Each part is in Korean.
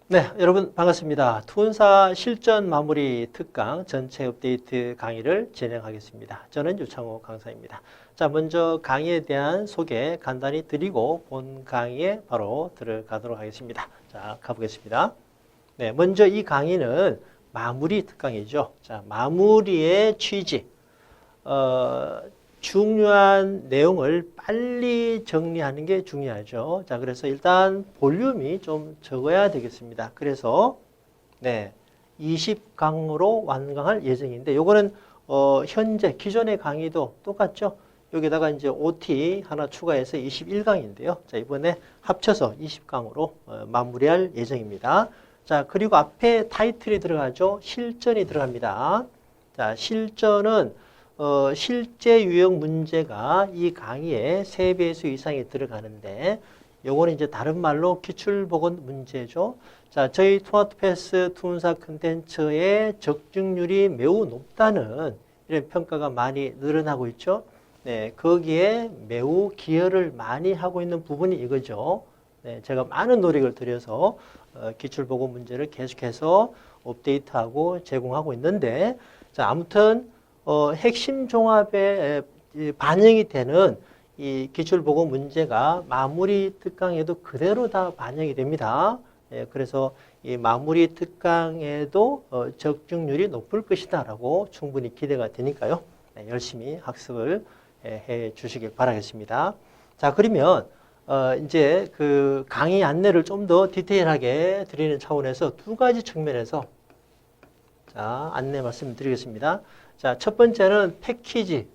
네, 여러분 반갑습니다. 투혼사 실전 마무리 특강 전체 업데이트 강의를 진행하겠습니다. 저는 유창호 강사입니다. 자, 먼저 강의에 대한 소개 간단히 드리고 본 강의에 바로 들어가도록 하겠습니다. 자, 가보겠습니다. 네, 먼저 이 강의는 마무리 특강이죠. 자, 마무리의 취지. 중요한 내용을 빨리 정리하는 게 중요하죠. 자, 그래서 일단 볼륨이 좀 적어야 되겠습니다. 그래서 네, 20강으로 완강할 예정인데 요거는 현재 기존의 강의도 똑같죠. 여기다가 이제 OT 하나 추가해서 21강인데요. 자, 이번에 합쳐서 20강으로 마무리할 예정입니다. 자, 그리고 앞에 타이틀이 들어가죠. 실전이 들어갑니다. 자, 실전은 실제 유형 문제가 이 강의에 3배수 이상이 들어가는데 요거는 이제 다른 말로 기출보건 문제죠. 자, 저희 토마토패스 투혼사 컨텐츠의 적중률이 매우 높다는 이런 평가가 많이 늘어나고 있죠. 네, 거기에 매우 기여를 많이 하고 있는 부분이 이거죠. 네, 제가 많은 노력을 들여서 기출보건 문제를 계속해서 업데이트하고 제공하고 있는데, 자, 아무튼 핵심 종합에 반영이 되는 이 기출보건 문제가 마무리 특강에도 그대로 다 반영이 됩니다. 그래서 이 마무리 특강에도 적중률이 높을 것이다라고 충분히 기대가 되니까요. 열심히 학습을 해 주시길 바라겠습니다. 자, 그러면 이제 그 강의 안내를 좀 더 디테일하게 드리는 차원에서 두 가지 측면에서 자, 안내 말씀드리겠습니다. 자, 첫 번째는 패키지.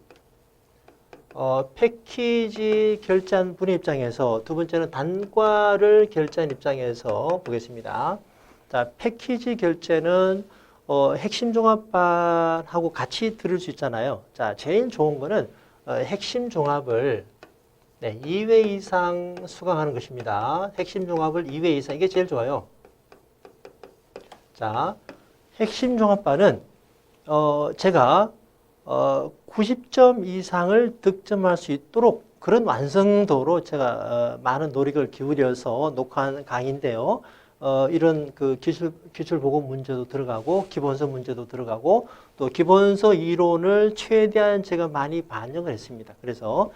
패키지 결제한 분의 입장에서, 두 번째는 단과를 결제한 입장에서 보겠습니다. 자, 패키지 결제는 핵심 종합반하고 같이 들을 수 있잖아요. 자, 제일 좋은 거는 핵심 종합을 2회 이상 수강하는 것입니다. 핵심 종합을 2회 이상, 이게 제일 좋아요. 자, 핵심 종합반은 제가 90점 이상을 득점할 수 있도록 그런 완성도로 제가 많은 노력을 기울여서 녹화한 강의인데요. 이런 그 기출 보고 문제도 들어가고 기본서 문제도 들어가고 또 기본서 이론을 최대한 제가 많이 반영을 했습니다. 그래서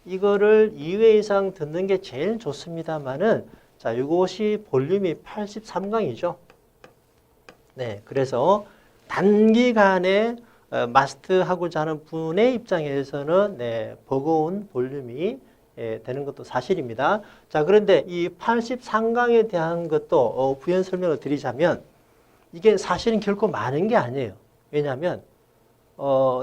이거를 2회 이상 듣는 게 제일 좋습니다만은 자, 이것이 볼륨이 83강이죠. 네, 그래서 단기간에 마스터하고자 하는 분의 입장에서는 버거운 볼륨이 되는 것도 사실입니다. 자, 그런데 이 83강에 대한 것도 부연 설명을 드리자면 이게 사실은 결코 많은 게 아니에요. 왜냐하면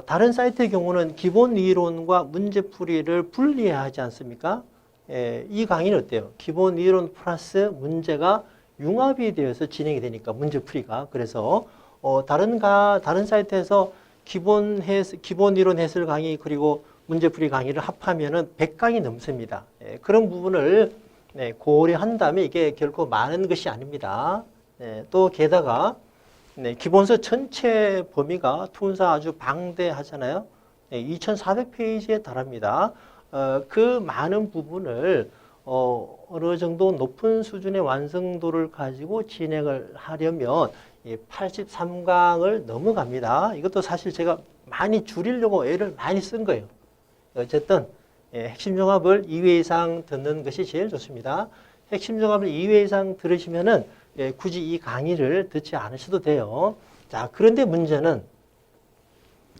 다른 사이트의 경우는 기본 이론과 문제풀이를 분리해야 하지 않습니까? 이 강의는 어때요? 기본 이론 플러스 문제가 융합이 되어서 진행이 되니까 문제풀이가. 그래서 다른 사이트에서 기본 이론 해설 강의 그리고 문제풀이 강의를 합하면은 100강이 넘습니다. 그런 부분을 고려한 다음에 이게 결코 많은 것이 아닙니다. 또 게다가 기본서 전체 범위가 투혼사 아주 방대하잖아요. 2400페이지에 달합니다. 그 많은 부분을 어느 정도 높은 수준의 완성도를 가지고 진행을 하려면 83강을 넘어갑니다. 이것도 사실 제가 많이 줄이려고 애를 많이 쓴 거예요. 어쨌든 핵심 종합을 2회 이상 듣는 것이 제일 좋습니다. 핵심 종합을 2회 이상 들으시면은 굳이 이 강의를 듣지 않으셔도 돼요. 자, 그런데 문제는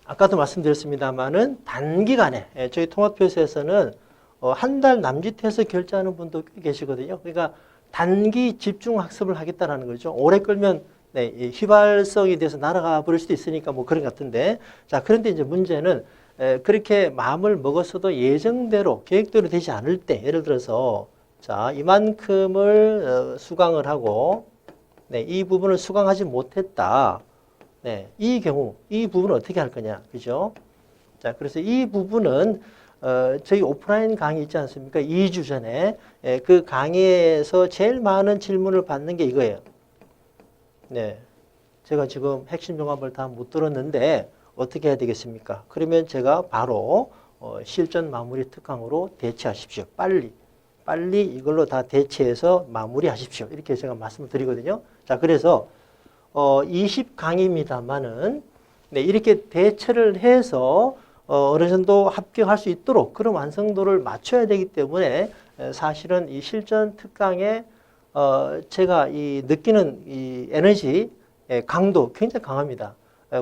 아까도 말씀드렸습니다만은 단기간에 저희 토마토패스에서는 한 달 남짓해서 결제하는 분도 꽤 계시거든요. 그러니까 단기 집중 학습을 하겠다는 거죠. 오래 끌면 휘발성이 돼서 날아가 버릴 수도 있으니까 뭐 그런 것 같은데. 자, 그런데 이제 문제는 그렇게 마음을 먹었어도 예정대로 계획대로 되지 않을 때, 예를 들어서 자, 이만큼을 수강을 하고 이 부분을 수강하지 못했다. 이 경우 이 부분을 어떻게 할 거냐, 그죠? 자, 그래서 이 부분은 저희 오프라인 강의 있지 않습니까? 2주 전에 그 강의에서 제일 많은 질문을 받는 게 이거예요. 제가 지금 핵심 종합을 다 못 들었는데 어떻게 해야 되겠습니까? 그러면 제가 바로 실전 마무리 특강으로 대체하십시오. 빨리 이걸로 다 대체해서 마무리하십시오. 이렇게 제가 말씀을 드리거든요. 자, 그래서 20강의입니다만은 네, 이렇게 대처를 해서 어느 정도 합격할 수 있도록 그런 완성도를 맞춰야 되기 때문에 사실은 이 실전 특강에 제가 이 느끼는 이 에너지 강도 굉장히 강합니다.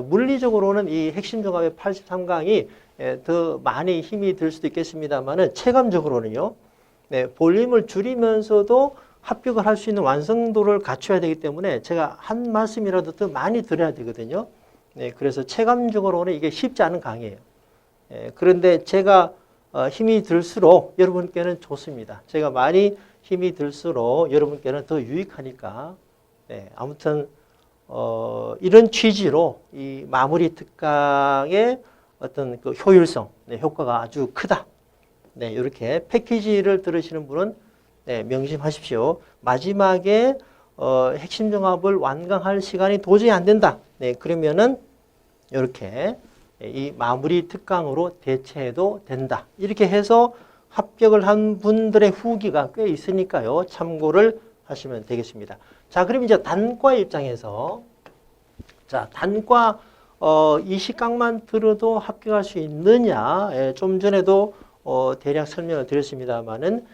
물리적으로는 이 핵심 종합의 83강이 더 많이 힘이 들 수도 있겠습니다만은 체감적으로는요. 네, 볼륨을 줄이면서도 합격을 할 수 있는 완성도를 갖춰야 되기 때문에 제가 한 말씀이라도 더 많이 드려야 되거든요. 네, 그래서 체감적으로는 이게 쉽지 않은 강의예요. 그런데 제가 힘이 들수록 여러분께는 좋습니다. 제가 많이 힘이 들수록 여러분께는 더 유익하니까. 네, 아무튼 이런 취지로 이 마무리 특강의 어떤 그 효율성, 네, 효과가 아주 크다. 네, 이렇게 패키지를 들으시는 분은 네, 명심하십시오. 마지막에 핵심 종합을 완강할 시간이 도저히 안 된다. 네, 그러면은 이렇게 이 마무리 특강으로 대체해도 된다. 이렇게 해서 합격을 한 분들의 후기가 꽤 있으니까요. 참고를 하시면 되겠습니다. 자, 그럼 이제 단과 입장에서 자, 단과 이 시강만 들어도 합격할 수 있느냐? 좀 전에도 대략 설명을 드렸습니다만은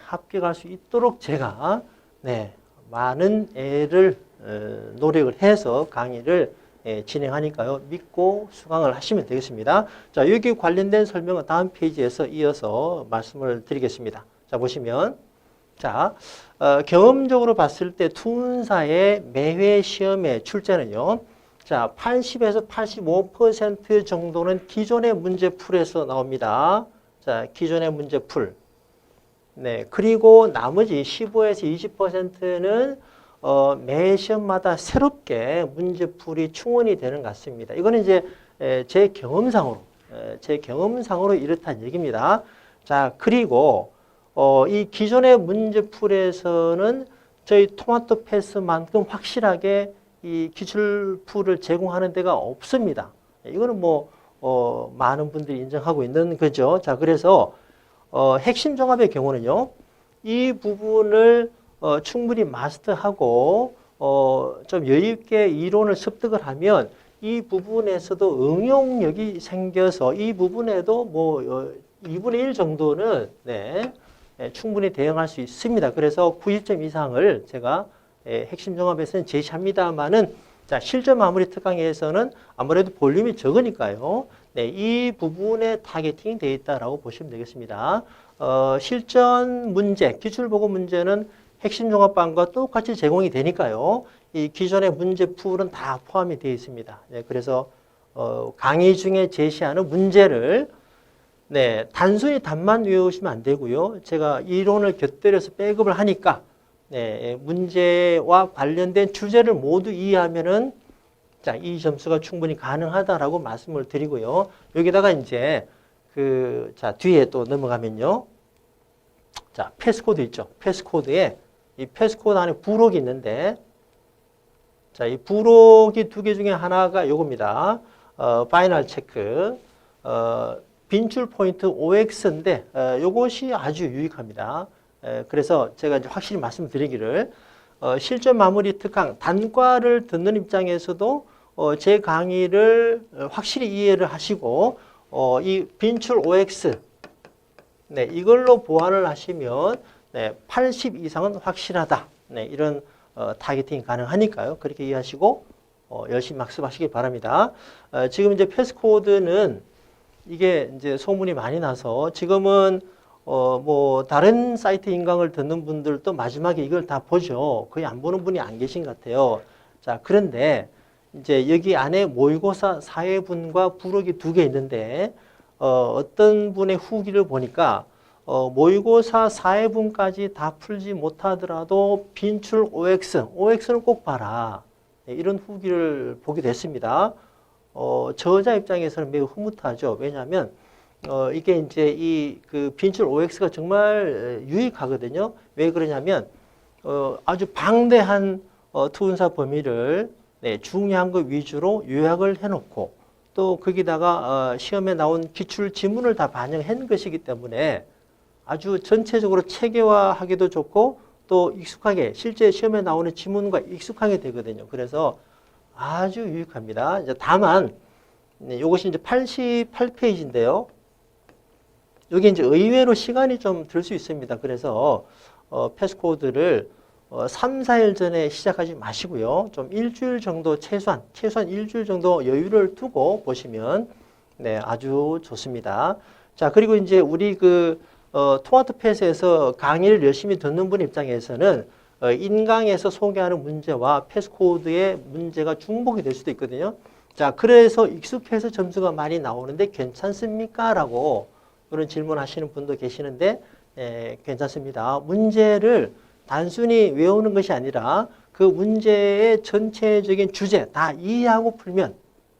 합격할 수 있도록 제가 네, 많은 애를 노력을 해서 강의를 진행하니까요. 믿고 수강을 하시면 되겠습니다. 자, 여기 관련된 설명은 다음 페이지에서 이어서 말씀을 드리겠습니다. 자, 보시면 자, 경험적으로 봤을 때 투운사의 매회 시험의 출제는요. 자, 80에서 85% 정도는 기존의 문제풀에서 나옵니다. 자, 기존의 문제풀. 네, 그리고 나머지 15에서 20%는 매 시험마다 새롭게 문제풀이 충원이 되는 것 같습니다. 이거는 이제 제 경험상으로 이렇다는 얘기입니다. 자, 그리고 이 기존의 문제풀에서는 저희 토마토 패스만큼 확실하게 이 기출풀을 제공하는 데가 없습니다. 이거는 뭐 많은 분들이 인정하고 있는 거죠. 자, 그래서 핵심 종합의 경우는요, 이 부분을 충분히 마스터하고 좀 여유 있게 이론을 습득을 하면 이 부분에서도 응용력이 생겨서 이 부분에도 뭐 2분의 1 정도는 네, 충분히 대응할 수 있습니다. 그래서 90점 이상을 제가 핵심 종합에서는 제시합니다만은 자, 실전 마무리 특강에서는 아무래도 볼륨이 적으니까요. 네, 이 부분에 타겟팅이 되어 있다라고 보시면 되겠습니다. 실전 문제, 기출보고 문제는 핵심 종합반과 똑같이 제공이 되니까요. 이 기존의 문제풀은 다 포함이 되어 있습니다. 네, 그래서 강의 중에 제시하는 문제를 네, 단순히 답만 외우시면 안 되고요. 제가 이론을 곁들여서 백업을 하니까 네, 문제와 관련된 주제를 모두 이해하면은 자, 이 점수가 충분히 가능하다라고 말씀을 드리고요. 여기다가 이제 자, 뒤에 또 넘어가면요. 자, 패스코드 있죠. 패스코드에 이 패스코드 안에 부록이 있는데 자, 이 부록이 두 개 중에 하나가 요겁니다. 파이널 체크. 빈출 포인트 OX인데 요것이 아주 유익합니다. 그래서 제가 이제 확실히 말씀드리기를 실전 마무리 특강 단과를 듣는 입장에서도 제 강의를 확실히 이해를 하시고 이 빈출 OX 네, 이걸로 보완을 하시면 네, 80 이상은 확실하다. 네, 이런 타겟팅이 가능하니까요. 그렇게 이해하시고 열심히 학습하시기 바랍니다. 지금 이제 패스코드는 이게 이제 소문이 많이 나서 지금은 뭐 다른 사이트 인강을 듣는 분들도 마지막에 이걸 다 보죠. 거의 안 보는 분이 안 계신 것 같아요. 자, 그런데 이제 여기 안에 모의고사 4회분과 부록이 2개 있는데 어떤 분의 후기를 보니까 모의고사 4회분까지 다 풀지 못하더라도 빈출 OX는 꼭 봐라. 네, 이런 후기를 보게 됐습니다. 저자 입장에서는 매우 흐뭇하죠. 왜냐하면 이게 이제 이 빈출 OX가 정말 유익하거든요. 왜 그러냐면 아주 방대한 투운사 범위를 네, 중요한 것 위주로 요약을 해놓고 또 거기다가 시험에 나온 기출 지문을 다 반영한 것이기 때문에 아주 전체적으로 체계화하기도 좋고 또 익숙하게 실제 시험에 나오는 지문과 익숙하게 되거든요. 그래서 아주 유익합니다. 이제 다만 이것이 이제 88페이지인데요. 여기 이제 의외로 시간이 좀 들 수 있습니다. 그래서 패스코드를 3, 4일 전에 시작하지 마시고요. 좀 일주일 정도 최소한 일주일 정도 여유를 두고 보시면 네, 아주 좋습니다. 자, 그리고 이제 우리 토마토 패스에서 강의를 열심히 듣는 분 입장에서는 인강에서 소개하는 문제와 패스코드의 문제가 중복이 될 수도 있거든요. 자, 그래서 익숙해서 점수가 많이 나오는데 괜찮습니까? 라고 그런 질문 하시는 분도 계시는데 괜찮습니다. 문제를 단순히 외우는 것이 아니라 그 문제의 전체적인 주제 다 이해하고 풀면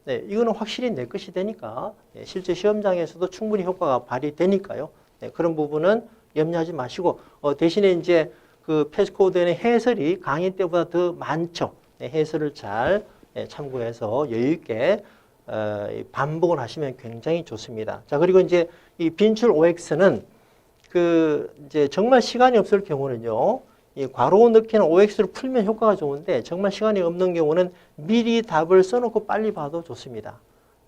이거는 확실히 내 것이 되니까 실제 시험장에서도 충분히 효과가 발휘되니까요. 그런 부분은 염려하지 마시고 대신에 이제 그 패스코드에는 해설이 강의 때보다 더 많죠. 해설을 잘 참고해서 여유 있게 반복을 하시면 굉장히 좋습니다. 자, 그리고 이제 이 빈출 OX는 이제 정말 시간이 없을 경우는요, 이 괄호 넣기는 OX를 풀면 효과가 좋은데 정말 시간이 없는 경우는 미리 답을 써놓고 빨리 봐도 좋습니다.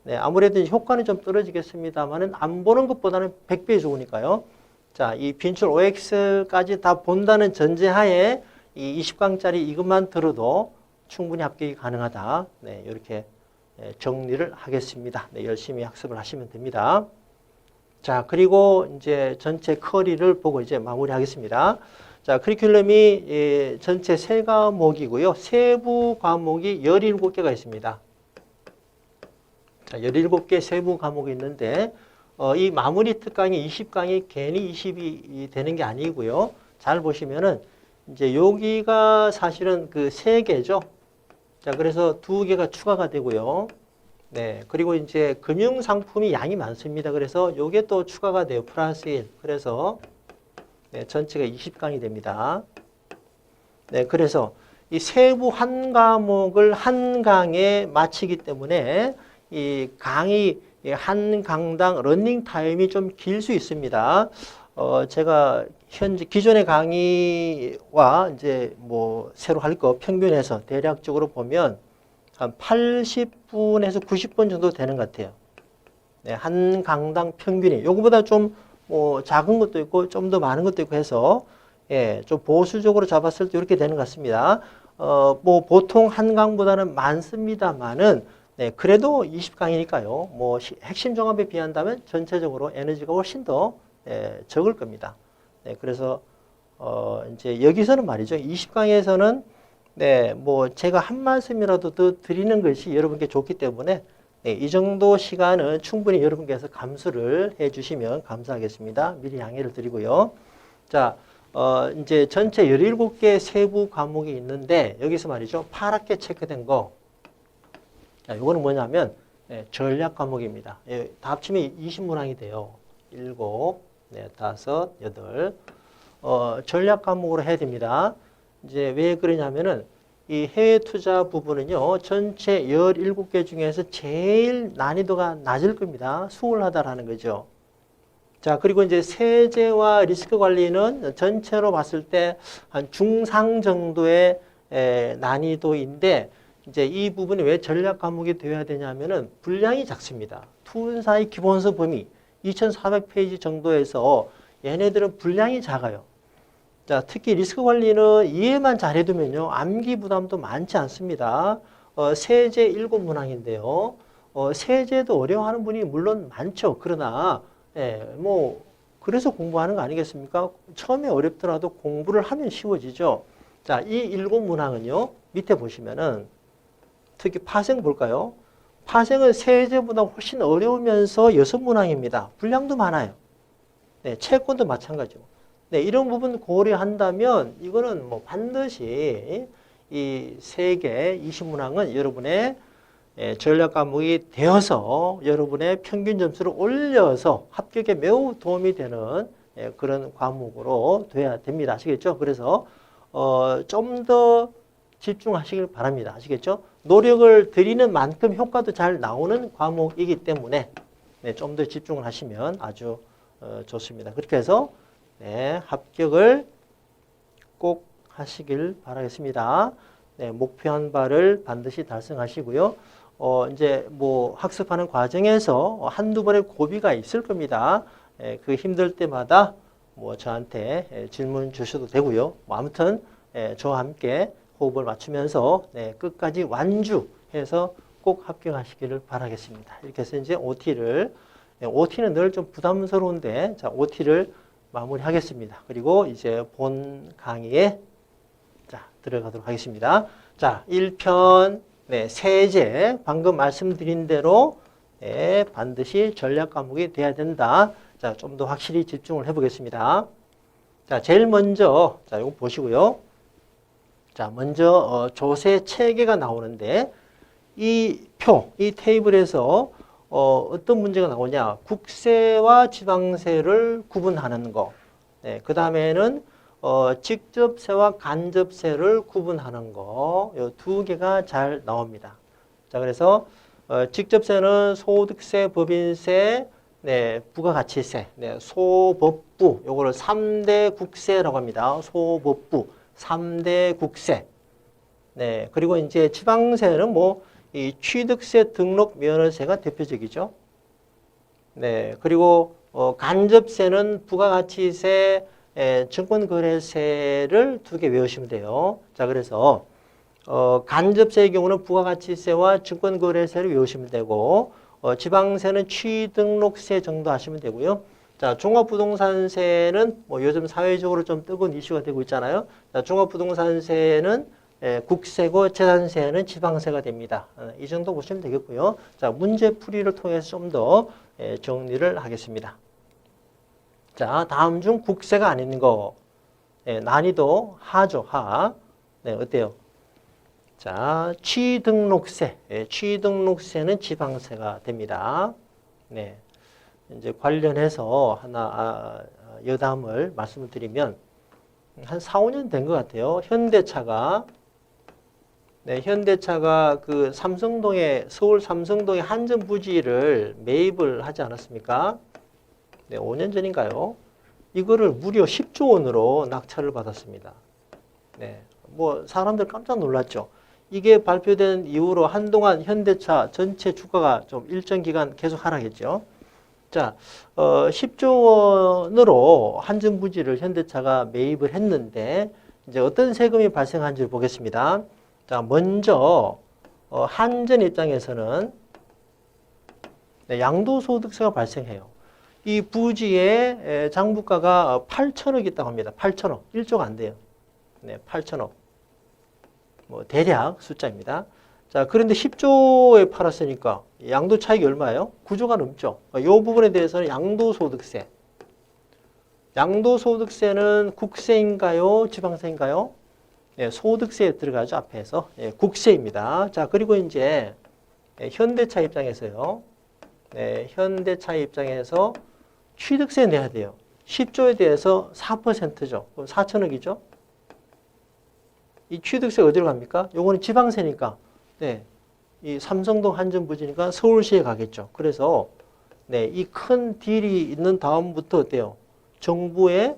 네, 아무래도 효과는 좀 떨어지겠습니다만은 안 보는 것보다는 100배 좋으니까요. 자, 이 빈출 OX까지 다 본다는 전제하에 이 20강짜리 이것만 들어도 충분히 합격이 가능하다. 네, 이렇게 정리를 하겠습니다. 네, 열심히 학습을 하시면 됩니다. 자, 그리고 이제 전체 커리를 보고 이제 마무리하겠습니다. 자, 커리큘럼이 전체 3과목이고요. 세부 과목이 17개가 있습니다. 자, 17개 세부 과목이 있는데 이 마무리 특강이 20강이 괜히 20이 되는 게 아니고요. 잘 보시면은 이제 여기가 사실은 그 3개죠. 자, 그래서 2개가 추가가 되고요. 네, 그리고 이제 금융 상품이 양이 많습니다. 그래서 요게 또 추가가 돼요. 플러스 1. 그래서 전체가 20강이 됩니다. 네, 그래서 이 세부 한 과목을 한 강에 마치기 때문에 이 강의 한 강당 러닝 타임이 좀 길 수 있습니다. 제가 현재 기존의 강의와 이제 뭐 새로 할 거 평균해서 대략적으로 보면 한 80분에서 90분 정도 되는 것 같아요. 네, 한 강당 평균이 요거보다 좀 뭐 작은 것도 있고 좀 더 많은 것도 있고 해서 좀 보수적으로 잡았을 때 이렇게 되는 것 같습니다. 뭐 보통 한 강보다는 많습니다만은 네, 그래도 20강이니까요. 뭐 핵심 종합에 비한다면 전체적으로 에너지가 훨씬 더 적을 겁니다. 네, 그래서 이제 여기서는 말이죠. 20강에서는 네, 뭐 제가 한 말씀이라도 더 드리는 것이 여러분께 좋기 때문에 네, 이 정도 시간은 충분히 여러분께서 감수를 해주시면 감사하겠습니다. 미리 양해를 드리고요. 자, 이제 전체 17개 세부 과목이 있는데 여기서 말이죠. 파랗게 체크된 거. 자, 이거는 뭐냐면 전략 과목입니다. 다 합치면 20문항이 돼요. 7, 5, 8. 전략 과목으로 해야 됩니다. 이제 왜 그러냐면은 이 해외 투자 부분은요, 전체 17개 중에서 제일 난이도가 낮을 겁니다. 수월하다라는 거죠. 자, 그리고 이제 세제와 리스크 관리는 전체로 봤을 때 한 중상 정도의 난이도인데, 이제 이 부분이 왜 전략 과목이 되어야 되냐면은 분량이 작습니다. 투자의 기본서 범위 2400페이지 정도에서 얘네들은 분량이 작아요. 자, 특히 리스크 관리는 이해만 잘해두면요, 암기 부담도 많지 않습니다. 세제 7문항인데요. 세제도 어려워하는 분이 물론 많죠. 그러나, 뭐, 그래서 공부하는 거 아니겠습니까? 처음에 어렵더라도 공부를 하면 쉬워지죠. 자, 이 7문항은요, 밑에 보시면은, 특히 파생 볼까요? 파생은 세제보다 훨씬 어려우면서 6문항입니다. 분량도 많아요. 네, 채권도 마찬가지고. 네, 이런 부분 고려한다면 이거는 뭐 반드시 이 3개 20문항은 여러분의 전략 과목이 되어서 여러분의 평균 점수를 올려서 합격에 매우 도움이 되는 그런 과목으로 돼야 됩니다. 아시겠죠? 그래서 좀 더 집중하시길 바랍니다. 아시겠죠? 노력을 들이는 만큼 효과도 잘 나오는 과목이기 때문에 좀 더 집중을 하시면 아주 좋습니다. 그렇게 해서 합격을 꼭 하시길 바라겠습니다. 네, 목표한 바를 반드시 달성하시고요. 이제 뭐 학습하는 과정에서 한두 번의 고비가 있을 겁니다. 그 힘들 때마다 뭐 저한테 질문 주셔도 되고요. 뭐 아무튼 저와 함께 호흡을 맞추면서 끝까지 완주해서 꼭 합격하시기를 바라겠습니다. 이렇게 해서 이제 OT는 늘 좀 부담스러운데, 자, OT를 마무리하겠습니다. 그리고 이제 본 강의에 들어가도록 하겠습니다. 자, 1편, 세제, 방금 말씀드린 대로 반드시 전략 과목이 돼야 된다. 자, 좀 더 확실히 집중을 해보겠습니다. 자, 제일 먼저, 자, 이거 보시고요. 자, 먼저 조세 체계가 나오는데, 이 테이블에서 어떤 문제가 나오냐? 국세와 지방세를 구분하는 거. 그 다음에는 직접세와 간접세를 구분하는 거. 이 두 개가 잘 나옵니다. 자, 그래서 직접세는 소득세, 법인세, 부가가치세, 소법부. 요거를 3대 국세라고 합니다. 소법부, 3대 국세. 그리고 이제 지방세는 뭐 이 취득세, 등록, 면허세가 대표적이죠. 그리고 간접세는 부가가치세, 증권거래세를 두 개 외우시면 돼요. 자, 그래서 간접세의 경우는 부가가치세와 증권거래세를 외우시면 되고, 지방세는 취등록세 정도 하시면 되고요. 자, 종합부동산세는 뭐 요즘 사회적으로 좀 뜨거운 이슈가 되고 있잖아요. 자, 종합부동산세는 국세고 재산세는 지방세가 됩니다. 이 정도 보시면 되겠고요. 자, 문제풀이를 통해서 좀 더 정리를 하겠습니다. 자, 다음 중 국세가 아닌 거. 난이도 하죠, 하. 어때요? 자, 취등록세. 취등록세는 지방세가 됩니다. 이제 관련해서 하나 여담을 말씀을 드리면 한 4, 5년 된 것 같아요. 현대차가 그 서울 삼성동의 한전 부지를 매입을 하지 않았습니까? 5년 전인가요? 이거를 무려 10조 원으로 낙찰을 받았습니다. 뭐 사람들 깜짝 놀랐죠. 이게 발표된 이후로 한동안 현대차 전체 주가가 좀 일정 기간 계속 하락했죠. 자, 10조 원으로 한전 부지를 현대차가 매입을 했는데 이제 어떤 세금이 발생한지 보겠습니다. 자, 먼저 한전 입장에서는 양도소득세가 발생해요. 이 부지의 장부가가 8천억 있다고 합니다. 8천억. 1조가 안 돼요. 8천억. 뭐 대략 숫자입니다. 자, 그런데 10조에 팔았으니까 양도 차익이 얼마예요? 9조가 넘죠. 이 부분에 대해서는 양도소득세. 양도소득세는 국세인가요? 지방세인가요? 소득세에 들어가죠. 앞에서. 국세입니다. 자, 그리고 이제 현대차 입장에서요. 현대차 입장에서 취득세 내야 돼요. 10조에 대해서 4%죠. 그럼 4천억이죠. 이 취득세 어디로 갑니까? 요거는 지방세니까. 이 삼성동 한전 부지니까 서울시에 가겠죠. 그래서 이 큰 딜이 있는 다음부터 어때요? 정부의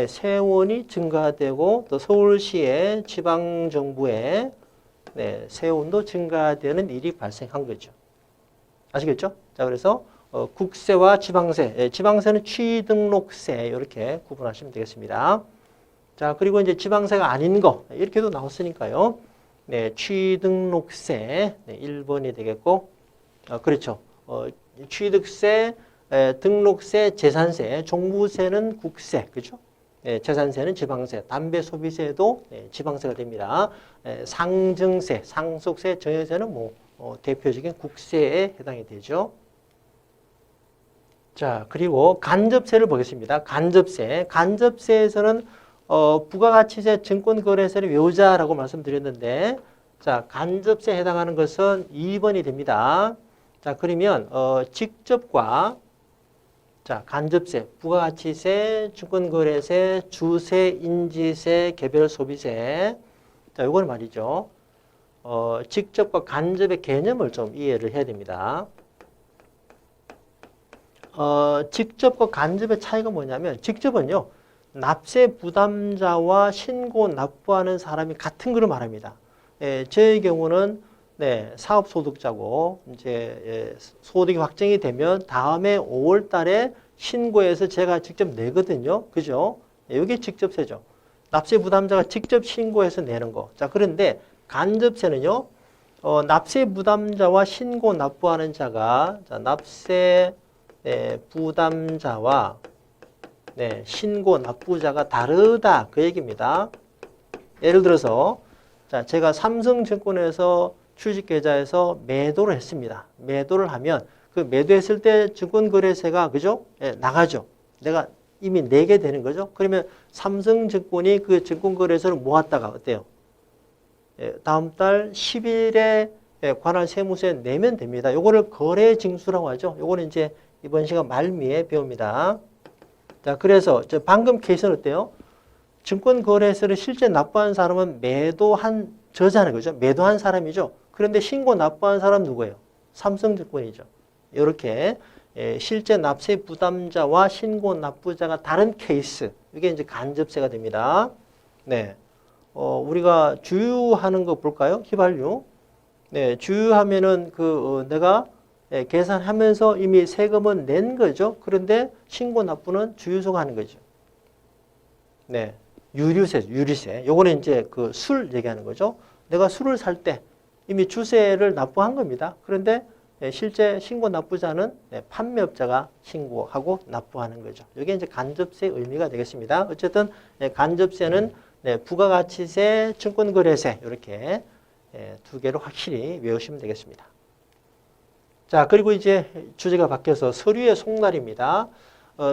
세원이 증가되고 또 서울시의 지방정부의 세원도 증가되는 일이 발생한 거죠. 아시겠죠? 자, 그래서 국세와 지방세, 지방세는 취등록세 이렇게 구분하시면 되겠습니다. 자, 그리고 이제 지방세가 아닌 거 이렇게도 나왔으니까요. 취등록세 1번이 되겠고, 그렇죠. 취득세, 등록세, 재산세, 종부세는 국세, 그렇죠? 재산세는 지방세, 담배 소비세도 지방세가 됩니다. 상증세, 상속세, 정여세는 뭐 대표적인 국세에 해당이 되죠. 자, 그리고 간접세를 보겠습니다. 간접세에서는 부가가치세, 증권거래세를 외우자라고 말씀드렸는데, 자, 간접세에 해당하는 것은 2번이 됩니다. 자, 그러면 직접과 자, 간접세, 부가가치세, 증권거래세, 주세, 인지세, 개별소비세. 자, 요건 말이죠. 직접과 간접의 개념을 좀 이해를 해야 됩니다. 직접과 간접의 차이가 뭐냐면, 직접은요, 납세 부담자와 신고 납부하는 사람이 같은 걸 말합니다. 저의 경우는 네, 사업소득자고 이제 소득이 확정이 되면 다음에 5월 달에 신고해서 제가 직접 내거든요. 그죠? 여기 직접 세죠. 납세 부담자가 직접 신고해서 내는 거. 자, 그런데 간접세는요. 납세 부담자와 신고 납부하는 자가 자, 납세 부담자와 네, 신고 납부자가 다르다. 그 얘기입니다. 예를 들어서 자, 제가 삼성증권에서 주식계좌에서 매도를 했습니다. 매도를 하면 그 매도했을 때 증권거래세가 그죠? 나가죠. 내가 이미 내게 되는 거죠. 그러면 삼성증권이 그 증권거래소를 모았다가 어때요? 다음 달 10일에 관할 세무서에 내면 됩니다. 요거를 거래징수라고 하죠. 요거는 이제 이번 시간 말미에 배웁니다. 자, 그래서 방금 케이스는 어때요? 증권거래세를 실제 납부한 사람은 매도한 저자는 거죠. 매도한 사람이죠. 그런데 신고 납부한 사람 누구예요? 삼성증권이죠. 이렇게 실제 납세 부담자와 신고 납부자가 다른 케이스. 이게 이제 간접세가 됩니다. 네. 우리가 주유하는 거 볼까요? 휘발유. 네, 주유하면은 내가 계산하면서 이미 세금은 낸 거죠. 그런데 신고 납부는 주유소가 하는 거죠. 네. 유류세. 요거는 이제 그 술 얘기하는 거죠. 내가 술을 살 때 이미 주세를 납부한 겁니다. 그런데 실제 신고 납부자는 판매업자가 신고하고 납부하는 거죠. 이게 이제 간접세 의미가 되겠습니다. 어쨌든 간접세는 부가가치세, 증권거래세 이렇게 두 개로 확실히 외우시면 되겠습니다. 자, 그리고 이제 주제가 바뀌어서 서류의 송달입니다.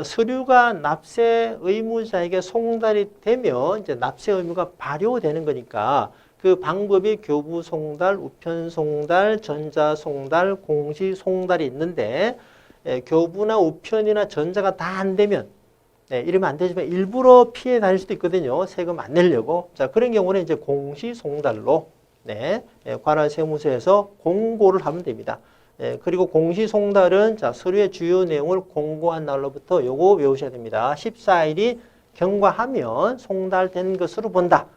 서류가 납세 의무자에게 송달이 되면 이제 납세 의무가 발효되는 거니까 그 방법이 교부 송달, 우편 송달, 전자 송달, 공시 송달이 있는데 교부나 우편이나 전자가 다 안 되면 이러면 안 되지만 일부러 피해 다닐 수도 있거든요. 세금 안 내려고. 자, 그런 경우는 이제 공시 송달로 관할 세무서에서 공고를 하면 됩니다. 그리고 공시 송달은 자, 서류의 주요 내용을 공고한 날로부터 요거 외우셔야 됩니다. 14일이 경과하면 송달된 것으로 본다.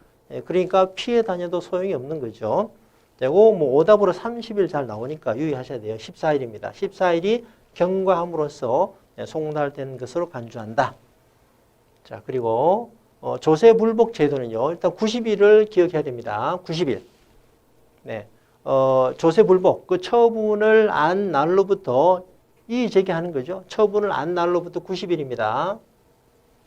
그러니까 피해 다녀도 소용이 없는 거죠. 그리고 뭐 오답으로 30일 잘 나오니까 유의하셔야 돼요. 14일입니다. 14일이 경과함으로써 송달된 것으로 간주한다. 자, 그리고 조세불복 제도는요. 일단 90일을 기억해야 됩니다. 90일. 네. 조세불복, 그 처분을 안 날로부터 이의 제기하는 거죠. 처분을 안 날로부터 90일입니다.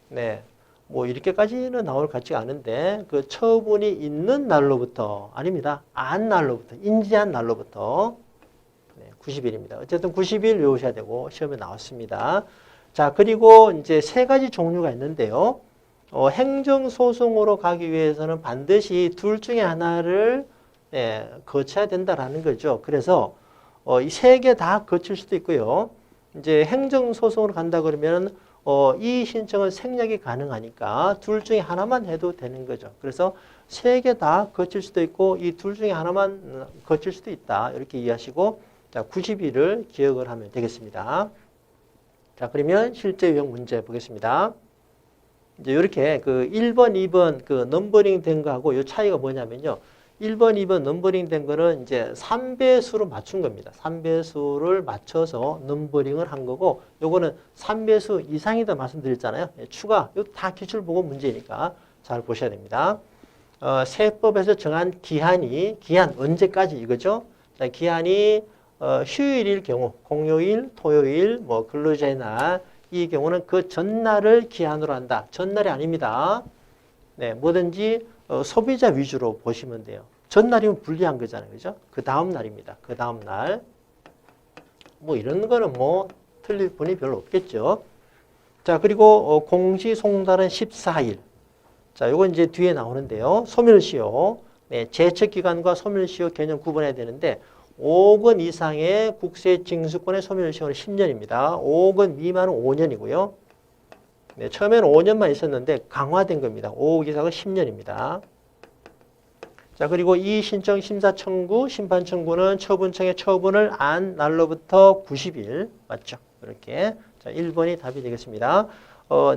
네. 뭐 이렇게까지는 나올 것 같지가 않은데 그 처분이 있는 날로부터 아닙니다. 안 날로부터 인지한 날로부터 90일입니다. 어쨌든 90일 외우셔야 되고 시험에 나왔습니다. 자, 그리고 이제 세 가지 종류가 있는데요. 행정소송으로 가기 위해서는 반드시 둘 중에 하나를 거쳐야 된다라는 거죠. 그래서 이 세 개 다 거칠 수도 있고요. 이제 행정소송으로 간다 그러면 이 신청은 생략이 가능하니까 둘 중에 하나만 해도 되는 거죠. 그래서 세 개 다 거칠 수도 있고 이 둘 중에 하나만 거칠 수도 있다. 이렇게 이해하시고 자, 90일을 기억을 하면 되겠습니다. 자, 그러면 실제 유형 문제 보겠습니다. 이제 이렇게 그 1번, 2번 그 넘버링 된 거하고 이 차이가 뭐냐면요. 1번, 2번 넘버링 된 거는 이제 3배수로 맞춘 겁니다. 3배수를 맞춰서 넘버링을 한 거고 요거는 3배수 이상이다 말씀드렸잖아요. 추가, 이거 다 기출보고 문제니까 잘 보셔야 됩니다. 세법에서 정한 기한 언제까지 이거죠? 자, 기한이 휴일일 경우, 공휴일, 토요일, 뭐 근로자의 날, 이 경우는 그 전날을 기한으로 한다. 전날이 아닙니다. 네, 뭐든지 소비자 위주로 보시면 돼요. 전날이면 불리한 거잖아요. 그죠? 그 다음 날입니다. 그 다음 날. 뭐 이런 거는 뭐 틀릴 분이 별로 없겠죠. 자, 그리고 공시송달은 14일. 자, 요건 이제 뒤에 나오는데요. 소멸시효. 네, 제척기간과 소멸시효 개념 구분해야 되는데 5억 원 이상의 국세징수권의 소멸시효는 10년입니다. 5억 원 미만은 5년이고요. 네, 처음에는 5년만 있었는데 강화된 겁니다. 5억 이상은 10년입니다. 자, 그리고 이 신청 심사 청구, 심판 청구는 처분청의 처분을 안 날로부터 90일 맞죠? 이렇게. 자, 1번이 답이 되겠습니다.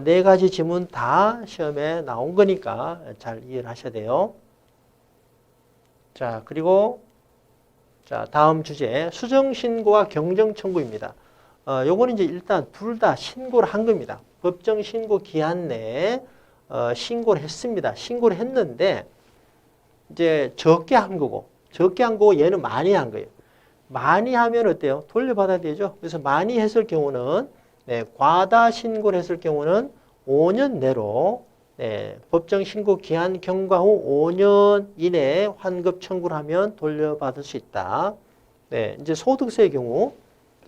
네 가지 지문 다 시험에 나온 거니까 잘 이해를 하셔야 돼요. 자, 그리고 자, 다음 주제 수정신고와 경정청구입니다. 요거는 이제 일단 둘 다 신고를 한 겁니다. 법정 신고 기한 내에 신고를 했습니다. 신고를 했는데 이제 적게 한 거고 얘는 많이 한 거예요. 많이 하면 어때요? 돌려받아야 되죠. 그래서 많이 했을 경우는 과다 신고를 했을 경우는 5년 내로 법정 신고 기한 경과 후 5년 이내에 환급 청구를 하면 돌려받을 수 있다. 이제 소득세의 경우,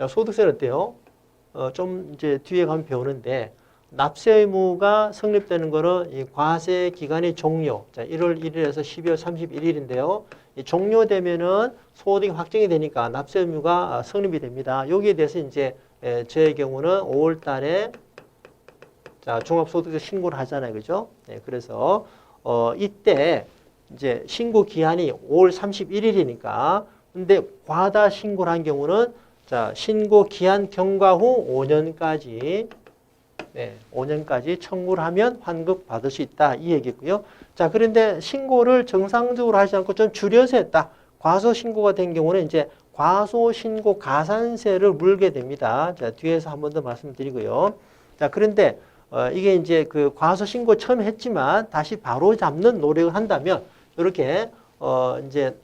소득세는 어때요? 좀 이제 뒤에 가면 배우는데 납세 의무가 성립되는 거는 이 과세 기간의 종료. 자, 1월 1일에서 12월 31일인데요. 종료되면은 소득이 확정이 되니까 납세 의무가 성립이 됩니다. 여기에 대해서 이제 저의 경우는 5월 달에 자, 종합소득세 신고를 하잖아요. 그죠? 그래서 이때 이제 신고 기한이 5월 31일이니까 근데 과다 신고를 한 경우는 자, 신고 기한 경과 후 5년까지 5년까지 청구를 하면 환급 받을 수 있다. 이 얘기고요. 자, 그런데 신고를 정상적으로 하지 않고 좀 줄여서 했다. 과소 신고가 된 경우는 이제 과소 신고 가산세를 물게 됩니다. 자, 뒤에서 한 번 더 말씀드리고요. 자, 그런데 이게 이제 그 과소 신고 처음 했지만 다시 바로 잡는 노력을 한다면 이렇게 이제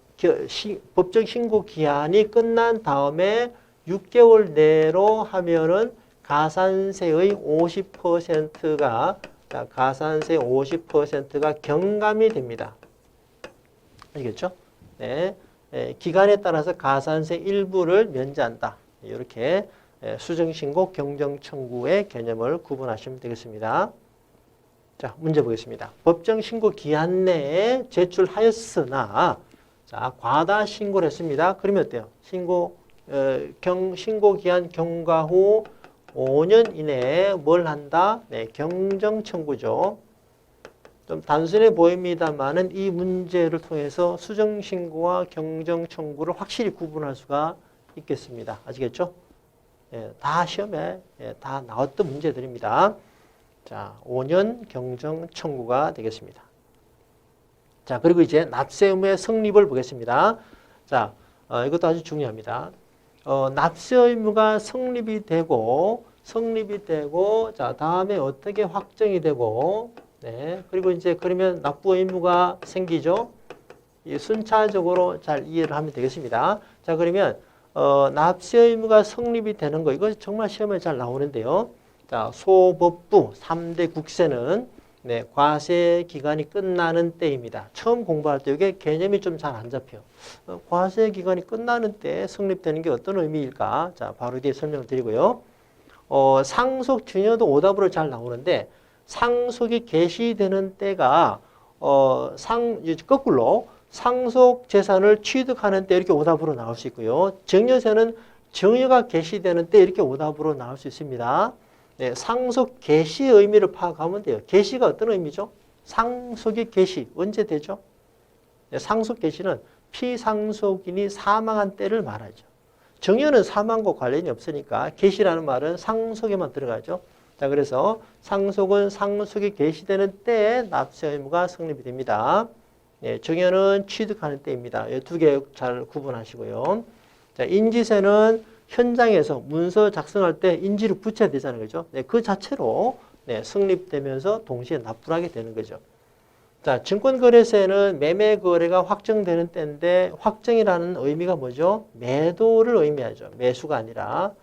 법정 신고 기한이 끝난 다음에 6개월 내로 하면은 가산세의 50%가 가산세 50%가 경감이 됩니다. 아시겠죠? 네. 기간에 따라서 가산세 일부를 면제한다. 이렇게 수정신고, 경정청구의 개념을 구분하시면 되겠습니다. 자, 문제 보겠습니다. 법정신고 기한 내에 제출하였으나 자, 과다 신고를 했습니다. 그러면 어때요? 신고 기한 경과 후 5년 이내에 뭘 한다? 경정청구죠. 좀 단순해 보입니다만은 이 문제를 통해서 수정신고와 경정청구를 확실히 구분할 수가 있겠습니다. 아시겠죠? 다 시험에 다 나왔던 문제들입니다. 자, 5년 경정청구가 되겠습니다. 자, 그리고 이제 납세 의무의 성립을 보겠습니다. 자, 이것도 아주 중요합니다. 납세 의무가 성립이 되고, 자, 다음에 어떻게 확정이 되고, 그리고 이제 그러면 납부 의무가 생기죠. 순차적으로 잘 이해를 하면 되겠습니다. 자, 그러면, 납세 의무가 성립이 되는 거, 이거 정말 시험에 잘 나오는데요. 자, 소법부 3대 국세는 과세 기간이 끝나는 때입니다. 처음 공부할 때 이게 개념이 좀 잘 안 잡혀요. 과세 기간이 끝나는 때 성립되는 게 어떤 의미일까? 자, 바로 뒤에 설명을 드리고요. 상속 증여도 오답으로 잘 나오는데 상속이 개시되는 때가 거꾸로 상속 재산을 취득하는 때 이렇게 오답으로 나올 수 있고요. 증여세는 증여가 개시되는 때 이렇게 오답으로 나올 수 있습니다. 상속 개시의 의미를 파악하면 돼요. 개시가 어떤 의미죠? 상속의 개시 언제 되죠? 상속 개시는 피상속인이 사망한 때를 말하죠. 증여는 사망과 관련이 없으니까 개시라는 말은 상속에만 들어가죠. 자, 그래서 상속은 상속이 개시되는 때에 납세 의무가 성립이 됩니다. 증여는 취득하는 때입니다. 이 두 개 잘 구분하시고요. 자, 인지세는 현장에서 문서 작성할 때 인지를 붙여야 되잖아요. 그죠? 그 자체로 성립되면서 동시에 납부를 하게 되는 거죠. 자, 증권거래세는 매매 거래가 확정되는 때인데 확정이라는 의미가 뭐죠? 매도를 의미하죠. 매수가 아니라.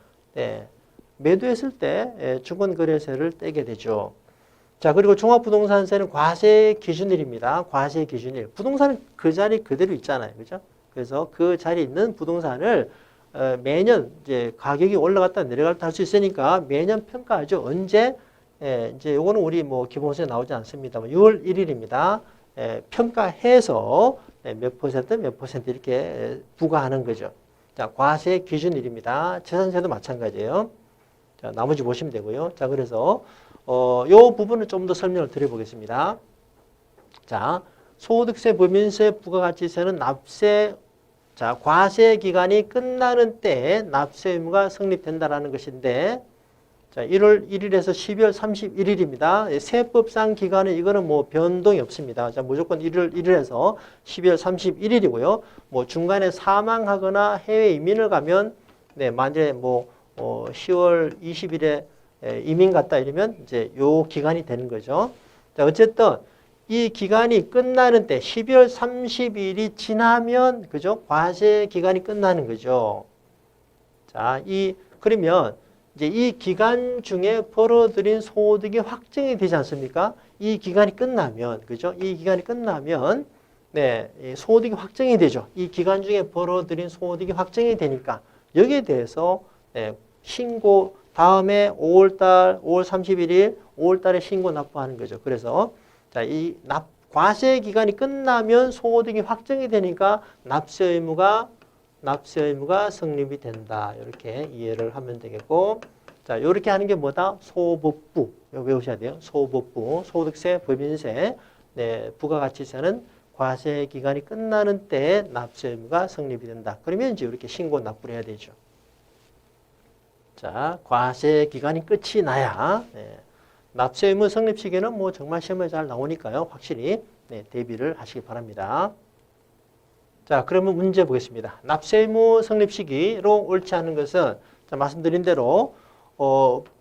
매도했을 때 증권거래세를 떼게 되죠. 자, 그리고 종합부동산세는 과세 기준일입니다. 과세 기준일. 부동산은 그 자리 그대로 있잖아요. 그죠? 그래서 그 자리에 있는 부동산을 매년 이제 가격이 올라갔다 내려갔다 할 수 있으니까 매년 평가하죠. 언제? 이제 요거는 우리 뭐 기본세에 나오지 않습니다만 6월 1일입니다. 평가해서 몇 퍼센트 이렇게 부과하는 거죠. 자, 과세 기준일입니다. 재산세도 마찬가지예요. 자, 나머지 보시면 되고요. 자, 그래서 요 부분을 좀 더 설명을 드려보겠습니다. 자, 소득세, 법인세, 부가가치세는 납세 자, 과세 기간이 끝나는 때에 납세 의무가 성립된다라는 것인데, 자, 1월 1일에서 12월 31일입니다. 세법상 기간은 이거는 뭐 변동이 없습니다. 자, 무조건 1월 1일에서 12월 31일이고요. 뭐 중간에 사망하거나 해외 이민을 가면 네, 만약에 뭐 10월 20일에 이민 갔다 이러면 이제 요 기간이 되는 거죠. 자, 어쨌든 이 기간이 끝나는 때 12월 30일이 지나면 그죠? 과세 기간이 끝나는 거죠. 자, 그러면 이제 이 기간 중에 벌어들인 소득이 확정이 되지 않습니까? 이 기간이 끝나면, 그죠? 이 기간이 끝나면, 네, 소득이 확정이 되죠. 이 기간 중에 벌어들인 소득이 확정이 되니까 여기에 대해서 네, 신고 다음에 5월 31일, 5월 달에 신고 납부하는 거죠. 그래서 자, 과세 기간이 끝나면 소득이 확정이 되니까 납세 의무가 성립이 된다. 이렇게 이해를 하면 되겠고, 자, 이렇게 하는 게 뭐다? 소법부. 이거 외우셔야 돼요. 소법부, 소득세, 법인세, 네, 부가가치세는 과세 기간이 끝나는 때에 납세 의무가 성립이 된다. 그러면 이제 이렇게 신고 납부를 해야 되죠. 자, 과세 기간이 끝이 나야 네, 납세 의무 성립 시기는 뭐 정말 시험에 잘 나오니까요. 확실히 네, 대비를 하시기 바랍니다. 자, 그러면 문제 보겠습니다. 납세 의무 성립 시기로 옳지 않은 것은 자, 말씀드린 대로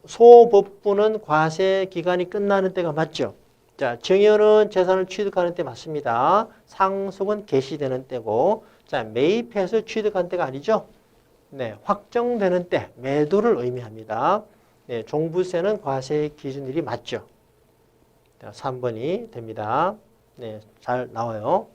소법부는 과세 기간이 끝나는 때가 맞죠. 자, 증여는 재산을 취득하는 때 맞습니다. 상속은 개시되는 때고, 자, 매입해서 취득한 때가 아니죠. 네, 확정되는 때 매도를 의미합니다. 네, 종부세는 과세 기준일이 맞죠. 자, 3번이 됩니다. 네, 잘 나와요.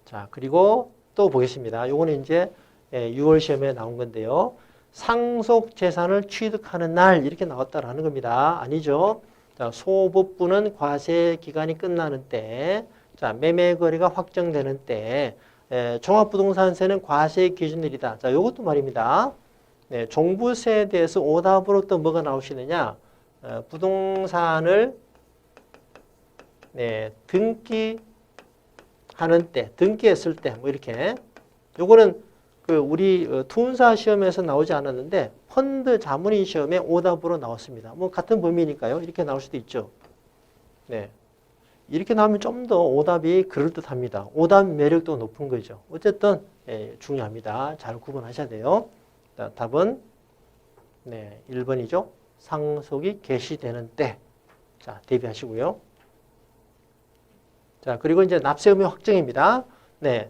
자, 그리고 또 보겠습니다. 요거는 이제 6월 시험에 나온 건데요. 상속 재산을 취득하는 날 이렇게 나왔다라는 겁니다. 아니죠. 자, 소법부는 과세 기간이 끝나는 때, 자, 매매 거래가 확정되는 때, 종합부동산세는 과세 기준일이다. 자, 요것도 말입니다. 네, 종부세에 대해서 오답으로 또 뭐가 나오시느냐? 부동산을 네, 등기하는 때, 등기했을 때, 뭐 이렇게. 요거는 우리 투운사 시험에서 나오지 않았는데 펀드 자문인 시험에 오답으로 나왔습니다. 뭐 같은 범위니까요. 이렇게 나올 수도 있죠. 네, 이렇게 나오면 좀 더 오답이 그럴듯합니다. 오답 매력도 높은 거죠. 어쨌든 중요합니다. 잘 구분하셔야 돼요. 자, 답은 네, 1번이죠. 상속이 개시되는 때. 자, 대비하시고요. 자, 그리고 이제 납세 의무 확정입니다. 네.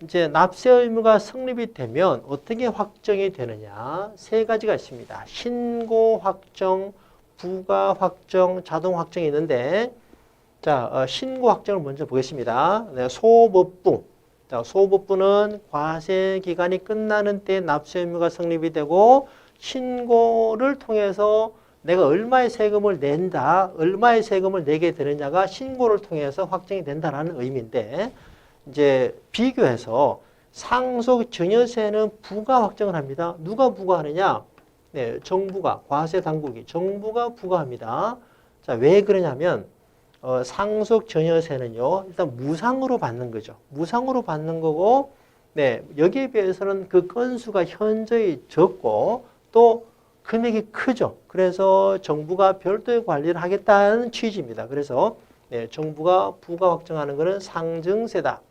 이제 납세 의무가 성립이 되면 어떻게 확정이 되느냐? 세 가지가 있습니다. 신고 확정, 부가 확정, 자동 확정이 있는데, 자, 신고 확정을 먼저 보겠습니다. 네, 소법부. 자, 소법부는 과세 기간이 끝나는 때 납세 의무가 성립이 되고, 신고를 통해서 내가 얼마의 세금을 낸다, 얼마의 세금을 내게 되느냐가 신고를 통해서 확정이 된다는 의미인데, 이제 비교해서 상속 증여세는 부가 확정을 합니다. 누가 부과하느냐? 네, 정부가, 과세 당국이 정부가 부과합니다. 자, 왜 그러냐면 상속 증여세는요, 일단 무상으로 받는 거죠. 무상으로 받는 거고, 네, 여기에 비해서는 그 건수가 현저히 적고 또 금액이 크죠. 그래서 정부가 별도의 관리를 하겠다는 취지입니다. 그래서 네, 정부가 부가 확정하는 것은 상증세다.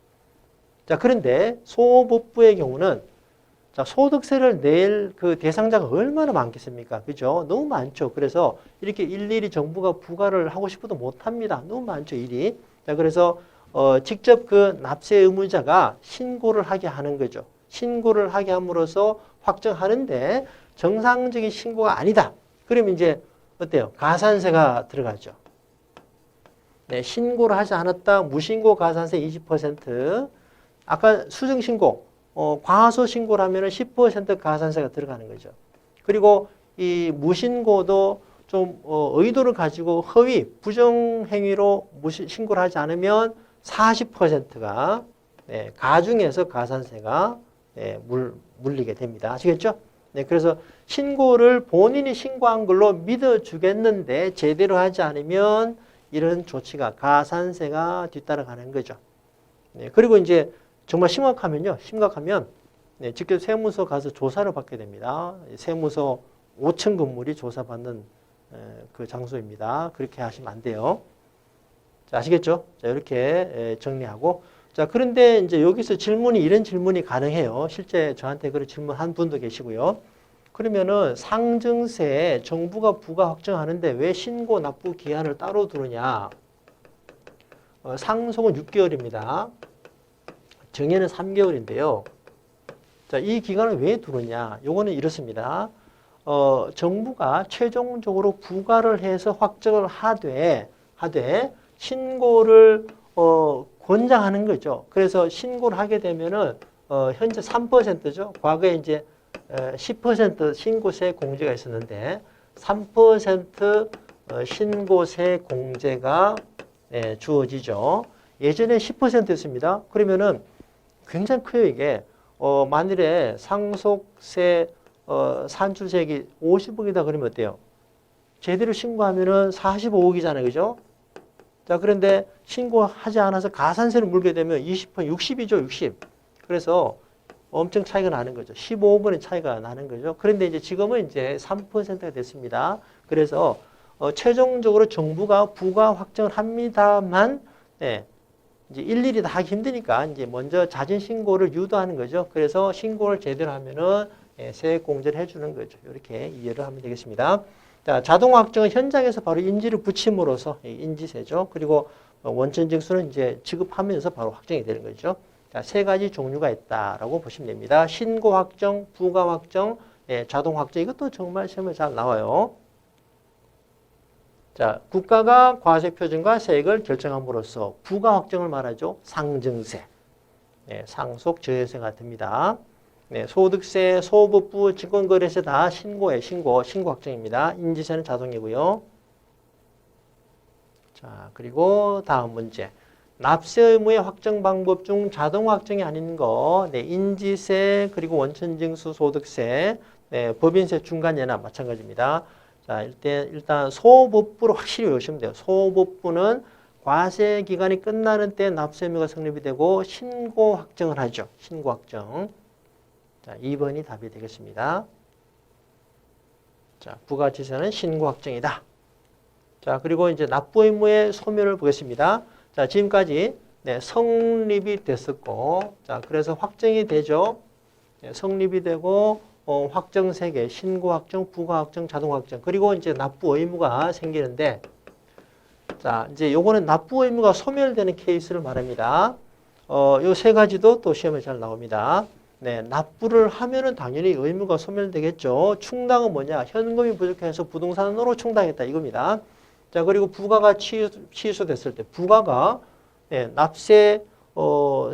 자, 그런데 소법부의 경우는 자, 소득세를 낼 그 대상자가 얼마나 많겠습니까? 그죠? 너무 많죠. 그래서 이렇게 일일이 정부가 부과를 하고 싶어도 못 합니다. 너무 많죠, 일이. 자, 그래서 직접 그 납세 의무자가 신고를 하게 하는 거죠. 신고를 하게 함으로써 확정하는데 정상적인 신고가 아니다. 그러면 이제 어때요? 가산세가 들어가죠. 네, 신고를 하지 않았다. 무신고 가산세 20%. 아까 수정신고, 과소신고를 하면 10% 가산세가 들어가는 거죠. 그리고 이 무신고도 좀 의도를 가지고 허위, 부정행위로 신고를 하지 않으면 40%가 네, 가중해서 가산세가 네, 물리게 됩니다. 아시겠죠? 네, 그래서 신고를 본인이 신고한 걸로 믿어주겠는데 제대로 하지 않으면 이런 조치가 가산세가 뒤따라가는 거죠. 네, 그리고 이제 정말 심각하면 네, 직접 세무서 가서 조사를 받게 됩니다. 세무서 5층 건물이 조사받는 그 장소입니다. 그렇게 하시면 안 돼요. 자, 아시겠죠? 자, 이렇게 정리하고. 자, 그런데 이제 여기서 이런 질문이 가능해요. 실제 저한테 그런 질문 한 분도 계시고요. 그러면은 상증세 정부가 부가 확정하는데 왜 신고 납부 기한을 따로 두느냐? 상속은 6개월입니다. 정해는 3개월인데요. 자, 이 기간을 왜 두느냐? 요거는 이렇습니다. 정부가 최종적으로 부과를 해서 확정을 하되 신고를 권장하는 거죠. 그래서 신고를 하게 되면은 현재 3%죠. 과거에 이제 10% 신고세 공제가 있었는데 3% 신고세 공제가 주어지죠. 예전에 10%였습니다. 그러면은 굉장히 커요, 이게. 만일에 상속세 산출세액이 50억이다 그러면 어때요? 제대로 신고하면은 45억이잖아요. 그죠? 자, 그런데 신고하지 않아서 가산세를 물게 되면 20%, 60이죠, 60. 그래서 엄청 차이가 나는 거죠. 15억 원의 차이가 나는 거죠. 그런데 이제 지금은 이제 3%가 됐습니다. 그래서 최종적으로 정부가 부과 확정을 합니다만, 네, 이제 일일이 다 하기 힘드니까 이제 먼저 자진 신고를 유도하는 거죠. 그래서 신고를 제대로 하면은 세액 공제를 해주는 거죠. 이렇게 이해를 하면 되겠습니다. 자, 자동 확정은 현장에서 바로 인지를 붙임으로써 인지세죠. 그리고 원천징수는 이제 지급하면서 바로 확정이 되는 거죠. 자, 세 가지 종류가 있다라고 보시면 됩니다. 신고 확정, 부가 확정, 자동 확정. 이것도 정말 시험에 잘 나와요. 자, 국가가 과세 표준과 세액을 결정함으로써 부가 확정을 말하죠. 상증세, 상속 저해세가 됩니다. 소득세, 소법부, 증권거래세 다 신고 확정입니다. 인지세는 자동이고요. 자, 그리고 다음 문제. 납세 의무의 확정 방법 중 자동 확정이 아닌 거, 인지세, 그리고 원천징수 소득세, 법인세 중간예나 마찬가지입니다. 자, 일단 소법부로 확실히 외우시면 돼요. 소법부는 과세 기간이 끝나는 때 납세 의무가 성립이 되고 신고 확정을 하죠. 신고 확정. 자, 2번이 답이 되겠습니다. 자, 부가치세는 신고 확정이다. 자, 그리고 이제 납부 의무의 소멸을 보겠습니다. 자, 지금까지 성립이 됐었고, 자, 그래서 확정이 되죠. 성립이 되고, 확정 3개, 신고 확정, 부가 확정, 자동 확정. 그리고 이제 납부 의무가 생기는데, 자, 이제 요거는 납부 의무가 소멸되는 케이스를 말합니다. 요 세 가지도 또 시험에 잘 나옵니다. 납부를 하면은 당연히 의무가 소멸되겠죠. 충당은 뭐냐? 현금이 부족해서 부동산으로 충당했다 이겁니다. 자, 그리고 부가가 취소됐을 때, 부가가 납세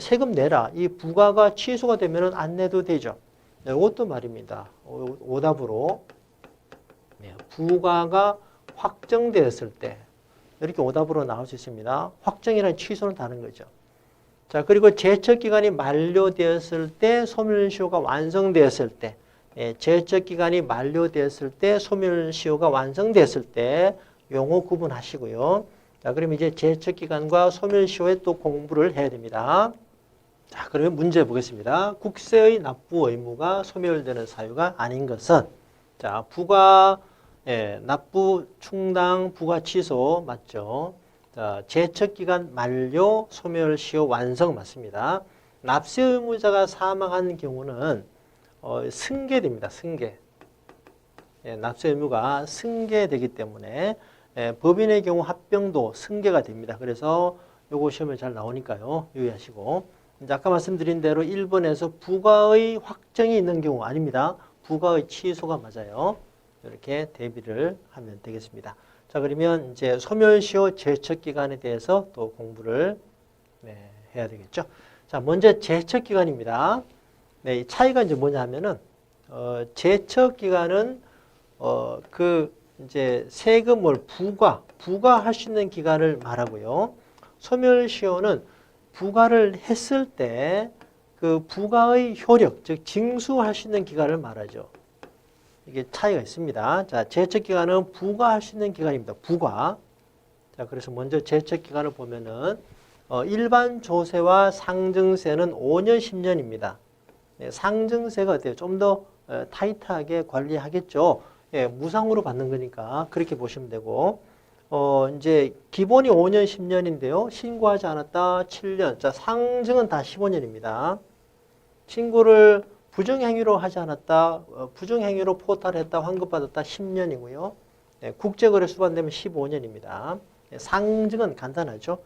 세금 내라. 이 부가가 취소가 되면은 안 내도 되죠. 이것도 말입니다. 오답으로 부가가 확정되었을 때 이렇게 오답으로 나올 수 있습니다. 확정이란 취소는 다른 거죠. 자, 그리고 제척기간이 만료되었을 때, 소멸시효가 완성되었을 때, 제척기간이 만료되었을 때, 소멸시효가 완성되었을 때 용어 구분하시고요. 자, 그럼 이제 제척기간과 소멸시효에 또 공부를 해야 됩니다. 자, 그러면 문제 보겠습니다. 국세의 납부 의무가 소멸되는 사유가 아닌 것은, 자, 부가, 납부 충당, 부가 취소 맞죠? 자, 제척기간 만료, 소멸시효 완성 맞습니다. 납세 의무자가 사망한 경우는 승계됩니다. 승계. 납세 의무가 승계되기 때문에 법인의 경우 합병도 승계가 됩니다. 그래서 요거 시험에 잘 나오니까요. 유의하시고. 이제 아까 말씀드린 대로 1번에서 부가의 확정이 있는 경우 아닙니다. 부가의 취소가 맞아요. 이렇게 대비를 하면 되겠습니다. 자, 그러면 이제 소멸시효 제척기간에 대해서 또 공부를 해야 되겠죠. 자, 먼저 제척기간입니다. 이 차이가 이제 뭐냐 하면은, 제척기간은, 이제 세금을 부과할 수 있는 기간을 말하고요. 소멸시효는 부과를 했을 때 그 부과의 효력, 즉 징수할 수 있는 기간을 말하죠. 이게 차이가 있습니다. 자, 제척기간은 부과할 수 있는 기간입니다. 부과. 자, 그래서 먼저 제척기간을 보면은 일반 조세와 상증세는 5년, 10년입니다. 상증세가 어때요? 좀 더 타이트하게 관리하겠죠. 예, 무상으로 받는 거니까 그렇게 보시면 되고, 이제 기본이 5년, 10년인데요. 신고하지 않았다 7년. 자, 상증은 다 15년입니다. 신고를 부정행위로 하지 않았다, 부정행위로 포탈했다, 환급받았다 10년이고요. 예, 국제거래 수반되면 15년입니다. 예, 상증은 간단하죠.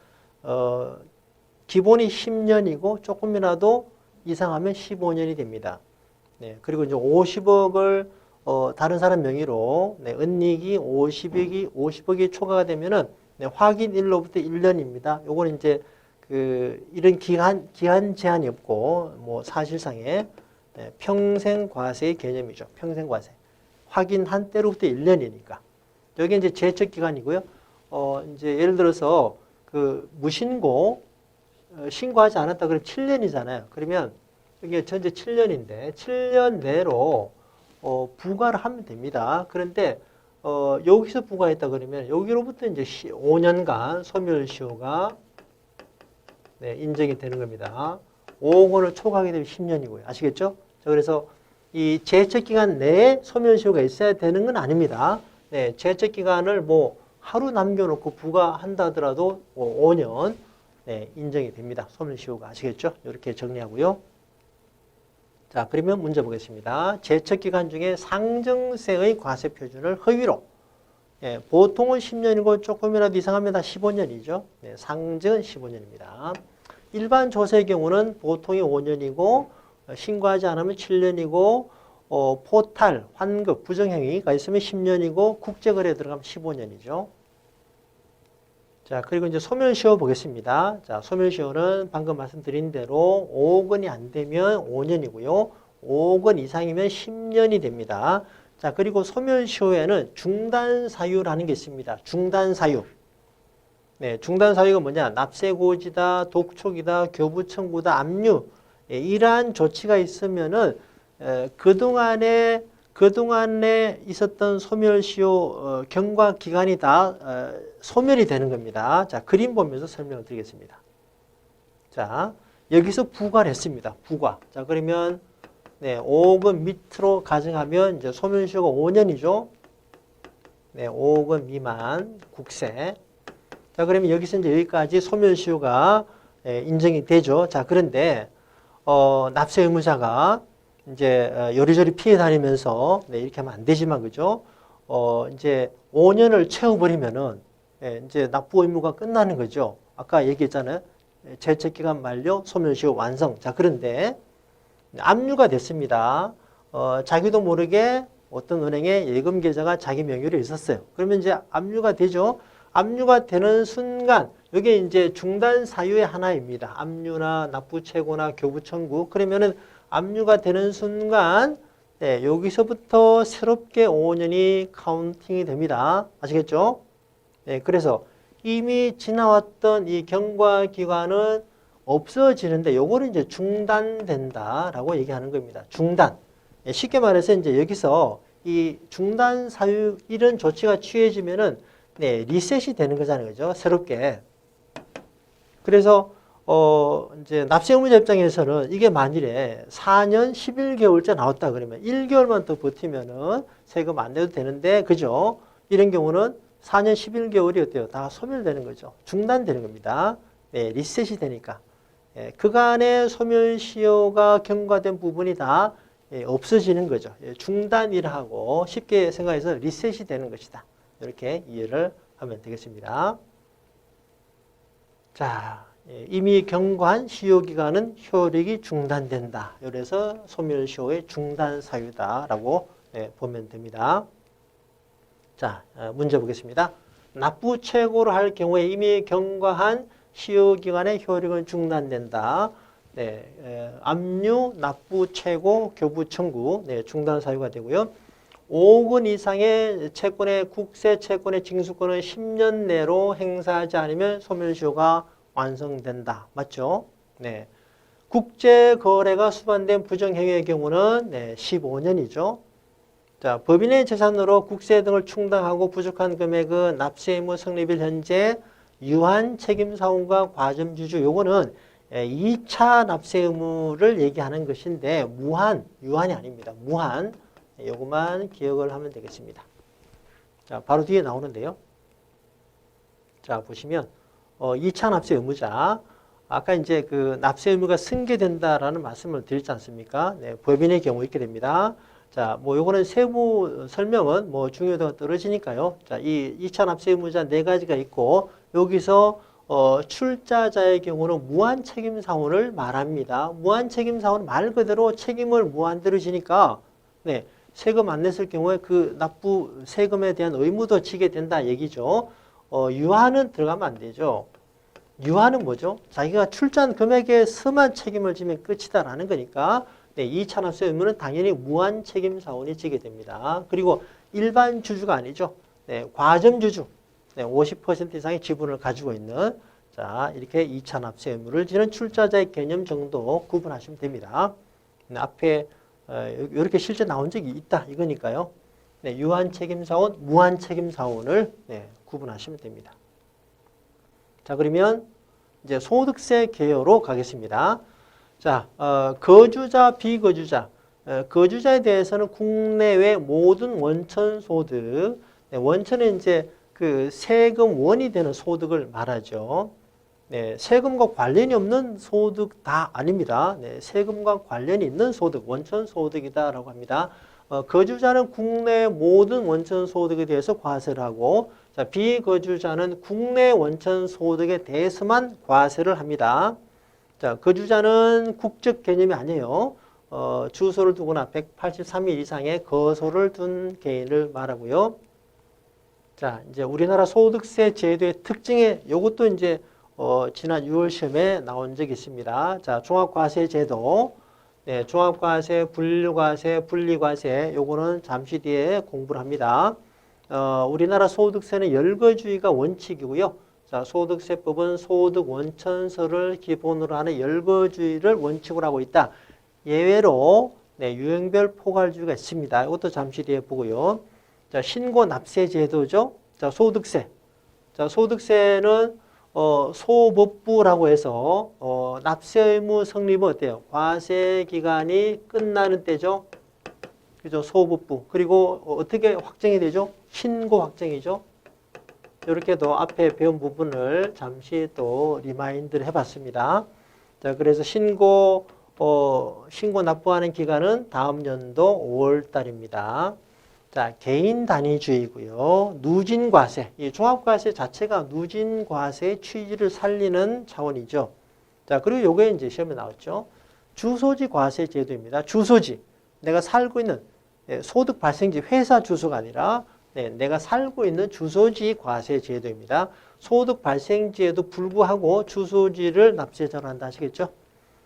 기본이 10년이고 조금이라도 이상하면 15년이 됩니다. 네, 그리고 이제 50억을 다른 사람 명의로 네, 은닉이 50억이 초과가 되면은 네, 확인일로부터 1년입니다. 요거는 이제 이런 기한 제한이 없고 뭐 사실상의 네, 평생 과세의 개념이죠. 평생 과세. 확인한 때로부터 1년이니까. 여기 이제 제척 기간이고요. 이제 예를 들어서 무신고 신고하지 않았다 그러면 7년이잖아요. 그러면 이게 전체 7년인데 7년 내로 부과를 하면 됩니다. 그런데 여기서 부과했다 그러면 여기로부터 이제 5년간 소멸시효가 네, 인정이 되는 겁니다. 5억 원을 초과하게 되면 10년이고요. 아시겠죠? 자, 그래서 이 제척 기간 내에 소멸시효가 있어야 되는 건 아닙니다. 네, 제척 기간을 뭐 하루 남겨놓고 부과한다 하더라도 5년 네, 인정이 됩니다. 소멸시효가. 아시겠죠? 이렇게 정리하고요. 자, 그러면 문제 보겠습니다. 제척 기간 중에 상증세의 과세 표준을 허위로 예, 보통은 10년이고 조금이라도 이상하면 15년이죠. 네, 상증은 15년입니다. 일반 조세의 경우는 보통이 5년이고 신고하지 않으면 7년이고 포탈, 환급, 부정행위가 있으면 10년이고 국제거래에 들어가면 15년이죠. 자, 그리고 이제 소멸시효 보겠습니다. 자, 소멸시효는 방금 말씀드린 대로 5억 원이 안 되면 5년이고요. 5억 원 이상이면 10년이 됩니다. 자, 그리고 소멸시효에는 중단사유라는 게 있습니다. 중단사유. 네, 중단사유가 뭐냐? 납세고지다, 독촉이다, 교부청구다, 압류. 예, 이러한 조치가 있으면은 그동안에 있었던 소멸시효 경과 기간이 다 소멸이 되는 겁니다. 자, 그림 보면서 설명을 드리겠습니다. 자, 여기서 부과를 했습니다. 부과. 자, 그러면 네, 5억 원 밑으로 가정하면 이제 소멸시효가 5년이죠. 네, 5억 원 미만 국세. 자, 그러면 여기서 이제 여기까지 소멸시효가 인정이 되죠. 자, 그런데 납세 의무자가 이제 요리조리 피해 다니면서 네, 이렇게 하면 안 되지만 그죠? 이제 5년을 채워버리면은 이제 납부 의무가 끝나는 거죠. 아까 얘기했잖아요. 제척 기간 만료, 소멸시효 완성. 자, 그런데 압류가 됐습니다. 자기도 모르게 어떤 은행에 예금 계좌가 자기 명의로 있었어요. 그러면 이제 압류가 되죠. 압류가 되는 순간 이게 이제 중단 사유의 하나입니다. 압류나 납부 최고나 교부 청구. 그러면은 압류가 되는 순간 네, 여기서부터 새롭게 5년이 카운팅이 됩니다. 아시겠죠? 네, 그래서 이미 지나왔던 이 경과 기간은 없어지는데 요거를 이제 중단된다라고 얘기하는 겁니다. 중단. 네, 쉽게 말해서 이제 여기서 이 중단 사유 이런 조치가 취해지면은 네, 리셋이 되는 거잖아요. 그죠? 새롭게. 그래서 이제 납세 의무자 입장에서는 이게 만일에 4년 11개월째 나왔다 그러면 1개월만 더 버티면은 세금 안 내도 되는데 그죠? 이런 경우는 4년 11개월이 어때요? 다 소멸되는 거죠. 중단되는 겁니다. 네, 리셋이 되니까. 예, 그간의 소멸시효가 경과된 부분이 다 없어지는 거죠. 예, 중단이라 하고 쉽게 생각해서 리셋이 되는 것이다. 이렇게 이해를 하면 되겠습니다. 자, 이미 경과한 시효기간은 효력이 중단된다. 그래서 소멸시효의 중단 사유다라고 보면 됩니다. 자, 문제 보겠습니다. 납부 최고를 할 경우에 이미 경과한 시효기간의 효력은 중단된다. 네, 압류, 납부 최고, 교부 청구 중단 사유가 되고요. 5억 원 이상의 채권의 국세 채권의 징수권은 10년 내로 행사하지 않으면 소멸시효가 완성된다. 맞죠? 네. 국제 거래가 수반된 부정행위의 경우는 15년이죠. 자, 법인의 재산으로 국세 등을 충당하고 부족한 금액은 납세 의무 성립일 현재 유한 책임 사원과 과점 주주 요거는 2차 납세 의무를 얘기하는 것인데 유한이 아닙니다. 무한 요것만 기억을 하면 되겠습니다. 자, 바로 뒤에 나오는데요. 자, 보시면 2차 납세 의무자. 아까 이제 그 납세 의무가 승계된다라는 말씀을 드렸지 않습니까? 네, 법인의 경우 이렇게 됩니다. 자, 뭐 요거는 세부 설명은 뭐 중요도가 떨어지니까요. 자, 이 2차 납세 의무자 네 가지가 있고 여기서 출자자의 경우는 무한 책임 사원을 말합니다. 무한 책임 사원 말 그대로 책임을 무한대로 지니까 네, 세금 안 냈을 경우에 그 납부 세금에 대한 의무도 지게 된다 얘기죠. 유한은 들어가면 안 되죠. 유한은 뭐죠? 자기가 출자한 금액에서만 책임을 지면 끝이다라는 거니까 네, 2차 납세 의무는 당연히 무한 책임 사원이 지게 됩니다. 그리고 일반 주주가 아니죠. 네, 과점 주주. 네, 50% 이상의 지분을 가지고 있는 자, 이렇게 2차 납세 의무를 지는 출자자의 개념 정도 구분하시면 됩니다. 네, 앞에 이렇게 실제 나온 적이 있다 이거니까요. 네, 유한 책임 사원, 무한 책임 사원을 네, 구분하시면 됩니다. 자, 그러면 이제 소득세 개요로 가겠습니다. 자, 거주자, 비거주자. 거주자에 대해서는 국내외 모든 원천 소득. 네, 원천은 이제 그 세금원이 되는 소득을 말하죠. 네, 세금과 관련이 없는 소득 다 아닙니다. 네, 세금과 관련이 있는 소득, 원천 소득이다라고 합니다. 거주자는 국내 모든 원천 소득에 대해서 과세를 하고, 자, 비거주자는 국내 원천 소득에 대해서만 과세를 합니다. 자, 거주자는 국적 개념이 아니에요. 주소를 두거나 183일 이상의 거소를 둔 개인을 말하고요. 자, 이제 우리나라 소득세 제도의 특징에 요것도 이제 지난 6월 시험에 나온 적이 있습니다. 자, 종합과세 제도. 네, 종합과세, 분류과세, 분리과세 요거는 잠시 뒤에 공부를 합니다. 우리나라 소득세는 열거주의가 원칙이고요. 자, 소득세법은 소득 원천서를 기본으로 하는 열거주의를 원칙으로 하고 있다. 예외로 네, 유형별 포괄주의가 있습니다. 이것도 잠시 뒤에 보고요. 자, 신고 납세 제도죠. 자, 소득세. 자, 소득세는 소법부라고 해서 납세 의무 성립은 어때요? 과세 기간이 끝나는 때죠. 그죠? 소법부. 그리고 어떻게 확정이 되죠? 신고 확정이죠. 이렇게도 앞에 배운 부분을 잠시 또 리마인드를 해봤습니다. 자, 그래서 신고 납부하는 기간은 다음 연도 5월 달입니다. 자, 개인 단위주의고요. 누진과세. 이 종합과세 자체가 누진과세의 취지를 살리는 차원이죠. 자, 그리고 요게 이제 시험에 나왔죠. 주소지 과세 제도입니다. 주소지. 내가 살고 있는 소득 발생지 회사 주소가 아니라 내가 살고 있는 주소지 과세 제도입니다. 소득 발생지에도 불구하고 주소지를 납세자로 한다 하시겠죠?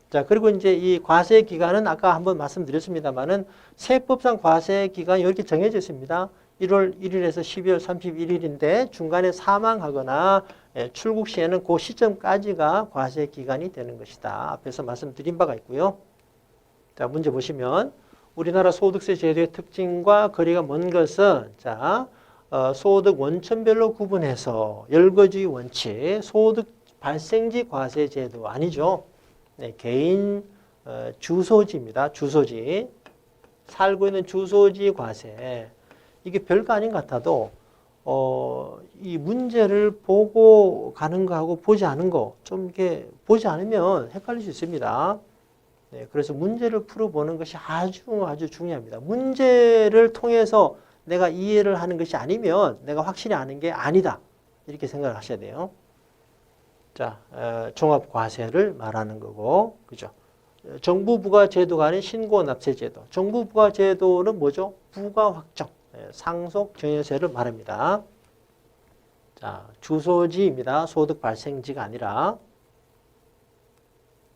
자, 그리고 이제 이 과세 기간은 아까 한번 말씀드렸습니다만은 세법상 과세 기간이 이렇게 정해져 있습니다. 1월 1일에서 12월 31일인데 중간에 사망하거나 출국 시에는 그 시점까지가 과세 기간이 되는 것이다. 앞에서 말씀드린 바가 있고요. 자, 문제 보시면 우리나라 소득세 제도의 특징과 거리가 먼 것은 자, 소득 원천별로 구분해서 열거주의 원칙, 소득 발생지 과세 제도 아니죠. 네, 개인 주소지입니다. 주소지. 살고 있는 주소지 과세. 이게 별거 아닌 것 같아도 이 문제를 보고 가는 거하고 보지 않은 거 좀 이렇게 보지 않으면 헷갈릴 수 있습니다. 네, 그래서 문제를 풀어보는 것이 아주 중요합니다. 문제를 통해서 내가 이해를 하는 것이 아니면 내가 확실히 아는 게 아니다. 이렇게 생각을 하셔야 돼요. 자, 종합과세를 말하는 거고, 그죠? 정부 부과 제도가 아닌 신고 납세 제도. 정부 부과 제도는 뭐죠? 부과 확정, 상속 증여세를 말합니다. 자, 주소지입니다. 소득 발생지가 아니라.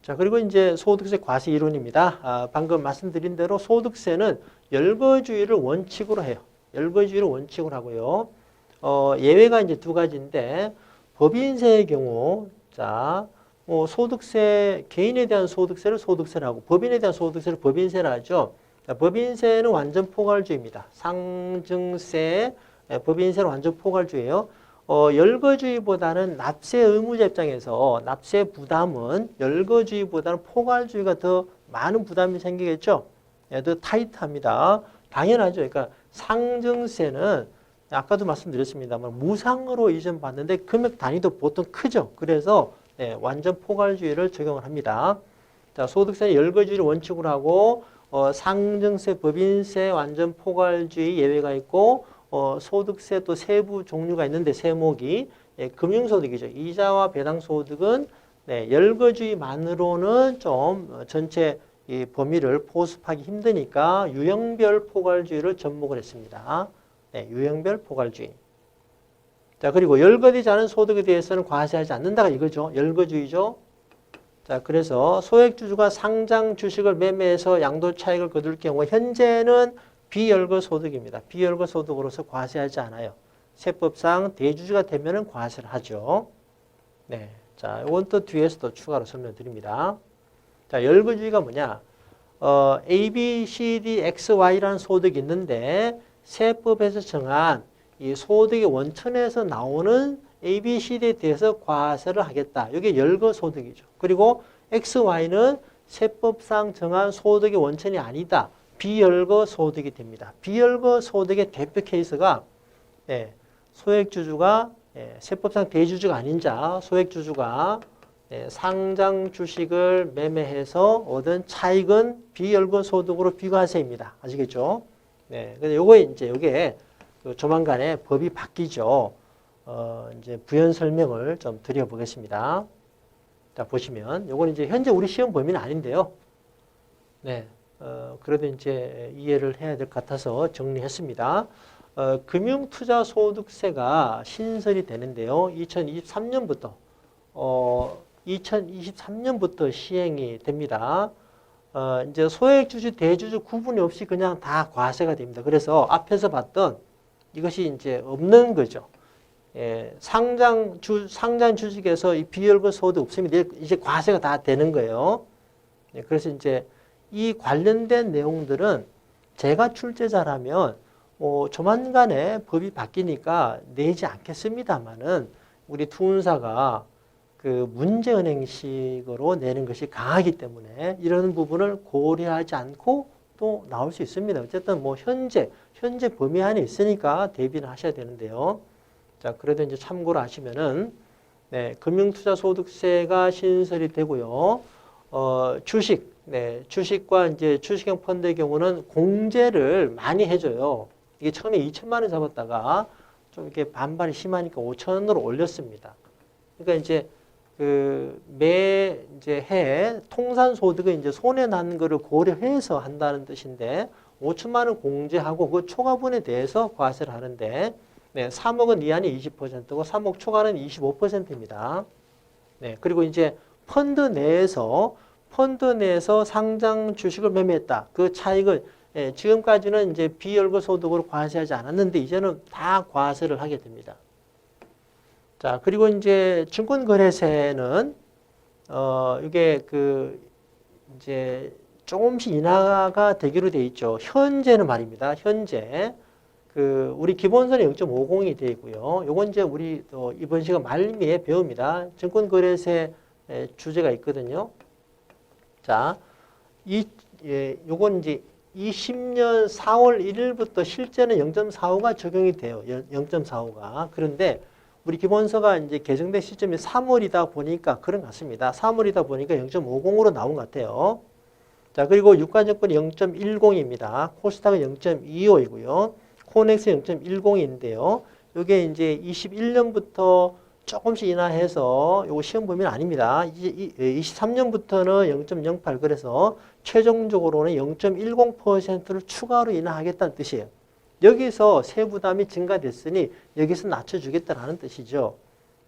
자, 그리고 이제 소득세 과세 이론입니다. 방금 말씀드린 대로 소득세는 열거주의를 원칙으로 해요. 열거주의를 원칙으로 하고요. 예외가 이제 두 가지인데, 법인세의 경우, 자, 소득세, 개인에 대한 소득세를 소득세라고, 법인에 대한 소득세를 법인세라 하죠. 자, 법인세는 완전 포괄주의입니다. 상증세, 법인세는 완전 포괄주의예요. 열거주의보다는 납세 의무자 입장에서 납세 부담은 열거주의보다는 포괄주의가 더 많은 부담이 생기겠죠. 더 타이트합니다. 당연하죠. 그러니까 상증세는 아까도 말씀드렸습니다만 무상으로 이전 받는데 금액 단위도 보통 크죠. 그래서 완전 포괄주의를 적용을 합니다. 자, 소득세는 열거주의를 원칙으로 하고 상증세, 법인세, 완전 포괄주의 예외가 있고 소득세 또 세부 종류가 있는데 세목이 금융소득이죠. 이자와 배당소득은 열거주의만으로는 좀 전체 이 범위를 포섭하기 힘드니까 유형별 포괄주의를 접목을 했습니다. 유형별 포괄주의. 자, 그리고 열거되지 않은 소득에 대해서는 과세하지 않는다가 이거죠. 열거주의죠. 자, 그래서 소액주주가 상장 주식을 매매해서 양도 차익을 거둘 경우 현재는 비열거 소득입니다. 비열거 소득으로서 과세하지 않아요. 세법상 대주주가 되면은 과세를 하죠. 네. 자, 이건 또 뒤에서 또 추가로 설명드립니다. 자, 열거주의가 뭐냐? A, B, C, D, X, Y라는 소득이 있는데 세법에서 정한 이 소득의 원천에서 나오는 A, B, C, D에 대해서 과세를 하겠다. 이게 열거 소득이죠. 그리고 X, Y는 세법상 정한 소득의 원천이 아니다. 비열거 소득이 됩니다. 비열거 소득의 대표 케이스가 소액주주가 세법상 대주주가 아닌 자, 소액주주가 상장 주식을 매매해서 얻은 차익은 비열거 소득으로 비과세입니다. 아시겠죠? 근데 요거 이제 요게 조만간에 법이 바뀌죠. 이제 부연 설명을 좀 드려보겠습니다. 자, 보시면 요건 이제 현재 우리 시험 범위는 아닌데요. 그래도 이제 이해를 해야 될 것 같아서 정리했습니다. 금융투자소득세가 신설이 되는데요. 2023년부터 시행이 됩니다. 이제 소액주주, 대주주 구분이 없이 그냥 다 과세가 됩니다. 그래서 앞에서 봤던 이것이 이제 없는 거죠. 상장 주식에서 이 비열거 소득 없으면 이제 과세가 다 되는 거예요. 그래서 이제 이 관련된 내용들은 제가 출제자라면 조만간에 법이 바뀌니까 내지 않겠습니다만은 우리 투운사가 그 문제은행식으로 내는 것이 강하기 때문에 이런 부분을 고려하지 않고 또 나올 수 있습니다. 어쨌든 뭐 현재 범위 안에 있으니까 대비를 하셔야 되는데요. 자, 그래도 이제 참고로 하시면은 금융투자소득세가 신설이 되고요. 주식과 이제 주식형 펀드의 경우는 공제를 많이 해줘요. 이게 처음에 2천만 원 잡았다가 좀 이렇게 반발이 심하니까 5천 원으로 올렸습니다. 그러니까 이제 이제 해 통산 소득은 이제 손해 난 거를 고려해서 한다는 뜻인데 5천만 원 공제하고 그 초과분에 대해서 과세를 하는데 3억은 이하는 20%고 3억 초과는 25%입니다. 그리고 이제 펀드 내에서 상장 주식을 매매했다. 그 차익을 지금까지는 이제 비열거 소득으로 과세하지 않았는데 이제는 다 과세를 하게 됩니다. 자, 그리고 이제 증권거래세는 이게 이제 조금씩 인하가 되기로 돼 있죠. 현재는 말입니다. 현재 우리 기본선이 0.50이 되어 있고요. 요건 이제 우리 이번 시간 말미에 배웁니다. 증권거래세 주제가 있거든요. 자, 요건 이제 20년 4월 1일부터 실제는 0.45가 적용이 돼요. 0.45가. 그런데 우리 기본서가 이제 개정된 시점이 3월이다 보니까 그런 것 같습니다. 3월이다 보니까 0.50으로 나온 것 같아요. 자, 그리고 유가증권이 0.10입니다. 코스닥은 0.25이고요. 코넥스 0.10인데요. 이게 이제 21년부터 조금씩 인하해서 요거 시험 범위는 아닙니다. 23년부터는 0.08 그래서 최종적으로는 0.10%를 추가로 인하하겠다는 뜻이에요. 여기서 세부담이 증가됐으니 여기서 낮춰주겠다라는 뜻이죠.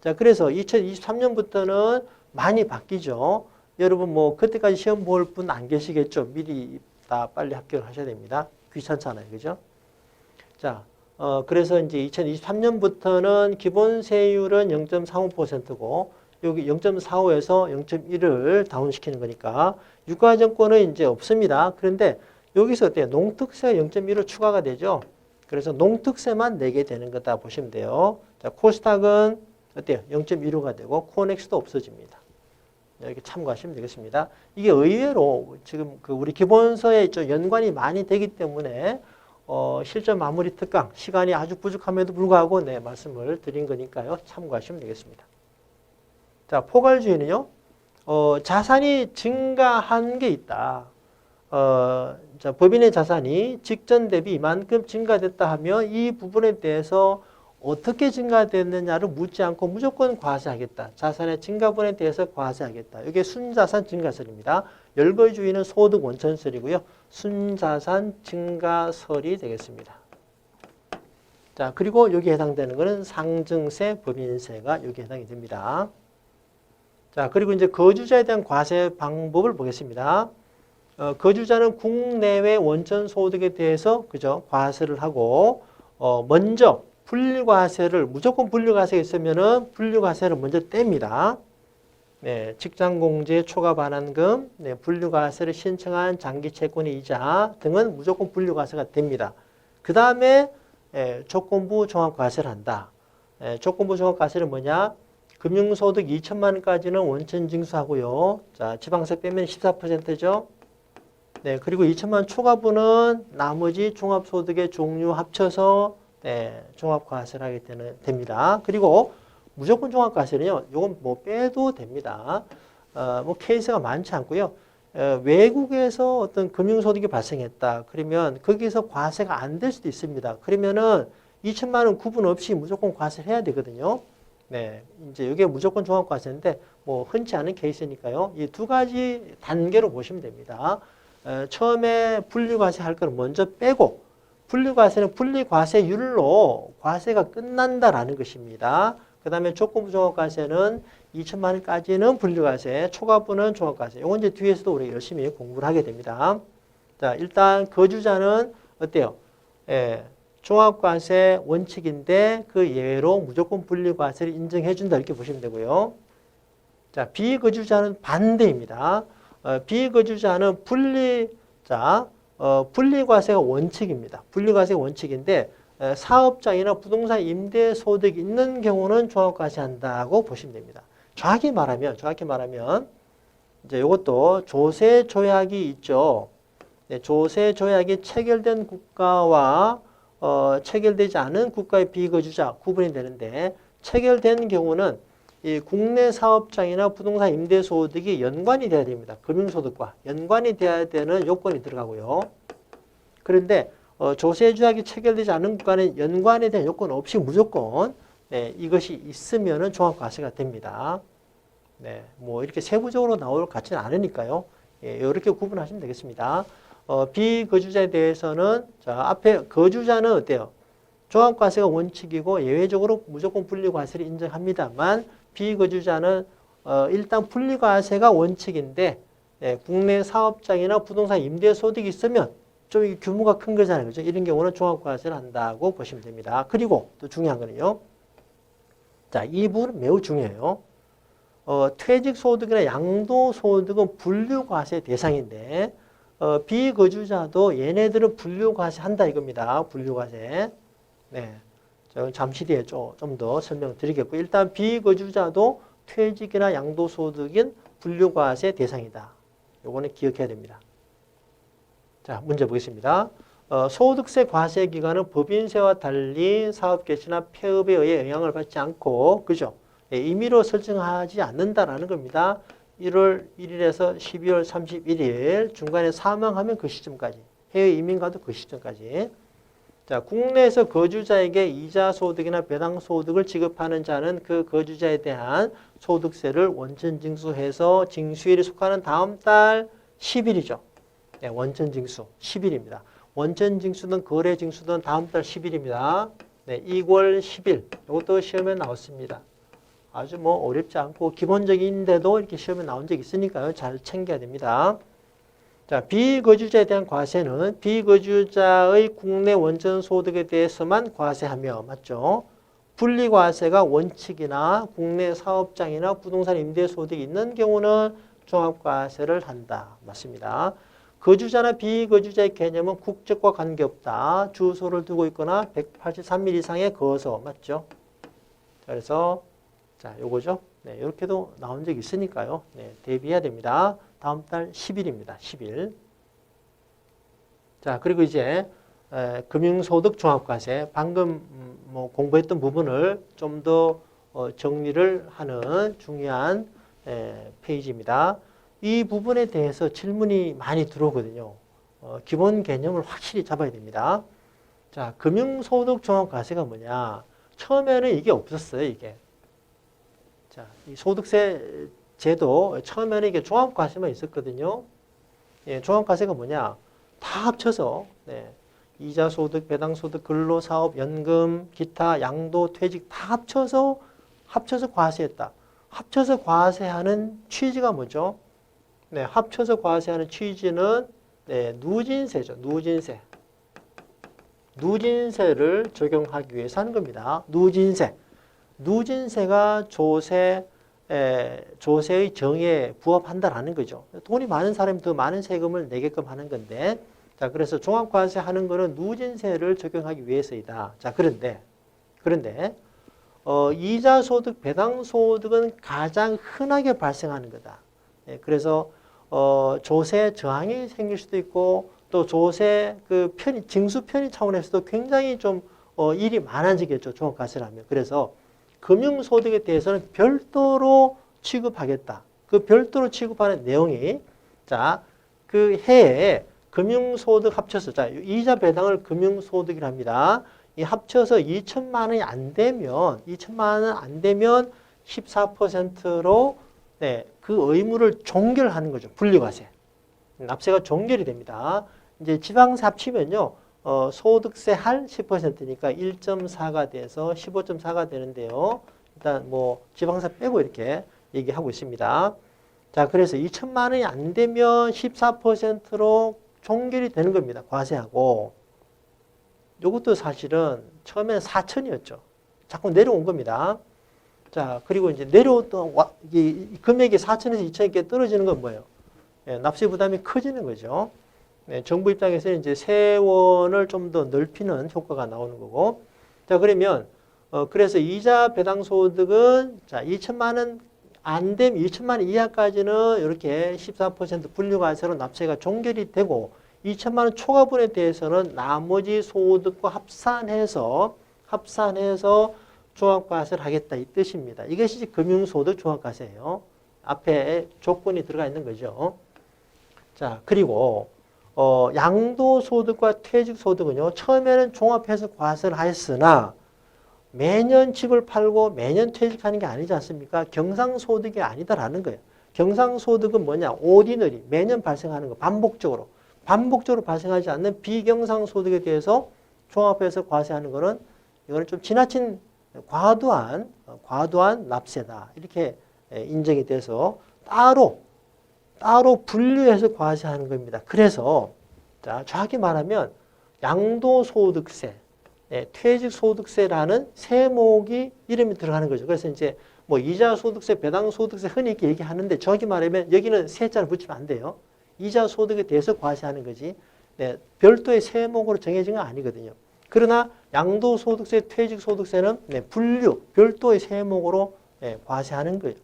자, 그래서 2023년부터는 많이 바뀌죠. 여러분 뭐 그때까지 시험 볼 분 안 계시겠죠. 미리 다 빨리 합격을 하셔야 됩니다. 귀찮잖아요. 그죠? 자, 그래서 이제 2023년부터는 기본 세율은 0.35%고 여기 0.45에서 0.1을 다운시키는 거니까 유가증권은 이제 없습니다. 그런데 여기서 어때요? 농특세 0.1로 추가가 되죠. 그래서 농특세만 내게 되는 거다 보시면 돼요. 자, 코스닥은 어때요? 0.15가 되고 코넥스도 없어집니다. 이렇게 참고하시면 되겠습니다. 이게 의외로 지금 우리 기본서에 좀 연관이 많이 되기 때문에 실전 마무리 특강 시간이 아주 부족함에도 불구하고 네, 말씀을 드린 거니까요. 참고하시면 되겠습니다. 자, 포괄주의는요. 자산이 증가한 게 있다. 자, 법인의 자산이 직전 대비 이만큼 증가됐다 하면 이 부분에 대해서 어떻게 증가됐느냐를 묻지 않고 무조건 과세하겠다. 자산의 증가분에 대해서 과세하겠다. 이게 순자산 증가설입니다. 열거주의는 소득 원천설이고요. 순자산 증가설이 되겠습니다. 자, 그리고 여기에 해당되는 것은 상증세, 법인세가 여기에 해당이 됩니다. 자, 그리고 이제 거주자에 대한 과세 방법을 보겠습니다. 거주자는 국내외 원천 소득에 대해서 그죠? 과세를 하고 먼저 분리과세를 무조건 분리과세가 있으면은 분리과세를 먼저 뗍니다. 네, 직장공제 초과 반환금, 네, 분리과세를 신청한 장기 채권의 이자 등은 무조건 분리과세가 됩니다. 그 다음에 조건부 종합과세를 한다. 조건부 종합과세는 뭐냐? 금융소득 2천만 원까지는 원천 징수하고요. 자, 지방세 빼면 14%죠. 네, 그리고 2천만 원 초과분은 나머지 종합소득의 종류 합쳐서 네, 종합과세를 하게 됩니다. 그리고 무조건 종합과세는요, 이건 뭐 빼도 됩니다. 뭐 케이스가 많지 않고요. 외국에서 어떤 금융소득이 발생했다. 그러면 거기서 과세가 안 될 수도 있습니다. 그러면은 2천만 원 구분 없이 무조건 과세를 해야 되거든요. 네, 이제 이게 무조건 종합과세인데 뭐 흔치 않은 케이스니까요. 이 두 가지 단계로 보시면 됩니다. 처음에 분리과세 할 거는 먼저 빼고 분리과세는 분리과세율로 과세가 끝난다라는 것입니다. 그 다음에 조건부 종합과세는 2천만 원까지는 분리과세, 초과분은 종합과세. 이건 이제 뒤에서도 우리 열심히 공부를 하게 됩니다. 자, 일단 거주자는 어때요? 종합과세 원칙인데 그 예외로 무조건 분리과세를 인정해준다 이렇게 보시면 되고요. 자, 비거주자는 반대입니다. 비거주자는 분리과세가 원칙입니다. 분리과세가 원칙인데 사업장이나 부동산 임대 소득이 있는 경우는 종합과세 한다고 보시면 됩니다. 정확히 말하면 이제 이것도 조세 조약이 있죠. 네, 조세 조약이 체결된 국가와 체결되지 않은 국가의 비거주자 구분이 되는데 체결된 경우는 이 국내 사업장이나 부동산 임대 소득이 연관이 돼야 됩니다. 금융소득과 연관이 돼야 되는 요건이 들어가고요. 그런데 조세 조약이 체결되지 않은 국가는 연관에 대한 요건 없이 무조건 네, 이것이 있으면은 종합과세가 됩니다. 네, 뭐 이렇게 세부적으로 나올 것 같지는 않으니까요. 예, 이렇게 구분하시면 되겠습니다. 비거주자에 대해서는 자, 앞에 거주자는 어때요? 종합과세가 원칙이고 예외적으로 무조건 분리과세를 인정합니다만 비거주자는 일단 분리과세가 원칙인데 국내 사업장이나 부동산 임대 소득이 있으면 좀 규모가 큰 거잖아요. 그죠? 이런 경우는 종합과세를 한다고 보시면 됩니다. 그리고 또 중요한 거는요. 자, 이 부분은 매우 중요해요. 퇴직소득이나 양도소득은 분류과세 대상인데 비거주자도 얘네들은 분류과세 한다 이겁니다. 분류과세. 네. 잠시 뒤에 좀 더 설명드리겠고 일단 비거주자도 퇴직이나 양도소득인 분류과세 대상이다. 요거는 기억해야 됩니다. 자, 문제 보겠습니다. 소득세 과세 기간은 법인세와 달리 사업 개시나 폐업에 의해 영향을 받지 않고 그죠? 네, 임의로 설정하지 않는다라는 겁니다. 1월 1일에서 12월 31일 중간에 사망하면 그 시점까지 해외 이민 가도 그 시점까지 자, 국내에서 거주자에게 이자 소득이나 배당 소득을 지급하는 자는 그 거주자에 대한 소득세를 원천 징수해서 징수일이 속하는 다음 달 10일이죠. 네, 원천 징수 10일입니다. 원천 징수든 거래 징수든 다음 달 10일입니다. 네, 2월 10일. 이것도 시험에 나왔습니다. 아주 뭐 어렵지 않고 기본적인데도 이렇게 시험에 나온 적이 있으니까요. 잘 챙겨야 됩니다. 자, 비거주자에 대한 과세는 비거주자의 국내 원천 소득에 대해서만 과세하며 맞죠? 분리과세가 원칙이나 국내 사업장이나 부동산 임대 소득이 있는 경우는 종합과세를 한다. 맞습니다. 거주자나 비거주자의 개념은 국적과 관계없다. 주소를 두고 있거나 183일 이상의 거소 맞죠? 그래서 자, 요거죠. 네, 이렇게도 나온 적이 있으니까요. 네, 대비해야 됩니다. 다음 달 10일입니다. 10일. 자, 그리고 이제 금융소득 종합과세 방금 뭐 공부했던 부분을 좀 더 정리를 하는 중요한 페이지입니다. 이 부분에 대해서 질문이 많이 들어오거든요. 기본 개념을 확실히 잡아야 됩니다. 자, 금융소득 종합과세가 뭐냐? 처음에는 이게 없었어요, 이게. 자, 이 소득세 제도 처음에는 이게 종합과세만 있었거든요. 예, 종합과세가 뭐냐? 다 합쳐서 이자 소득, 배당 소득, 근로사업, 연금, 기타, 양도, 퇴직 다 합쳐서 과세했다. 합쳐서 과세하는 취지가 뭐죠? 네, 합쳐서 과세하는 취지는 누진세죠. 누진세. 누진세를 적용하기 위해서 하는 겁니다. 누진세. 누진세가 조세의 정의에 부합한다라는 거죠. 돈이 많은 사람이 더 많은 세금을 내게끔 하는 건데, 자, 그래서 종합과세 하는 거는 누진세를 적용하기 위해서이다. 자, 그런데, 이자 소득, 배당 소득은 가장 흔하게 발생하는 거다. 예, 그래서, 조세 저항이 생길 수도 있고, 또 조세 징수 편의 차원에서도 굉장히 좀, 일이 많아지겠죠. 종합과세라면. 그래서, 금융소득에 대해서는 별도로 취급하겠다. 그 별도로 취급하는 내용이, 자, 그 해에 금융소득 합쳐서, 자, 이자 배당을 금융소득이라 합니다. 이 합쳐서 2천만 원이 안 되면, 14%로, 그 의무를 종결하는 거죠. 분리과세. 납세가 종결이 됩니다. 이제 지방세 합치면요, 소득세 할 10%니까 1.4가 돼서 15.4가 되는데요. 일단 뭐 지방세 빼고 이렇게 얘기하고 있습니다. 자, 그래서 2천만 원이 안 되면 14%로 종결이 되는 겁니다. 과세하고. 이것도 사실은 처음에는 4천이었죠. 자꾸 내려온 겁니다. 자, 그리고 이제 내려왔던 금액이 4천에서 2천에 떨어지는 건 뭐예요? 납세 부담이 커지는 거죠. 정부 입장에서 이제 세원을 좀 더 넓히는 효과가 나오는 거고. 자, 그러면, 그래서 이자 배당 소득은, 자, 2천만 원 안 되면 2천만 원 이하까지는 이렇게 14% 분류과세로 납세가 종결이 되고, 2천만 원 초과분에 대해서는 나머지 소득과 합산해서 종합과세를 하겠다 이 뜻입니다. 이것이 금융소득 종합과세예요. 앞에 조건이 들어가 있는 거죠. 자, 그리고 양도소득과 퇴직소득은요, 처음에는 종합해서 과세를 하였으나 매년 집을 팔고 매년 퇴직하는 게 아니지 않습니까? 경상소득이 아니다라는 거예요. 경상소득은 뭐냐? 오디너리, 매년 발생하는 거, 반복적으로 발생하지 않는 비경상소득에 대해서 종합해서 과세하는 거는 이거는 좀 지나친 과도한 납세다. 이렇게 인정이 돼서 따로 분류해서 과세하는 겁니다. 그래서 자, 정확히 말하면 양도소득세, 퇴직소득세라는 세목이 이름이 들어가는 거죠. 그래서 이제 뭐 이자소득세, 배당소득세 흔히 이렇게 얘기하는데 정확히 말하면 여기는 세자를 붙이면 안 돼요. 이자소득에 대해서 과세하는 거지. 별도의 세목으로 정해진 건 아니거든요. 그러나 양도소득세, 퇴직소득세는 별도의 세목으로 과세하는 거예요.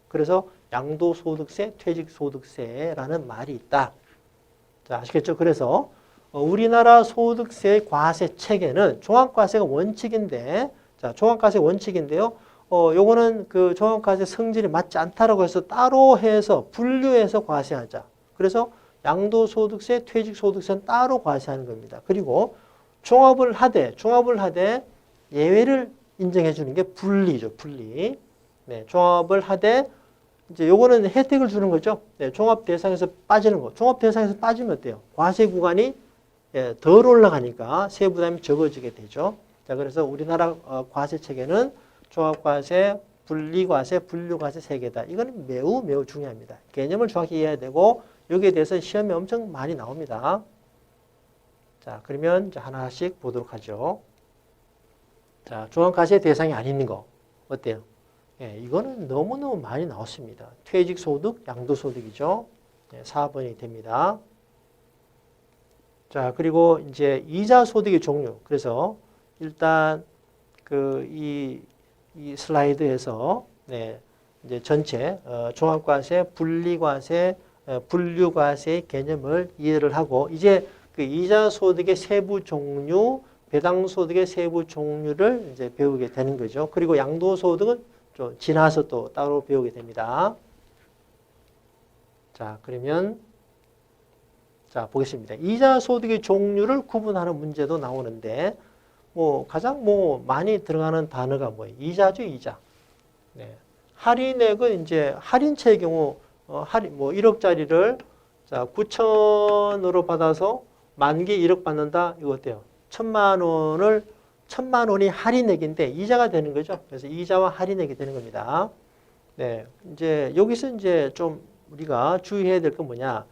그래서 양도소득세, 퇴직소득세라는 말이 있다. 자, 아시겠죠? 그래서 우리나라 소득세 과세 체계는 종합과세가 원칙인데, 자, 종합과세 원칙인데요. 요거는 그 종합과세 성질이 맞지 않다라고 해서 따로 해서 분류해서 과세하자. 그래서 양도소득세, 퇴직소득세는 따로 과세하는 겁니다. 그리고 종합을 하되 예외를 인정해 주는 게 분리죠, 분리. 종합을 하되 이제 요거는 혜택을 주는 거죠. 종합 대상에서 빠지는 거. 종합 대상에서 빠지면 어때요? 과세 구간이 덜 올라가니까 세부담이 적어지게 되죠. 자, 그래서 우리나라 과세 체계는 종합과세, 분리과세, 분류과세 세 개다. 이거는 매우 중요합니다. 개념을 정확히 이해해야 되고 여기에 대해서 시험에 엄청 많이 나옵니다. 자, 그러면 이제 하나씩 보도록 하죠. 자, 종합과세 대상이 안 있는 거 어때요? 이거는 너무너무 많이 나왔습니다. 퇴직소득, 양도소득이죠. 4번이 됩니다. 자, 그리고 이제 이자소득의 종류. 그래서 일단 이 슬라이드에서 이제 전체 종합과세, 분리과세, 분류과세의 개념을 이해를 하고 이제 그 이자 소득의 세부 종류, 배당 소득의 세부 종류를 이제 배우게 되는 거죠. 그리고 양도 소득은 좀 지나서 또 따로 배우게 됩니다. 자, 그러면 자, 보겠습니다. 이자 소득의 종류를 구분하는 문제도 나오는데 가장 많이 들어가는 단어가 뭐예요? 이자죠, 이자. 네. 할인액은 이제 할인채의 경우 할인 1억짜리를 자, 9천으로 받아서 만기 1억 받는다. 이거 어때요? 1,000만 원이 할인액인데 이자가 되는 거죠. 그래서 이자와 할인액이 되는 겁니다. 네. 이제 여기서 이제 좀 우리가 주의해야 될 건 뭐냐?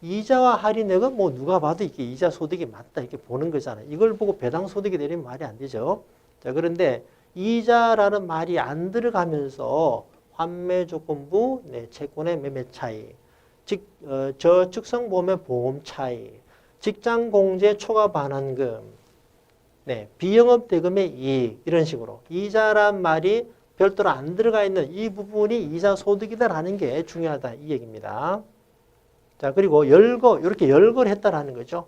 이자와 할인액은 누가 봐도 이게 이자 소득이 맞다 이렇게 보는 거잖아요. 이걸 보고 배당 소득이 되려면 말이 안 되죠. 자, 그런데 이자라는 말이 안 들어가면서 환매 조건부, 채권의 매매 차이, 저축성보험의 보험 차이, 직장공제 초과 반환금, 비영업 대금의 이익 이런 식으로 이자란 말이 별도로 안 들어가 있는 이 부분이 이자 소득이다라는 게 중요하다 이 얘기입니다. 자, 그리고 이렇게 열거를 했다라는 거죠.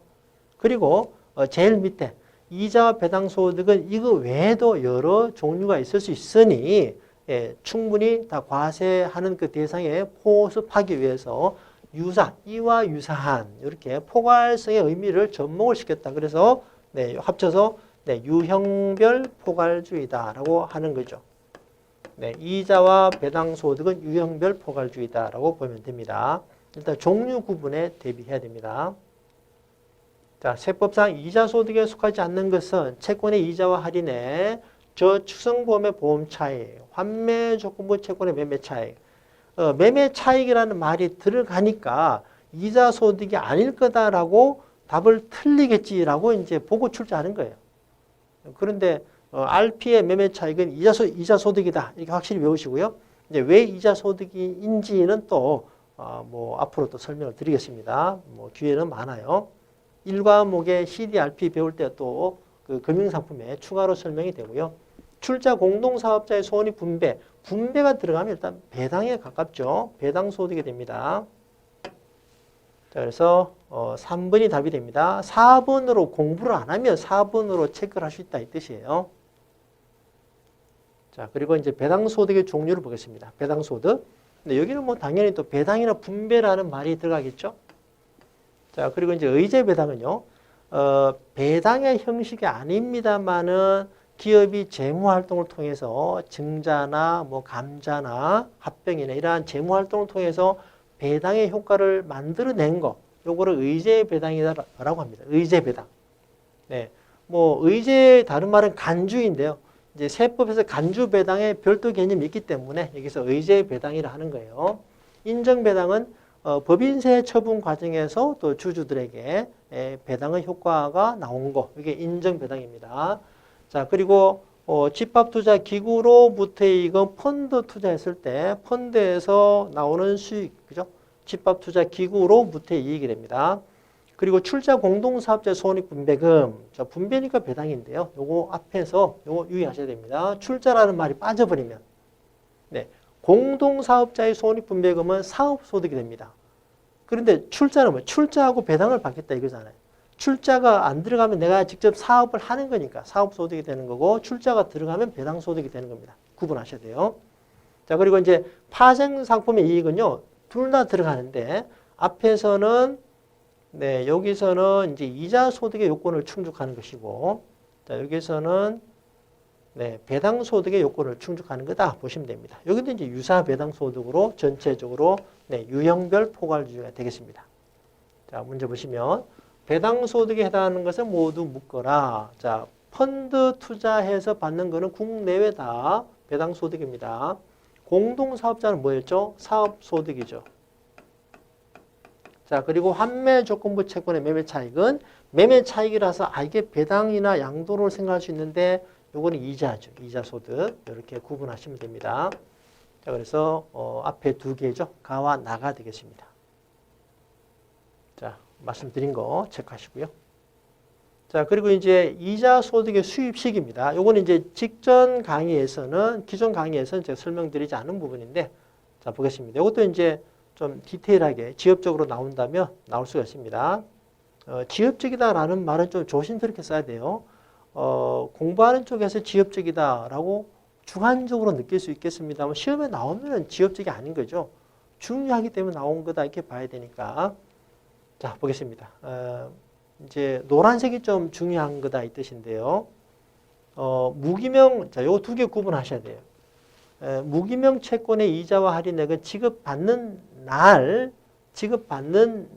그리고 제일 밑에 이자와 배당 소득은 이거 외에도 여러 종류가 있을 수 있으니 충분히 다 과세하는 그 대상에 포섭하기 위해서 이와 유사한 이렇게 포괄성의 의미를 접목을 시켰다. 그래서 합쳐서 유형별 포괄주의다라고 하는 거죠. 이자와 배당 소득은 유형별 포괄주의다라고 보면 됩니다. 일단 종류 구분에 대비해야 됩니다. 자, 세법상 이자 소득에 속하지 않는 것은 채권의 이자와 할인에 저축성보험의 보험 차익, 환매 조건부 채권의 매매 차익. 매매 차익이라는 말이 들어가니까 이자 소득이 아닐 거다라고 답을 틀리겠지라고 이제 보고 출제하는 거예요. 그런데 RP의 매매 차익은 이자 소득이다. 이렇게 확실히 외우시고요. 이제 왜 이자 소득인지는 또 앞으로 또 설명을 드리겠습니다. 기회는 많아요. 1과목의 CDRP 배울 때 또 그 금융상품에 추가로 설명이 되고요. 출자 공동사업자의 손익 분배가 들어가면 일단 배당에 가깝죠. 배당 소득이 됩니다. 자, 그래서 3번이 답이 됩니다. 4번으로 공부를 안 하면 4번으로 체크를 할 수 있다 이 뜻이에요. 자, 그리고 이제 배당 소득의 종류를 보겠습니다. 배당 소득. 근데 여기는 당연히 또 배당이나 분배라는 말이 들어가겠죠. 자, 그리고 이제 의제 배당은요. 배당의 형식이 아닙니다만은 기업이 재무 활동을 통해서 증자나 감자나 합병이나 이러한 재무 활동을 통해서 배당의 효과를 만들어낸 거. 요거를 의제 배당이라고 합니다. 의제 배당. 네. 의제 다른 말은 간주인데요. 이제 세법에서 간주 배당에 별도 개념이 있기 때문에 여기서 의제 배당이라 하는 거예요. 인정 배당은 법인세 처분 과정에서 또 주주들에게 배당의 효과가 나온 거. 이게 인정 배당입니다. 자, 그리고 집합투자기구로부터의 이건 펀드 투자했을 때 펀드에서 나오는 수익, 그죠? 집합투자기구로부터의 이익이 됩니다. 그리고 출자 공동사업자 손익분배금. 자, 분배니까 배당인데요. 요거 앞에서 요거 유의하셔야 됩니다. 출자라는 말이 빠져버리면. 공동사업자의 손익분배금은 사업소득이 됩니다. 그런데 출자는 뭐예요? 출자하고 배당을 받겠다 이거잖아요. 출자가 안 들어가면 내가 직접 사업을 하는 거니까 사업소득이 되는 거고 출자가 들어가면 배당소득이 되는 겁니다. 구분하셔야 돼요. 자, 그리고 이제 파생상품의 이익은요. 둘 다 들어가는데 앞에서는 여기서는 이제 이자 소득의 요건을 충족하는 것이고 자, 여기서는 배당 소득의 요건을 충족하는 거다 보시면 됩니다. 여기도 이제 유사 배당 소득으로 전체적으로 유형별 포괄주의가 되겠습니다. 자, 문제 보시면 배당 소득에 해당하는 것은 모두 묶어라. 자, 펀드 투자해서 받는 거는 국내외 다 배당 소득입니다. 공동사업자는 뭐였죠? 사업 소득이죠. 자, 그리고 환매 조건부 채권의 매매 차익은 매매 차익이라서 이게 배당이나 양도를 생각할 수 있는데 요거는 이자죠. 이자 소득. 이렇게 구분하시면 됩니다. 자, 그래서 앞에 두 개죠. 가와 나가 되겠습니다. 자, 말씀드린 거 체크하시고요. 자, 그리고 이제 이자 소득의 수입식입니다. 요거는 이제 기존 강의에서는 제가 설명드리지 않은 부분인데 자, 보겠습니다. 이것도 이제 좀 디테일하게 지역적으로 나온다면 나올 수가 있습니다. 지엽적이다라는 말은 좀 조심스럽게 써야 돼요. 공부하는 쪽에서 지엽적이다라고 주관적으로 느낄 수 있겠습니다만 시험에 나오면 지엽적이 아닌 거죠. 중요하기 때문에 나온 거다 이렇게 봐야 되니까. 자, 보겠습니다. 이제 노란색이 좀 중요한 거다 이 뜻인데요. 무기명, 자, 요거 두 개 구분하셔야 돼요. 무기명 채권의 이자와 할인액은 지급받는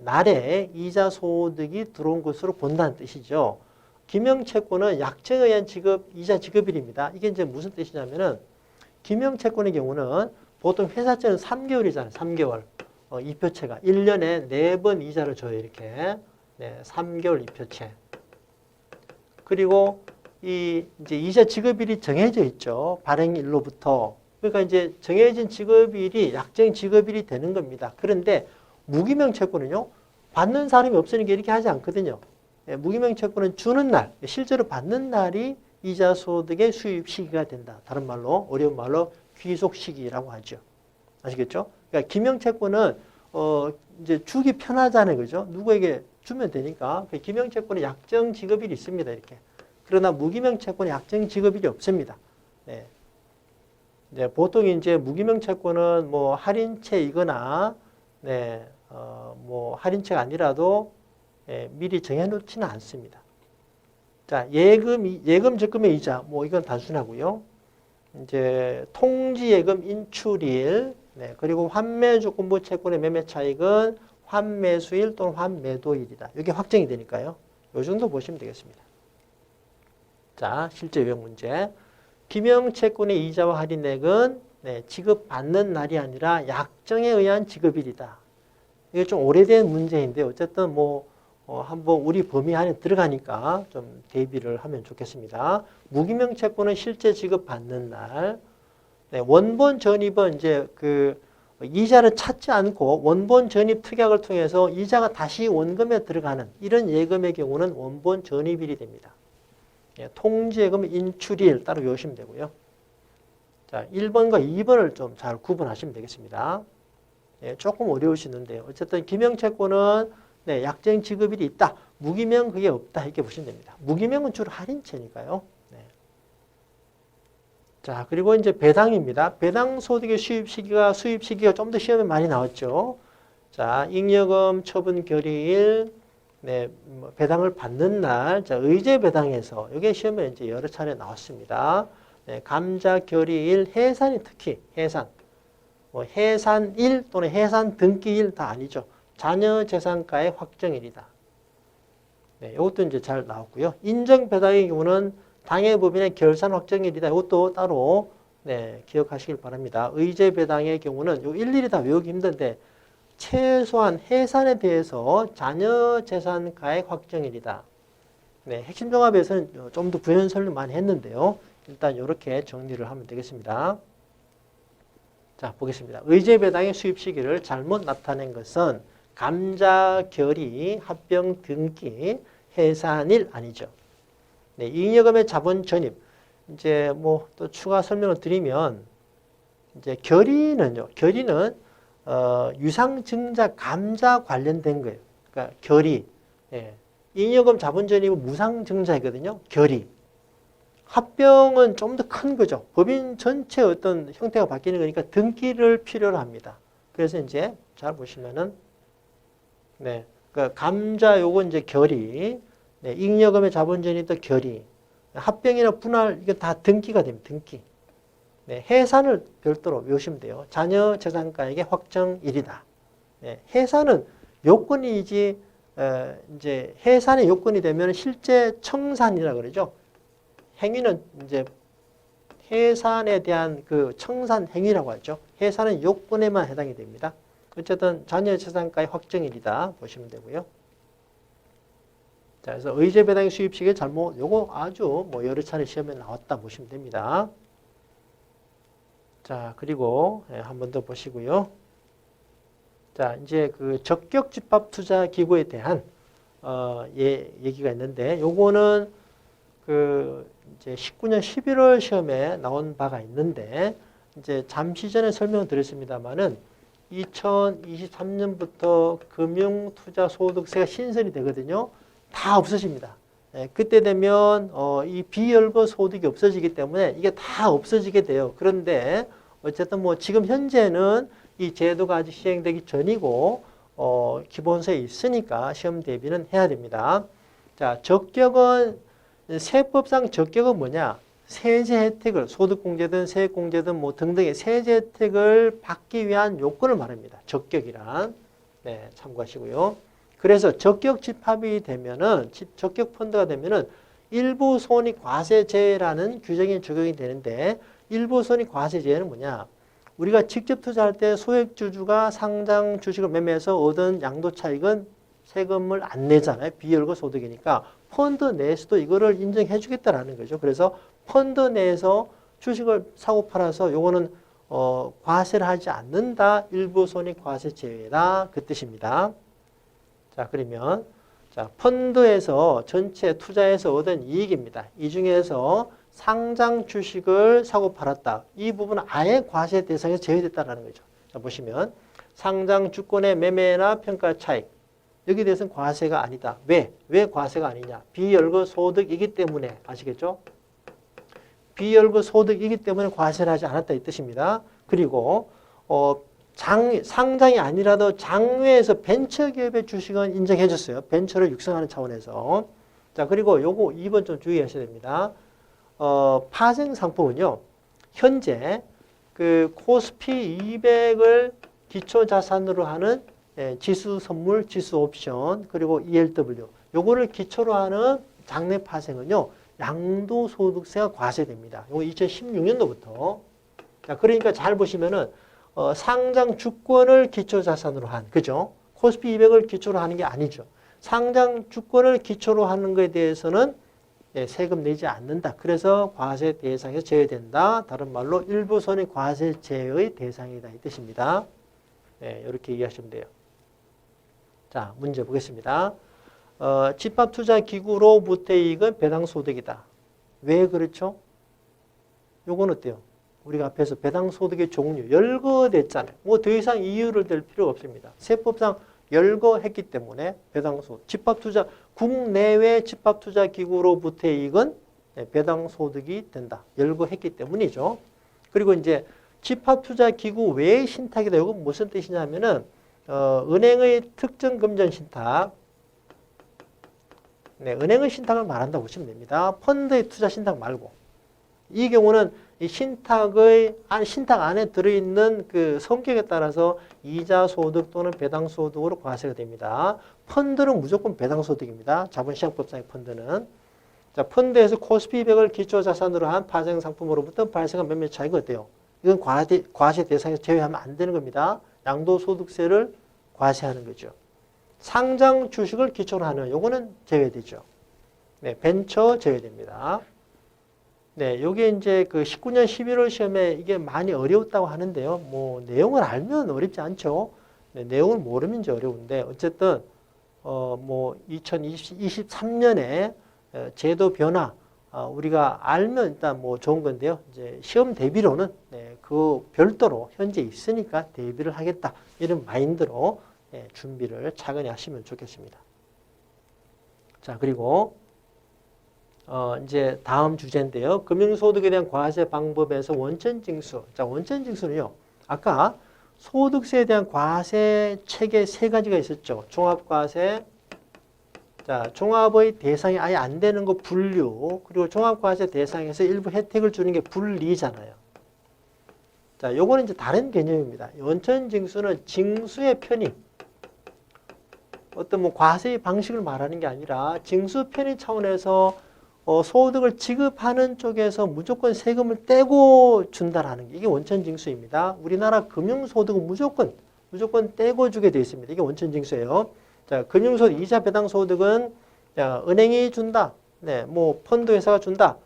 날에 이자 소득이 들어온 것으로 본다는 뜻이죠. 기명 채권은 약정에 의한 이자 지급일입니다. 이게 이제 무슨 뜻이냐면은 기명 채권의 경우는 보통 회사채는 3개월이잖아요. 3개월. 이표채가 1년에 4번 이자를 줘요. 이렇게. 네, 3개월 이표채. 그리고 이제 이자 지급일이 정해져 있죠. 발행일로부터. 그러니까 이제 정해진 지급일이 약정 지급일이 되는 겁니다. 그런데 무기명 채권은요. 받는 사람이 없으니까 이렇게 하지 않거든요. 무기명 채권은 주는 날, 실제로 받는 날이 이자 소득의 수입 시기가 된다. 다른 말로 어려운 말로 귀속 시기라고 하죠. 아시겠죠? 그러니까 기명 채권은 이제 주기 편하잖아요, 그죠? 누구에게 주면 되니까. 기명 채권은 약정 지급일이 있습니다, 이렇게. 그러나 무기명 채권은 약정 지급일이 없습니다. 네. 이제 보통 이제 무기명 채권은 뭐 할인채이거나, 네, 뭐 할인채가 아니라도 미리 정해놓지는 않습니다. 자, 예금 적금의 이자, 뭐 이건 단순하고요. 이제 통지예금 인출일, 네, 그리고 환매조건부 채권의 매매 차익은 환매수일 또는 환매도일이다. 이게 확정이 되니까요. 이 정도 보시면 되겠습니다. 자, 실제 유형 문제. 기명 채권의 이자와 할인액은 네, 지급받는 날이 아니라 약정에 의한 지급일이다. 이게 좀 오래된 문제인데 어쨌든 뭐 한번 우리 범위 안에 들어가니까 좀 대비를 하면 좋겠습니다. 무기명 채권은 실제 지급받는 날. 네, 원본 전입은 이제 그 이자를 찾지 않고 원본 전입 특약을 통해서 이자가 다시 원금에 들어가는 이런 예금의 경우는 원본 전입일이 됩니다. 예, 통지예금 인출일 따로 외우시면 되고요. 자, 1번과 2번을 좀 잘 구분하시면 되겠습니다. 예, 조금 어려우시는데요. 어쨌든 기명 채권은 네, 약정 지급일이 있다. 무기명 그게 없다. 이렇게 보시면 됩니다. 무기명은 주로 할인채니까요. 네. 자, 그리고 이제 배당입니다. 배당 소득의 수입 시기가 좀 더 시험에 많이 나왔죠. 자, 잉여금 처분 결의일, 네, 배당을 받는 날, 자, 의제 배당에서 이게 시험에 이제 여러 차례 나왔습니다. 네, 감자 결의일, 해산이 특히 해산, 뭐 해산일 또는 해산 등기일 다 아니죠. 자녀 재산가의 확정일이다. 네, 이것도 이제 잘 나왔고요. 인정 배당의 경우는 당해법인의 결산 확정일이다. 이것도 따로 네, 기억하시길 바랍니다. 의제 배당의 경우는 요 일일이 다 외우기 힘든데 최소한 해산에 대해서 자녀 재산가의 확정일이다. 네, 핵심 종합에서는 좀 더 부연 설명 많이 했는데요. 일단 이렇게 정리를 하면 되겠습니다. 자, 보겠습니다. 의제 배당의 수입 시기를 잘못 나타낸 것은 감자, 결의, 합병, 등기, 해산일 아니죠. 네, 잉여금의 자본 전입. 이제 뭐 또 추가 설명을 드리면 이제 결의는요. 결의는 유상증자 감자 관련된 거예요. 그러니까 결의. 예. 잉여금 자본 전입은 무상증자이거든요. 결의. 합병은 좀 더 큰 거죠. 법인 전체 어떤 형태가 바뀌는 거니까 등기를 필요로 합니다. 그래서 이제 잘 보시면은 네, 그 감자 요거 이제 결의, 네, 잉여금의 자본전입도 결의, 합병이나 분할 이게 다 등기가 됩니다. 등기. 네, 해산을 별도로 외우시면 돼요. 자녀 재산가액의 확정일이다. 네, 해산은 요건이지 이제 해산의 요건이 되면 실제 청산이라 그러죠. 행위는 이제 해산에 대한 그 청산 행위라고 하죠. 해산은 요건에만 해당이 됩니다. 어쨌든 자녀 재산가의 확정일이다 보시면 되고요. 자, 그래서 의제 배당의 수입 시기 잘못 요거 아주 뭐 여러 차례 시험에 나왔다 보시면 됩니다. 자, 그리고 한 번 더 보시고요. 자, 이제 그 적격 집합 투자 기구에 대한 얘기가 있는데 요거는 그 이제 19년 11월 시험에 나온 바가 있는데 이제 잠시 전에 설명을 드렸습니다만은 2023년부터 금융투자소득세가 신설이 되거든요. 다 없어집니다. 예, 그때 되면 이 비열거 소득이 없어지기 때문에 이게 다 없어지게 돼요. 그런데 어쨌든 뭐 지금 현재는 이 제도가 아직 시행되기 전이고 기본서에 있으니까 시험 대비는 해야 됩니다. 자, 적격은 세법상 적격은 뭐냐? 세제 혜택을 소득공제든 세액공제든 뭐 등등의 세제 혜택을 받기 위한 요건을 말합니다. 적격이란. 네, 참고하시고요. 그래서 적격 집합이 되면은 적격 펀드가 되면은 일부 손익 과세 제외라는 규정이 적용이 되는데 일부 손익 과세 제외는 뭐냐? 우리가 직접 투자할 때 소액주주가 상장 주식을 매매해서 얻은 양도 차익은 세금을 안 내잖아요. 비열거 소득이니까 펀드 내에서도 이거를 인정해 주겠다라는 거죠. 그래서 펀드 내에서 주식을 사고 팔아서 요거는 과세를 하지 않는다. 일부 손익 과세 제외다. 그 뜻입니다. 자, 그러면 자, 펀드에서 전체 투자해서 얻은 이익입니다. 이 중에서 상장 주식을 사고 팔았다. 이 부분은 아예 과세 대상에서 제외됐다는 거죠. 자, 보시면 상장 주권의 매매나 평가 차익. 여기에 대해서는 과세가 아니다. 왜? 왜 과세가 아니냐? 비열거 소득이기 때문에. 아시겠죠? 비열거 소득이기 때문에 과세를 하지 않았다 이 뜻입니다. 그리고 상장이 아니라도 장외에서 벤처기업의 주식은 인정해 줬어요. 벤처를 육성하는 차원에서. 자, 그리고 요거 2번 좀 주의하셔야 됩니다. 파생 상품은요. 현재 그 코스피 200을 기초 자산으로 하는 지수 선물, 지수 옵션, 그리고 ELW. 요거를 기초로 하는 장내 파생은요. 양도소득세가 과세됩니다. 이거 2016년도부터. 자, 그러니까 잘 보시면은 상장 주권을 기초 자산으로 한, 그죠? 코스피 200을 기초로 하는 게 아니죠. 상장 주권을 기초로 하는 것에 대해서는 세금 내지 않는다. 그래서 과세 대상에서 제외된다. 다른 말로 일부 손익 과세 제외의 대상이다. 이 뜻입니다. 네, 이렇게 이해하시면 돼요. 자, 문제 보겠습니다. 집합투자기구로부터의 이익은 배당소득이다. 왜 그렇죠? 요건 어때요? 우리가 앞에서 배당소득의 종류 열거됐잖아요. 뭐 더 이상 이유를 댈 필요가 없습니다. 세법상 열거했기 때문에 배당소득, 집합투자 국내외 집합투자기구로부터의 이익은 배당소득이 된다. 열거했기 때문이죠. 그리고 이제 집합투자기구 외의 신탁이다. 이건 무슨 뜻이냐면은 은행의 특정 금전 신탁, 네, 은행의 신탁을 말한다고 보시면 됩니다. 펀드의 투자 신탁 말고. 이 경우는 이 신탁 안에 들어있는 그 성격에 따라서 이자 소득 또는 배당 소득으로 과세가 됩니다. 펀드는 무조건 배당 소득입니다. 자본시장법상의 펀드는. 자, 펀드에서 코스피 200을 기초 자산으로 한 파생 상품으로부터 발생한 매매 차익이 어때요? 이건 과세 대상에서 제외하면 안 되는 겁니다. 양도소득세를 과세하는 거죠. 상장 주식을 기초로 하는 요거는 제외되죠. 네, 벤처 제외됩니다. 네, 요게 이제 그 19년 11월 시험에 이게 많이 어려웠다고 하는데요. 뭐 내용을 알면 어렵지 않죠. 네, 내용을 모르면 이제 어려운데 어쨌든 뭐 2023년에 제도 변화 우리가 알면 일단 뭐 좋은 건데요. 이제 시험 대비로는 그 별도로 현재 있으니까 대비를 하겠다 이런 마인드로 준비를 차근히 하시면 좋겠습니다. 자, 그리고 이제 다음 주제인데요. 금융소득에 대한 과세 방법에서 원천징수. 자, 원천징수는요. 아까 소득세에 대한 과세 체계 세 가지가 있었죠. 종합과세, 자, 종합의 대상이 아예 안 되는 거 분류, 그리고 종합과세 대상에서 일부 혜택을 주는 게 분리잖아요. 자, 요거는 이제 다른 개념입니다. 원천징수는 징수의 편의, 어떤 뭐 과세의 방식을 말하는 게 아니라 징수 편의 차원에서 소득을 지급하는 쪽에서 무조건 세금을 떼고 준다라는 게 이게 원천징수입니다. 우리나라 금융소득은 무조건 떼고 주게 되어 있습니다. 이게 원천징수예요. 자, 금융소득, 이자 배당 소득은 자, 은행이 준다. 네, 뭐 펀드 회사가 준다.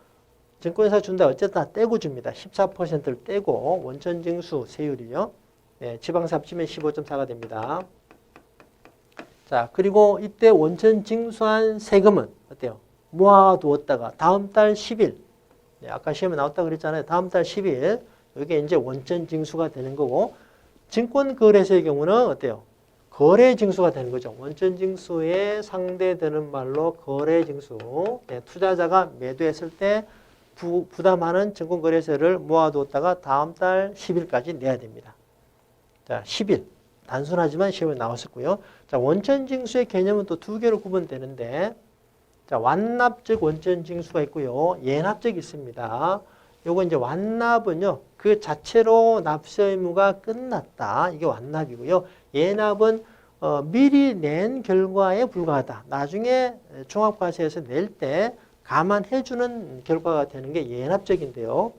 증권회사 준다. 어쨌든 다 떼고 줍니다. 14%를 떼고 원천징수 세율이요. 네, 지방세 합치면 15.4가 됩니다. 자, 그리고 이때 원천징수한 세금은 어때요? 모아두었다가 다음 달 10일, 네, 아까 시험에 나왔다 그랬잖아요. 다음 달 10일, 이게 이제 원천징수가 되는 거고, 증권거래소의 경우는 어때요? 거래징수가 되는 거죠. 원천징수에 상대되는 말로 거래징수. 네, 투자자가 매도했을 때 부담하는 증권거래세를 모아두었다가 다음 달 10일까지 내야 됩니다. 자, 10일. 단순하지만 시험에 나왔었고요. 자, 원천징수의 개념은 또 두 개로 구분되는데, 자, 완납적 원천징수가 있고요. 예납적이 있습니다. 요거 이제 완납은요, 그 자체로 납세 의무가 끝났다. 이게 완납이고요. 예납은 미리 낸 결과에 불과하다. 나중에 종합과세에서 낼 때 감안해주는 결과가 되는 게 예납적인데요.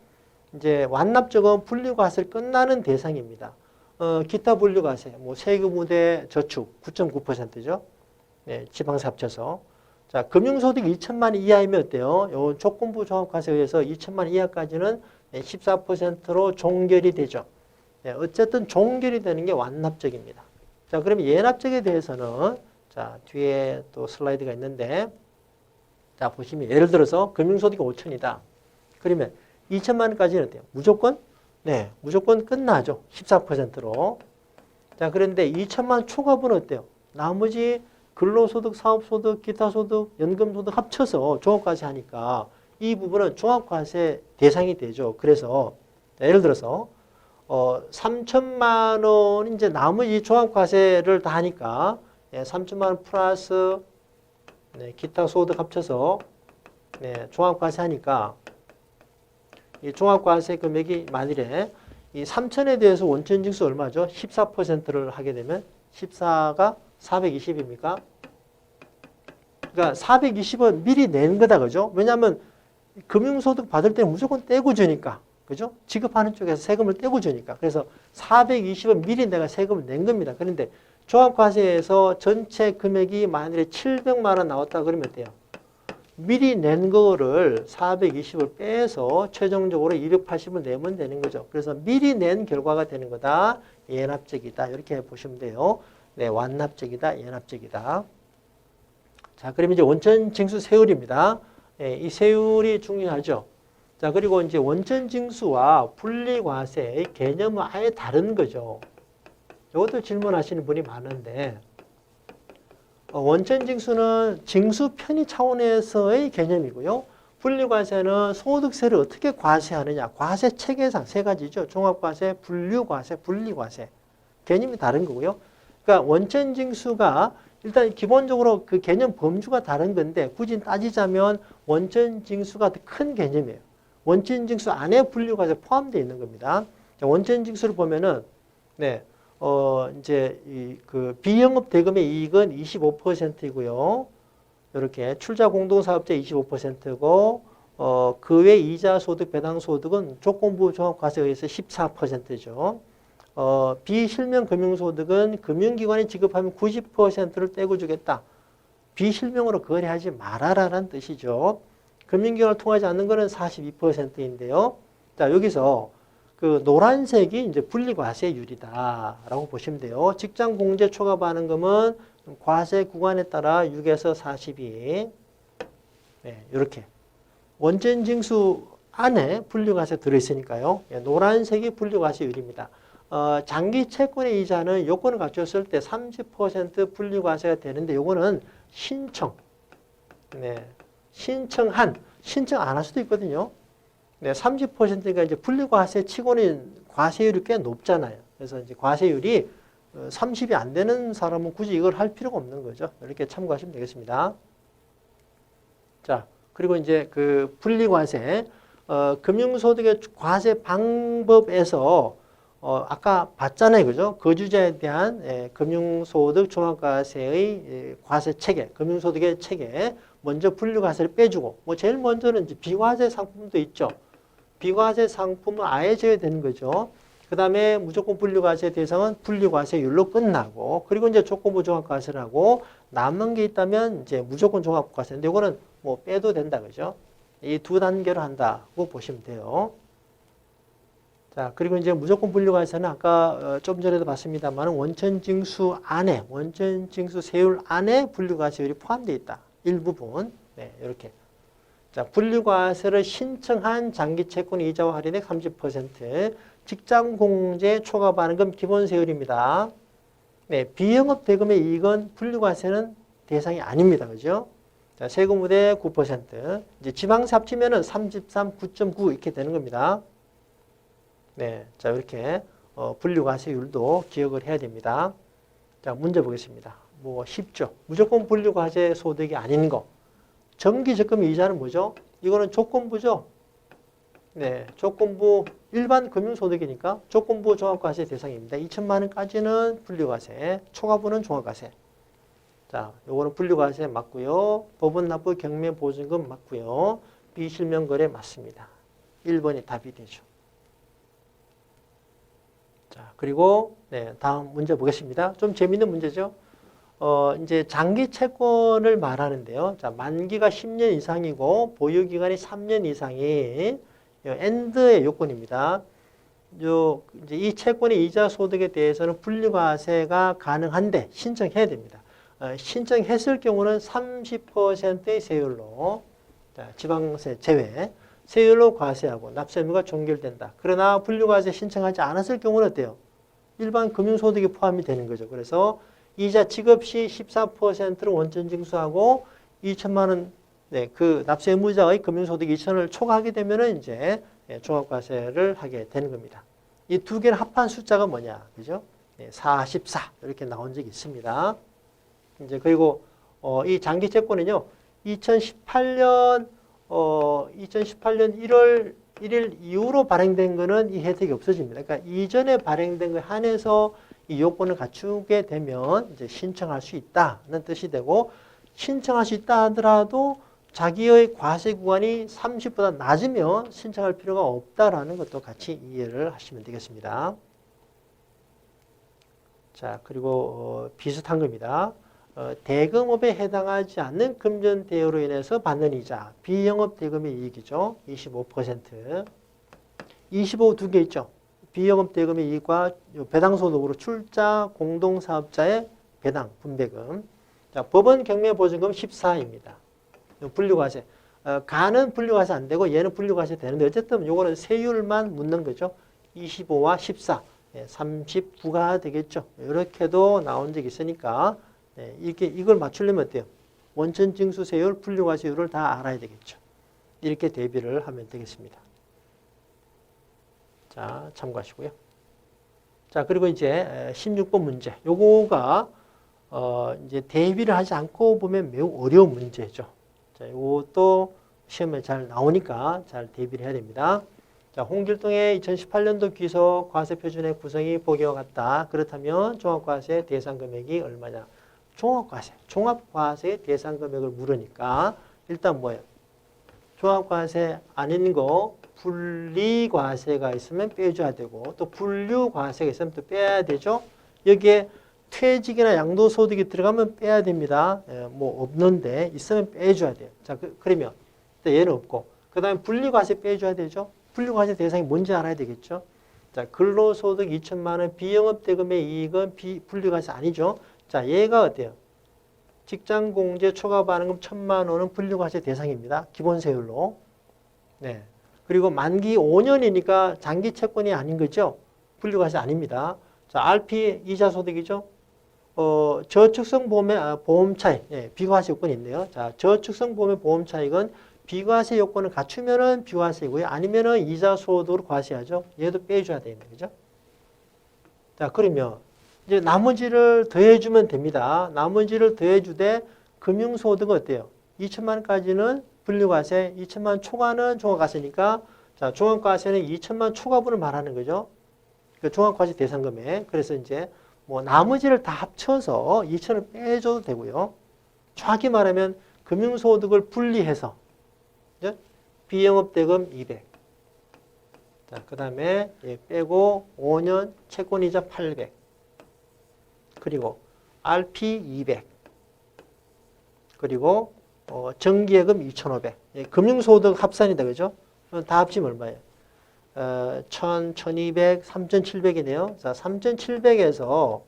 이제 완납적은 분리과세를 끝나는 대상입니다. 기타 분류과세, 뭐 세금 우대 저축 9.9%죠. 네, 지방세 합쳐서. 자, 금융소득 2천만 원 이하이면 어때요? 요 조건부 종합과세에 의해서 2천만 원 이하까지는 14%로 종결이 되죠. 네, 어쨌든 종결이 되는 게 완납적입니다. 자, 그럼 예납적에 대해서는 자, 뒤에 또 슬라이드가 있는데, 자, 보시면 예를 들어서 금융소득이 5천이다. 그러면 2천만 원까지는 어때요? 무조건? 네, 무조건 끝나죠. 14%로. 자, 그런데 2천만 원 초과분은 어때요? 나머지 근로소득, 사업소득, 기타소득, 연금소득 합쳐서 종합과세 하니까 이 부분은 종합과세 대상이 되죠. 그래서 예를 들어서 3천만 원 이제 나머지 종합과세를 다 하니까 3천만 원 플러스 기타소득 합쳐서 종합과세 하니까 이 종합과세 금액이 만일에 이 3천에 대해서 원천징수 얼마죠? 14%를 하게 되면 14가 420입니까? 그러니까 420은 미리 낸 거다, 그죠? 왜냐하면 금융소득 받을 때는 무조건 떼고 주니까, 그죠? 지급하는 쪽에서 세금을 떼고 주니까. 그래서 420은 미리 내가 세금을 낸 겁니다. 그런데 종합과세에서 전체 금액이 만일에 700만 원 나왔다 그러면 어때요? 미리 낸 거를 420을 빼서 최종적으로 280을 내면 되는 거죠. 그래서 미리 낸 결과가 되는 거다. 예납적이다. 이렇게 보시면 돼요. 네, 완납적이다. 예납적이다. 자, 그럼 이제 원천징수 세율입니다. 네, 이 세율이 중요하죠. 자, 그리고 이제 원천징수와 분리과세의 개념은 아예 다른 거죠. 이것도 질문하시는 분이 많은데, 원천징수는 징수 편의 차원에서의 개념이고요. 분리과세는 소득세를 어떻게 과세하느냐. 과세 체계상 세 가지죠. 종합과세, 분류과세, 분리과세. 개념이 다른 거고요. 그러니까 원천징수가 일단 기본적으로 그 개념 범주가 다른 건데 굳이 따지자면 원천징수가 더 큰 개념이에요. 원천징수 안에 분류과세 포함되어 있는 겁니다. 원천징수를 보면은 이제 그 비영업 대금의 이익은 25%이고요. 이렇게 출자 공동사업자 25%고 그 외 이자 소득, 배당 소득은 조건부 종합과세에 의해서 14%죠. 비실명 금융소득은 금융기관이 지급하면 90%를 떼고 주겠다. 비실명으로 거래하지 말아라라는 뜻이죠. 금융기관을 통하지 않는 것은 42%인데요. 자, 여기서 그 노란색이 이제 분리과세율이다라고 보시면 돼요. 직장 공제 초과 반응금은 과세 구간에 따라 6에서 42. 네, 이렇게. 원천징수 안에 분리과세 들어있으니까요. 노란색이 분리과세율입니다. 장기 채권의 이자는 요건을 갖췄을 때 30% 분리과세가 되는데 요거는 신청. 신청 안 할 수도 있거든요. 30%가 이제 분리과세 치고는 과세율이 꽤 높잖아요. 그래서 이제 과세율이 30이 안 되는 사람은 굳이 이걸 할 필요가 없는 거죠. 이렇게 참고하시면 되겠습니다. 자, 그리고 이제 그 분리과세, 금융소득의 과세 방법에서 아까 봤잖아요. 그죠? 거주자에 대한 금융소득 종합과세의 과세 체계, 금융소득의 체계. 먼저 분류과세를 빼주고, 뭐 제일 먼저는 이제 비과세 상품도 있죠. 비과세 상품은 아예 제외되는 거죠. 그 다음에 무조건 분류과세 대상은 분류과세율로 끝나고, 그리고 이제 조건부 종합과세를 하고, 남은 게 있다면 이제 무조건 종합과세인데, 이거는 뭐 빼도 된다. 그죠? 이 두 단계로 한다고 보시면 돼요. 자, 그리고 이제 무조건 분류과세는 아까 좀 전에도 봤습니다만 원천징수 안에, 원천징수 세율 안에 분류과세율이 포함되어 있다. 일부분. 네, 이렇게. 자, 분류과세를 신청한 장기채권 이자와 할인액 30%, 직장공제 초과 반응금 기본세율입니다. 네, 비영업 대금의 이익은 분류과세는 대상이 아닙니다. 그죠? 자, 세금부대 9%. 이제 지방세 합치면은 33, 9.9 이렇게 되는 겁니다. 네, 자, 이렇게 분류과세율도 기억을 해야 됩니다. 자, 문제 보겠습니다. 뭐 쉽죠? 무조건 분류과세 소득이 아닌 거. 정기적금 이자는 뭐죠? 이거는 조건부죠? 네, 조건부 일반 금융소득이니까 조건부 종합과세 대상입니다. 2천만 원까지는 분류과세, 초과부는 종합과세. 자, 요거는 분류과세 맞고요. 법원납부 경매보증금 맞고요. 비실명거래 맞습니다. 1번이 답이 되죠. 자, 그리고 네, 다음 문제 보겠습니다. 좀 재밌는 문제죠. 이제 장기 채권을 말하는데요. 자, 만기가 10년 이상이고 보유기간이 3년 이상이 엔드의 요건입니다. 이제 이 채권의 이자 소득에 대해서는 분류과세가 가능한데 신청해야 됩니다. 신청했을 경우는 30%의 세율로, 자, 지방세 제외, 세율로 과세하고 납세 의무가 종결된다. 그러나 분류과세 신청하지 않았을 경우는 어때요? 일반 금융소득이 포함이 되는 거죠. 그래서 이자 지급 시 14%를 원천 징수하고 2천만 원, 네, 그 납세 의무자의 금융소득 2천을 초과하게 되면은 이제 종합과세를 하게 되는 겁니다. 이 두 개를 합한 숫자가 뭐냐, 그죠? 44 이렇게 나온 적이 있습니다. 이제 그리고 이 장기 채권은요, 2018년 1월 1일 이후로 발행된 거는 이 혜택이 없어집니다. 그러니까 이전에 발행된 거에 한해서 이 요건을 갖추게 되면 이제 신청할 수 있다는 뜻이 되고, 신청할 수 있다 하더라도 자기의 과세 구간이 30보다 낮으면 신청할 필요가 없다라는 것도 같이 이해를 하시면 되겠습니다. 자, 그리고 비슷한 겁니다. 대금업에 해당하지 않는 금전 대여로 인해서 받는 이자, 비영업 대금의 이익이죠. 25%. 25 두 개 있죠. 비영업 대금의 이익과 배당소득으로 출자 공동사업자의 배당, 분배금. 자, 법원 경매보증금 14입니다. 분류과세. 가는 분류과세 안 되고 얘는 분류과세 되는데 어쨌든 요거는 세율만 묻는 거죠. 25와 14, 39가 되겠죠. 이렇게도 나온 적이 있으니까 이걸 맞추려면 어때요? 원천 징수 세율, 분류과세율을 다 알아야 되겠죠. 이렇게 대비를 하면 되겠습니다. 자, 참고하시고요. 자, 그리고 이제 16번 문제. 요거가 이제 대비를 하지 않고 보면 매우 어려운 문제죠. 자, 이것도 시험에 잘 나오니까 잘 대비를 해야 됩니다. 자, 홍길동의 2018년도 귀속 과세표준의 구성이 보기와 같다. 그렇다면 종합과세 대상 금액이 얼마냐? 종합과세 대상 금액을 물으니까 일단 뭐예요? 종합과세 아닌 거 분리과세가 있으면 빼줘야 되고 또 분류과세가 있으면 또 빼야 되죠. 여기에 퇴직이나 양도소득이 들어가면 빼야 됩니다. 뭐 없는데 있으면 빼줘야 돼요. 자, 그러면 얘는 없고 그 다음에 분리과세 빼줘야 되죠. 분리과세 대상이 뭔지 알아야 되겠죠. 자, 근로소득 2천만 원 비영업대금의 이익은 분리과세 아니죠. 자, 얘가 어때요? 직장공제 초과반응금 1,000만 원은 분류과세 대상입니다. 기본세율로. 네. 그리고 만기 5년이니까 장기 채권이 아닌 거죠. 분류과세 아닙니다. 자, RP 이자소득이죠. 저축성 보험 차익, 비과세 요건이 있네요. 자, 저축성 보험의 보험 차익은 비과세 요건을 갖추면은 비과세고요. 아니면은 이자소득으로 과세하죠. 얘도 빼줘야 되는 거죠. 자, 그러면 이제 나머지를 더해주면 됩니다. 나머지를 더해주되 금융소득은 어때요? 2천만 원까지는 분류과세, 2천만 원 초과는 종합과세니까 자, 종합과세는 2천만 원 초과분을 말하는 거죠. 그 종합과세 대상금액. 그래서 이제 뭐 나머지를 다 합쳐서 2천을 빼줘도 되고요. 정확히 말하면 금융소득을 분리해서 비영업대금 200. 자, 그 다음에 빼고 5년 채권이자 800. 그리고 RP 200. 그리고 정기예금 2,500. 금융소득 합산이다, 그죠? 다 합치면 얼마예요? 1,000, 1,200, 3,700이네요. 자, 3,700에서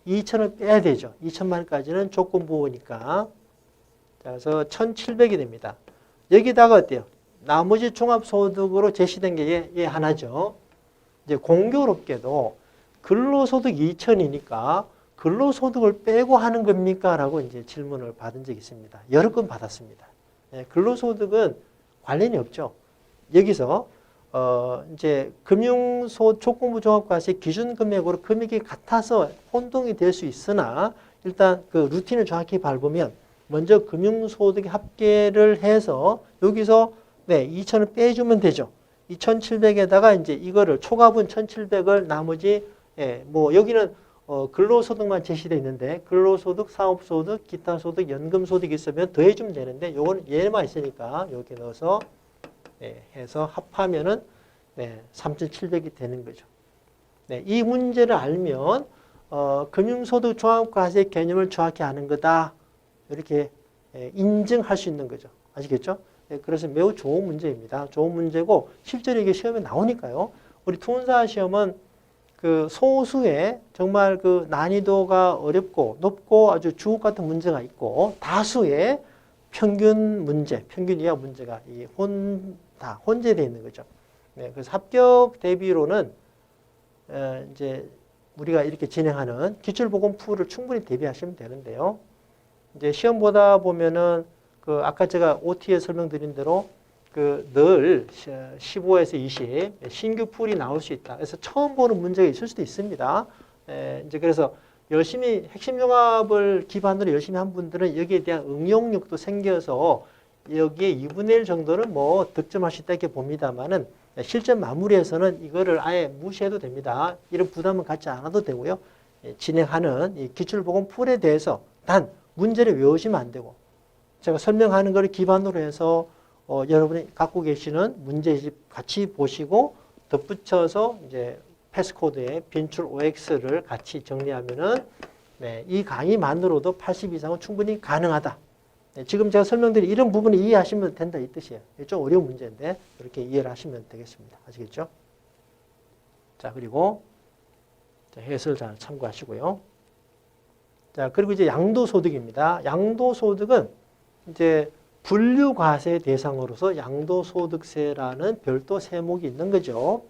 2,000을 빼야 되죠. 2천만 원까지는 조건부호니까. 자, 그래서 1,700이 됩니다. 여기다가 어때요? 나머지 종합소득으로 제시된 게 얘 하나죠. 이제 공교롭게도 근로소득 2,000이니까 근로소득을 빼고 하는 겁니까? 라고 이제 질문을 받은 적이 있습니다. 여러 건 받았습니다. 예, 근로소득은 관련이 없죠. 여기서 이제 조건부 종합과세 기준 금액으로 금액이 같아서 혼동이 될 수 있으나 일단 그 루틴을 정확히 밟으면 먼저 금융소득 합계를 해서 여기서 네, 2,000을 빼주면 되죠. 2,700에다가 이제 이거를 초과분 1,700을 나머지 예, 뭐 여기는 근로소득만 제시되어 있는데 근로소득, 사업소득, 기타소득, 연금소득이 있으면 더해주면 되는데 요거는 얘만 있으니까 여기 넣어서 네, 해서 합하면은 네, 3,700이 되는 거죠. 네, 이 문제를 알면 금융소득 종합과세 개념을 정확히 아는 거다. 이렇게 인증할 수 있는 거죠. 아시겠죠? 네, 그래서 매우 좋은 문제입니다. 좋은 문제고 실제로 이게 시험에 나오니까요. 우리 투혼사 시험은 그 소수의 정말 그 난이도가 어렵고 높고 아주 주옥 같은 문제가 있고 다수의 평균 문제, 평균 이하 문제가 다 혼재되어 있는 거죠. 네, 그래서 합격 대비로는 이제 우리가 이렇게 진행하는 기출보건풀을 충분히 대비하시면 되는데요. 이제 시험 보다 보면은 그 아까 제가 OT에 설명드린 대로 그 늘 15에서 20 신규 풀이 나올 수 있다. 그래서 처음 보는 문제가 있을 수도 있습니다. 이제 그래서 열심히 핵심 종합을 기반으로 열심히 한 분들은 여기에 대한 응용력도 생겨서 여기에 2분의 1 정도는 뭐 득점할 수 있다 이렇게 봅니다만은 실제 마무리에서는 이거를 아예 무시해도 됩니다. 이런 부담은 갖지 않아도 되고요. 진행하는 이 기출보건 풀에 대해서 단 문제를 외우시면 안 되고 제가 설명하는 걸 기반으로 해서 여러분이 갖고 계시는 문제집 같이 보시고 덧붙여서 이제 패스코드에 빈출 OX를 같이 정리하면은 네, 이 강의만으로도 80 이상은 충분히 가능하다. 네, 지금 제가 설명드린 이런 부분을 이해하시면 된다 이 뜻이에요. 좀 어려운 문제인데 이렇게 이해를 하시면 되겠습니다. 아시겠죠? 자, 그리고 해설 잘 참고하시고요. 자, 그리고 이제 양도소득입니다. 양도소득은 이제 분류과세 대상으로서 양도소득세라는 별도 세목이 있는 거죠.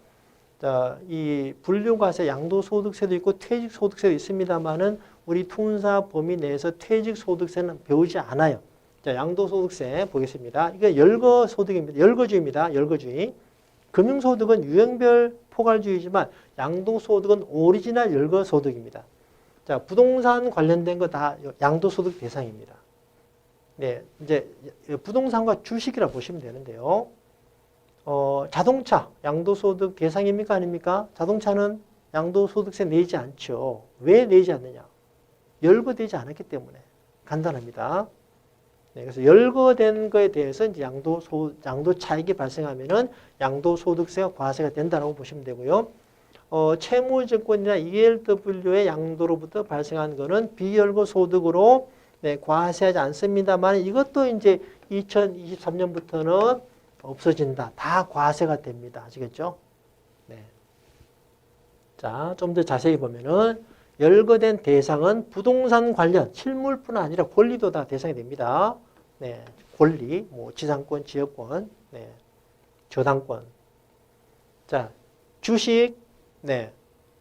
자, 이 분류과세 양도소득세도 있고 퇴직소득세도 있습니다만은 우리 투혼사 범위 내에서 퇴직소득세는 배우지 않아요. 자, 양도소득세 보겠습니다. 이게 열거소득입니다. 열거주의입니다. 열거주의. 금융소득은 유형별 포괄주의지만 양도소득은 오리지널 열거소득입니다. 자, 부동산 관련된 거 다 양도소득 대상입니다. 네, 이제 부동산과 주식이라 보시면 되는데요. 자동차 양도소득 대상입니까 아닙니까? 자동차는 양도소득세 내지 않죠. 왜 내지 않느냐? 열거되지 않았기 때문에 간단합니다. 네, 그래서 열거된 거에 대해서 이제 양도 차익이 발생하면은 양도소득세가 과세가 된다고 보시면 되고요. 채무증권이나 ELW의 양도로부터 발생한 거는 비열거 소득으로 네, 과세하지 않습니다만 이것도 이제 2023년부터는 없어진다. 다 과세가 됩니다. 아시겠죠? 네. 자, 좀 더 자세히 보면은 열거된 대상은 부동산 관련 실물뿐 아니라 권리도 다 대상이 됩니다. 네, 권리, 뭐 지상권, 지역권, 네, 저당권. 자, 주식, 네,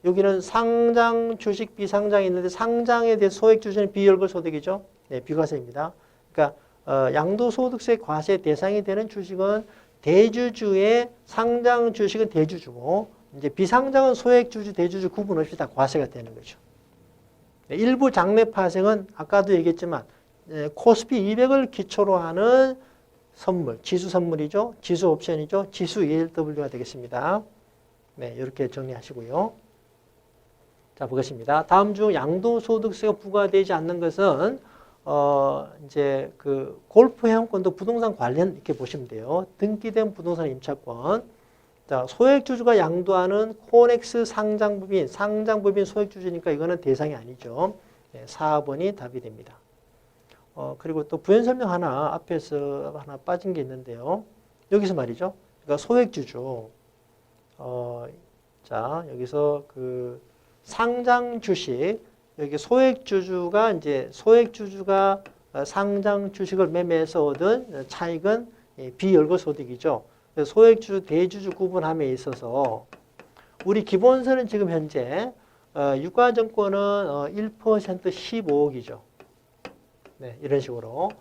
여기는 상장, 주식, 비상장이 있는데 상장에 대해 소액 주주는 비열거 소득이죠. 네, 비과세입니다. 그러니까 양도소득세 과세 대상이 되는 주식은 대주주의 상장 주식은 대주주고 이제 비상장은 소액주주, 대주주 구분 없이 다 과세가 되는 거죠. 네, 일부 장래 파생은 아까도 얘기했지만 코스피 200을 기초로 하는 선물, 지수 선물이죠. 지수 옵션이죠. 지수 ELW가 되겠습니다. 네, 이렇게 정리하시고요. 자, 보겠습니다. 다음 중 양도소득세가 부과되지 않는 것은 이제 그 골프 회원권도 부동산 관련 이렇게 보시면 돼요. 등기된 부동산 임차권. 자, 소액주주가 양도하는 코넥스 상장법인 소액주주니까 이거는 대상이 아니죠. 네, 4번이 답이 됩니다. 그리고 또 부연 설명 하나 앞에서 하나 빠진 게 있는데요. 여기서 말이죠. 그러니까 소액주주. 자, 여기서 그 상장 주식, 여기 소액주주가 이제 소액주주가 상장 주식을 매매해서 얻은 차익은 비열거 소득이죠. 소액주주, 대주주 구분함에 있어서 우리 기본서는 지금 현재 유가증권은 1% 15억이죠. 네, 이런 식으로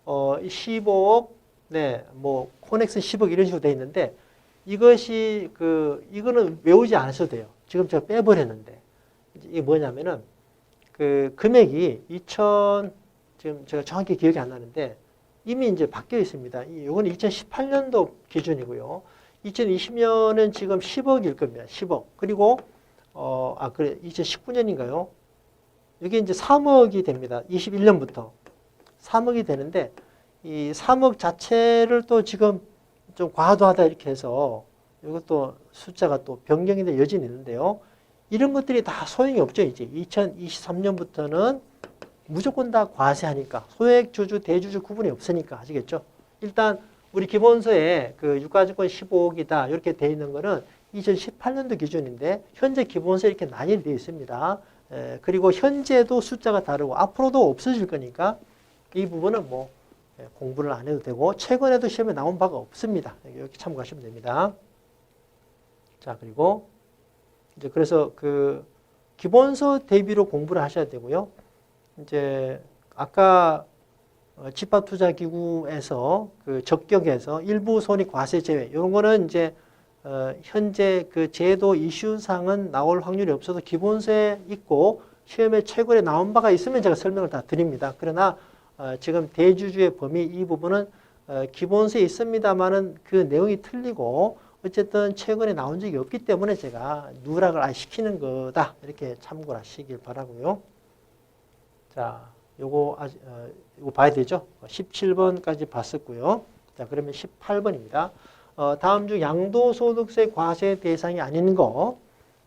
15억, 네, 뭐 코넥슨 10억 이런 식으로 돼 있는데 이거는 외우지 않으셔도 돼요. 지금 제가 빼버렸는데 이게 뭐냐면은 그 금액이 지금 제가 정확히 기억이 안 나는데 이미 이제 바뀌어 있습니다. 이건 2018년도 기준이고요. 2020년은 지금 10억일 겁니다. 10억. 그리고 그래 2019년인가요? 이게 이제 3억이 됩니다. 21년부터 3억이 되는데 이 3억 자체를 또 지금 좀 과도하다 이렇게 해서 이것도 숫자가 또 변경이 될 여지는 있는데요. 이런 것들이 다 소용이 없죠. 이제 2023년부터는 무조건 다 과세하니까 소액주주, 대주주 구분이 없으니까 아시겠죠? 일단 우리 기본서에 그 유가증권 15억이다 이렇게 돼 있는 거는 2018년도 기준인데 현재 기본서에 이렇게 나뉘어 되어 있습니다. 그리고 현재도 숫자가 다르고 앞으로도 없어질 거니까 이 부분은 뭐 공부를 안 해도 되고 최근에도 시험에 나온 바가 없습니다. 이렇게 참고하시면 됩니다. 자, 그리고 이제 그래서 그 기본서 대비로 공부를 하셔야 되고요. 이제 아까 집합투자기구에서 그 적격에서 일부 손익 과세 제외 이런 거는 이제 현재 그 제도 이슈상은 나올 확률이 없어서 기본서에 있고 시험에 최근에 나온 바가 있으면 제가 설명을 다 드립니다. 그러나 지금 대주주의 범위 이 부분은 기본서에 있습니다만은 그 내용이 틀리고 어쨌든 최근에 나온 적이 없기 때문에 제가 누락을 시키는 거다 이렇게 참고를 하시길 바라고요. 자, 요거 봐야 되죠. 17번까지 봤었고요. 자, 그러면 18번입니다. 다음 중 양도소득세 과세 대상이 아닌 거.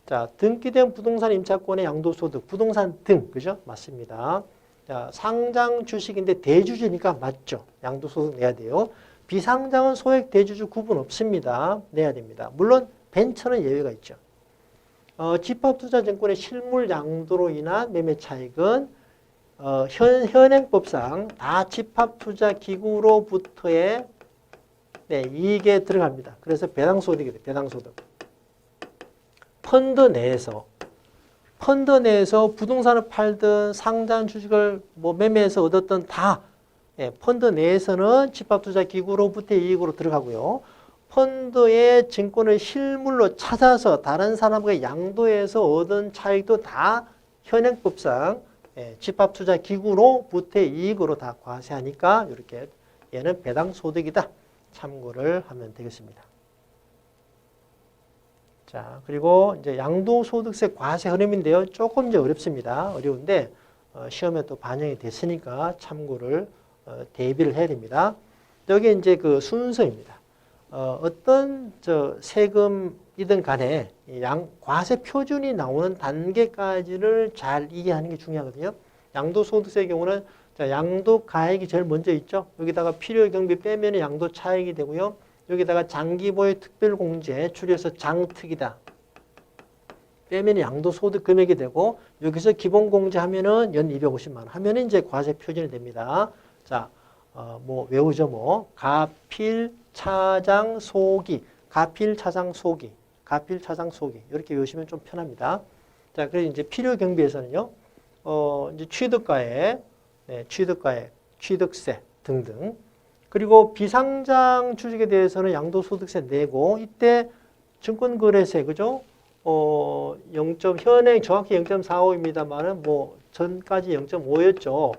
자, 등기된 부동산 임차권의 양도소득, 부동산 등, 그죠? 맞습니다. 자, 상장 주식인데 대주주니까 맞죠. 양도소득 내야 돼요. 비상장은 소액 대주주 구분 없습니다. 내야 됩니다. 물론 벤처는 예외가 있죠. 집합투자증권의 실물 양도로 인한 매매 차익은 현행법상 다 집합투자기구로부터의 이익에 들어갑니다. 그래서 배당소득이 돼요. 배당소득. 펀드 내에서 부동산을 팔든 상장 주식을 뭐 매매해서 얻었던 다 펀드 내에서는 집합투자기구로부터의 이익으로 들어가고요. 펀드의 증권을 실물로 찾아서 다른 사람과 양도해서 얻은 차익도 다 현행법상 집합투자기구로부터의 이익으로 다 과세하니까 이렇게 얘는 배당소득이다. 참고를 하면 되겠습니다. 자, 그리고 이제 양도소득세 과세 흐름인데요. 조금 이제 어렵습니다. 어려운데 시험에 또 반영이 됐으니까 참고를 대비를 해야 됩니다. 여기 이제 그 순서입니다. 어떤 세금이든 간에 과세 표준이 나오는 단계까지를 잘 이해하는 게 중요하거든요. 양도소득세의 경우는 양도가액이 제일 먼저 있죠. 여기다가 필요경비 빼면 양도차익이 되고요. 여기다가 장기보유 특별공제 줄여서 장특이다. 빼면 양도소득 금액이 되고 여기서 기본공제하면은 연 250만 원 하면은 이제 과세 표준이 됩니다. 자, 뭐 외우죠 뭐 가필 차장 소기, 가필 차장 소기, 가필 차장 소기 이렇게 외우시면 좀 편합니다. 자, 그래서 이제 필요 경비에서는요, 이제 취득가액, 취득가액, 취득세 등등. 그리고 비상장 주식에 대해서는 양도소득세 내고 이때 증권거래세 그죠? 현행 정확히 0.45입니다만은 뭐 전까지 0.5였죠.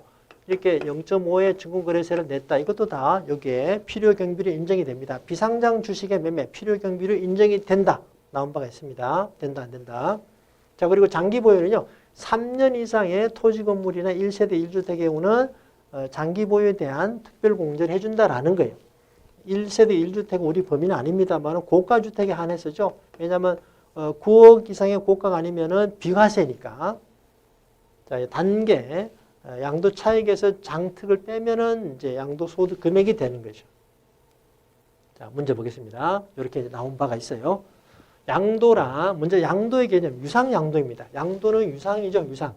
이렇게 0.5의 증권거래세를 냈다. 이것도 다 여기에 필요경비로 인정이 됩니다. 비상장 주식의 매매 필요경비로 인정이 된다. 나온 바가 있습니다. 된다, 안 된다. 자, 그리고 장기보유는요. 3년 이상의 토지건물이나 1세대 1주택의 경우는 장기보유에 대한 특별공제를 해준다라는 거예요. 1세대 1주택은 우리 범위는 아닙니다만 고가주택에 한해서죠. 왜냐하면 9억 이상의 고가가 아니면은 비과세니까. 자, 단계 양도 차익에서 장특을 빼면은 이제 양도소득 금액이 되는 거죠. 자, 문제 보겠습니다. 이렇게 나온 바가 있어요. 양도랑 먼저 양도의 개념, 유상양도입니다. 양도는 유상이죠, 유상.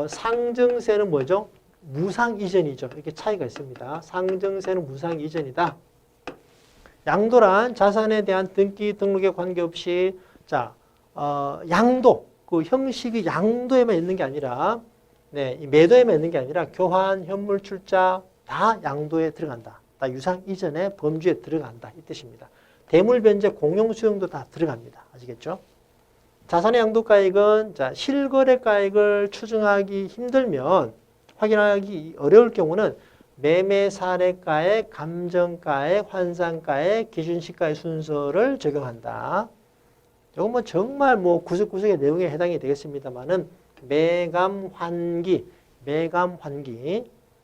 상증세는 뭐죠? 무상이전이죠. 이렇게 차이가 있습니다. 상증세는 무상이전이다. 양도란 자산에 대한 등기 등록에 관계없이 자 양도, 그 형식이 양도에만 있는 게 아니라, 네, 이 매도에만 있는 게 아니라 교환, 현물 출자 다 양도에 들어간다. 다 유상 이전의 범주에 들어간다. 이 뜻입니다. 대물 변제 공용 수용도 다 들어갑니다. 아시겠죠? 자산의 양도가액은 자, 실거래가액을 추정하기 힘들면 확인하기 어려울 경우는 매매 사례가액, 감정가액, 환산가액, 기준시가의 순서를 적용한다. 이건 뭐 정말 뭐 구석구석의 내용에 해당이 되겠습니다만은 매감 환기,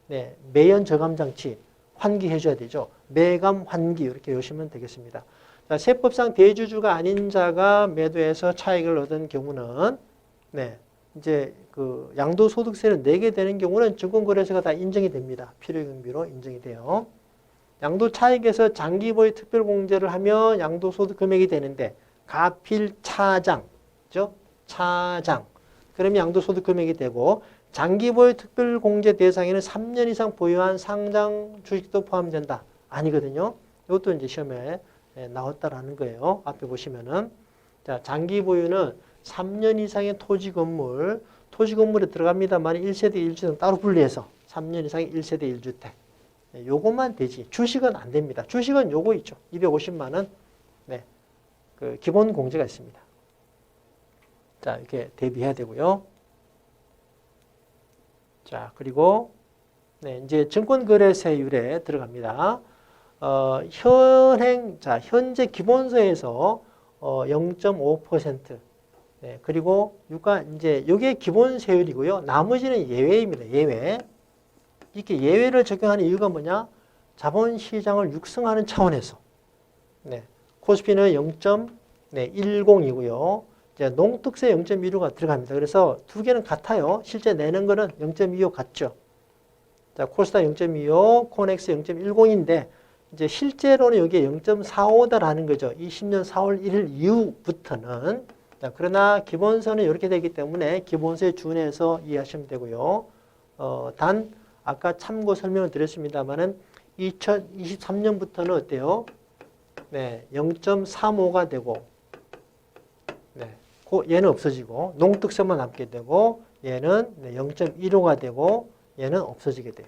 네, 매연 저감 장치 환기해 줘야 되죠. 매감 환기 이렇게 외우시면 되겠습니다. 자, 세법상 대주주가 아닌 자가 매도해서 차익을 얻은 경우는 네, 이제 그 양도소득세를 내게 되는 경우는 증권거래소가 다 인정이 됩니다. 필요경비로 인정이 돼요. 양도 차익에서 장기보유 특별공제를 하면 양도소득 금액이 되는데 가필 차장, 죠? 차장. 그러면 양도소득 금액이 되고 장기보유 특별공제 대상에는 3년 이상 보유한 상장 주식도 포함된다. 아니거든요. 이것도 이제 시험에 나왔다라는 거예요. 앞에 보시면은 자, 장기보유는 3년 이상의 토지 건물에 들어갑니다만 1세대 1주택 따로 분리해서 3년 이상의 1세대 1주택. 요것만 되지. 주식은 안 됩니다. 주식은 요거 있죠. 250만 원. 네. 그 기본 공제가 있습니다. 자, 이렇게 대비해야 되고요. 자, 그리고 네, 이제 증권거래세율에 들어갑니다. 현재 기본세에서 0.5%. 네, 그리고 이제 이게 기본세율이고요. 나머지는 예외입니다. 예외. 이렇게 예외를 적용하는 이유가 뭐냐? 자본시장을 육성하는 차원에서. 네, 코스피는 0.10이고요. 이제 농특세 0.15가 들어갑니다. 그래서 두 개는 같아요. 실제 내는 거는 0.25 같죠. 자, 코스닥 0.25, 코넥스 0.10인데 이제 실제로는 여기에 0.45다라는 거죠. 20년 4월 1일 이후부터는. 자, 그러나 기본서는 이렇게 되기 때문에 기본서에 준해서 이해하시면 되고요. 단 아까 참고 설명을 드렸습니다만은 2023년부터는 어때요? 네, 0.35가 되고, 네, 얘는 없어지고 농특세만 남게 되고 얘는 0.15가 되고 얘는 없어지게 돼요.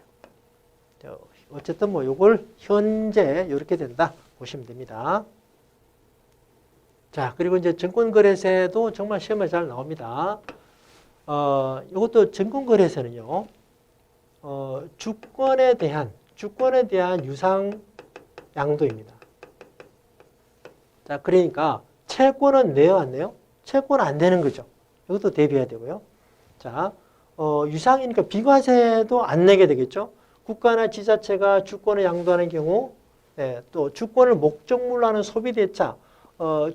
어쨌든 뭐 이걸 현재 이렇게 된다 보시면 됩니다. 자, 그리고 이제 증권거래세도 정말 시험에 잘 나옵니다. 이것도 증권거래세는요, 주권에 대한 유상 양도입니다. 자, 그러니까 채권은 내요, 안 내요? 채권은 안 되는 거죠. 이것도 대비해야 되고요. 자, 유상이니까 비과세도 안 내게 되겠죠. 국가나 지자체가 주권을 양도하는 경우, 네, 또 주권을 목적물로 하는 소비대차,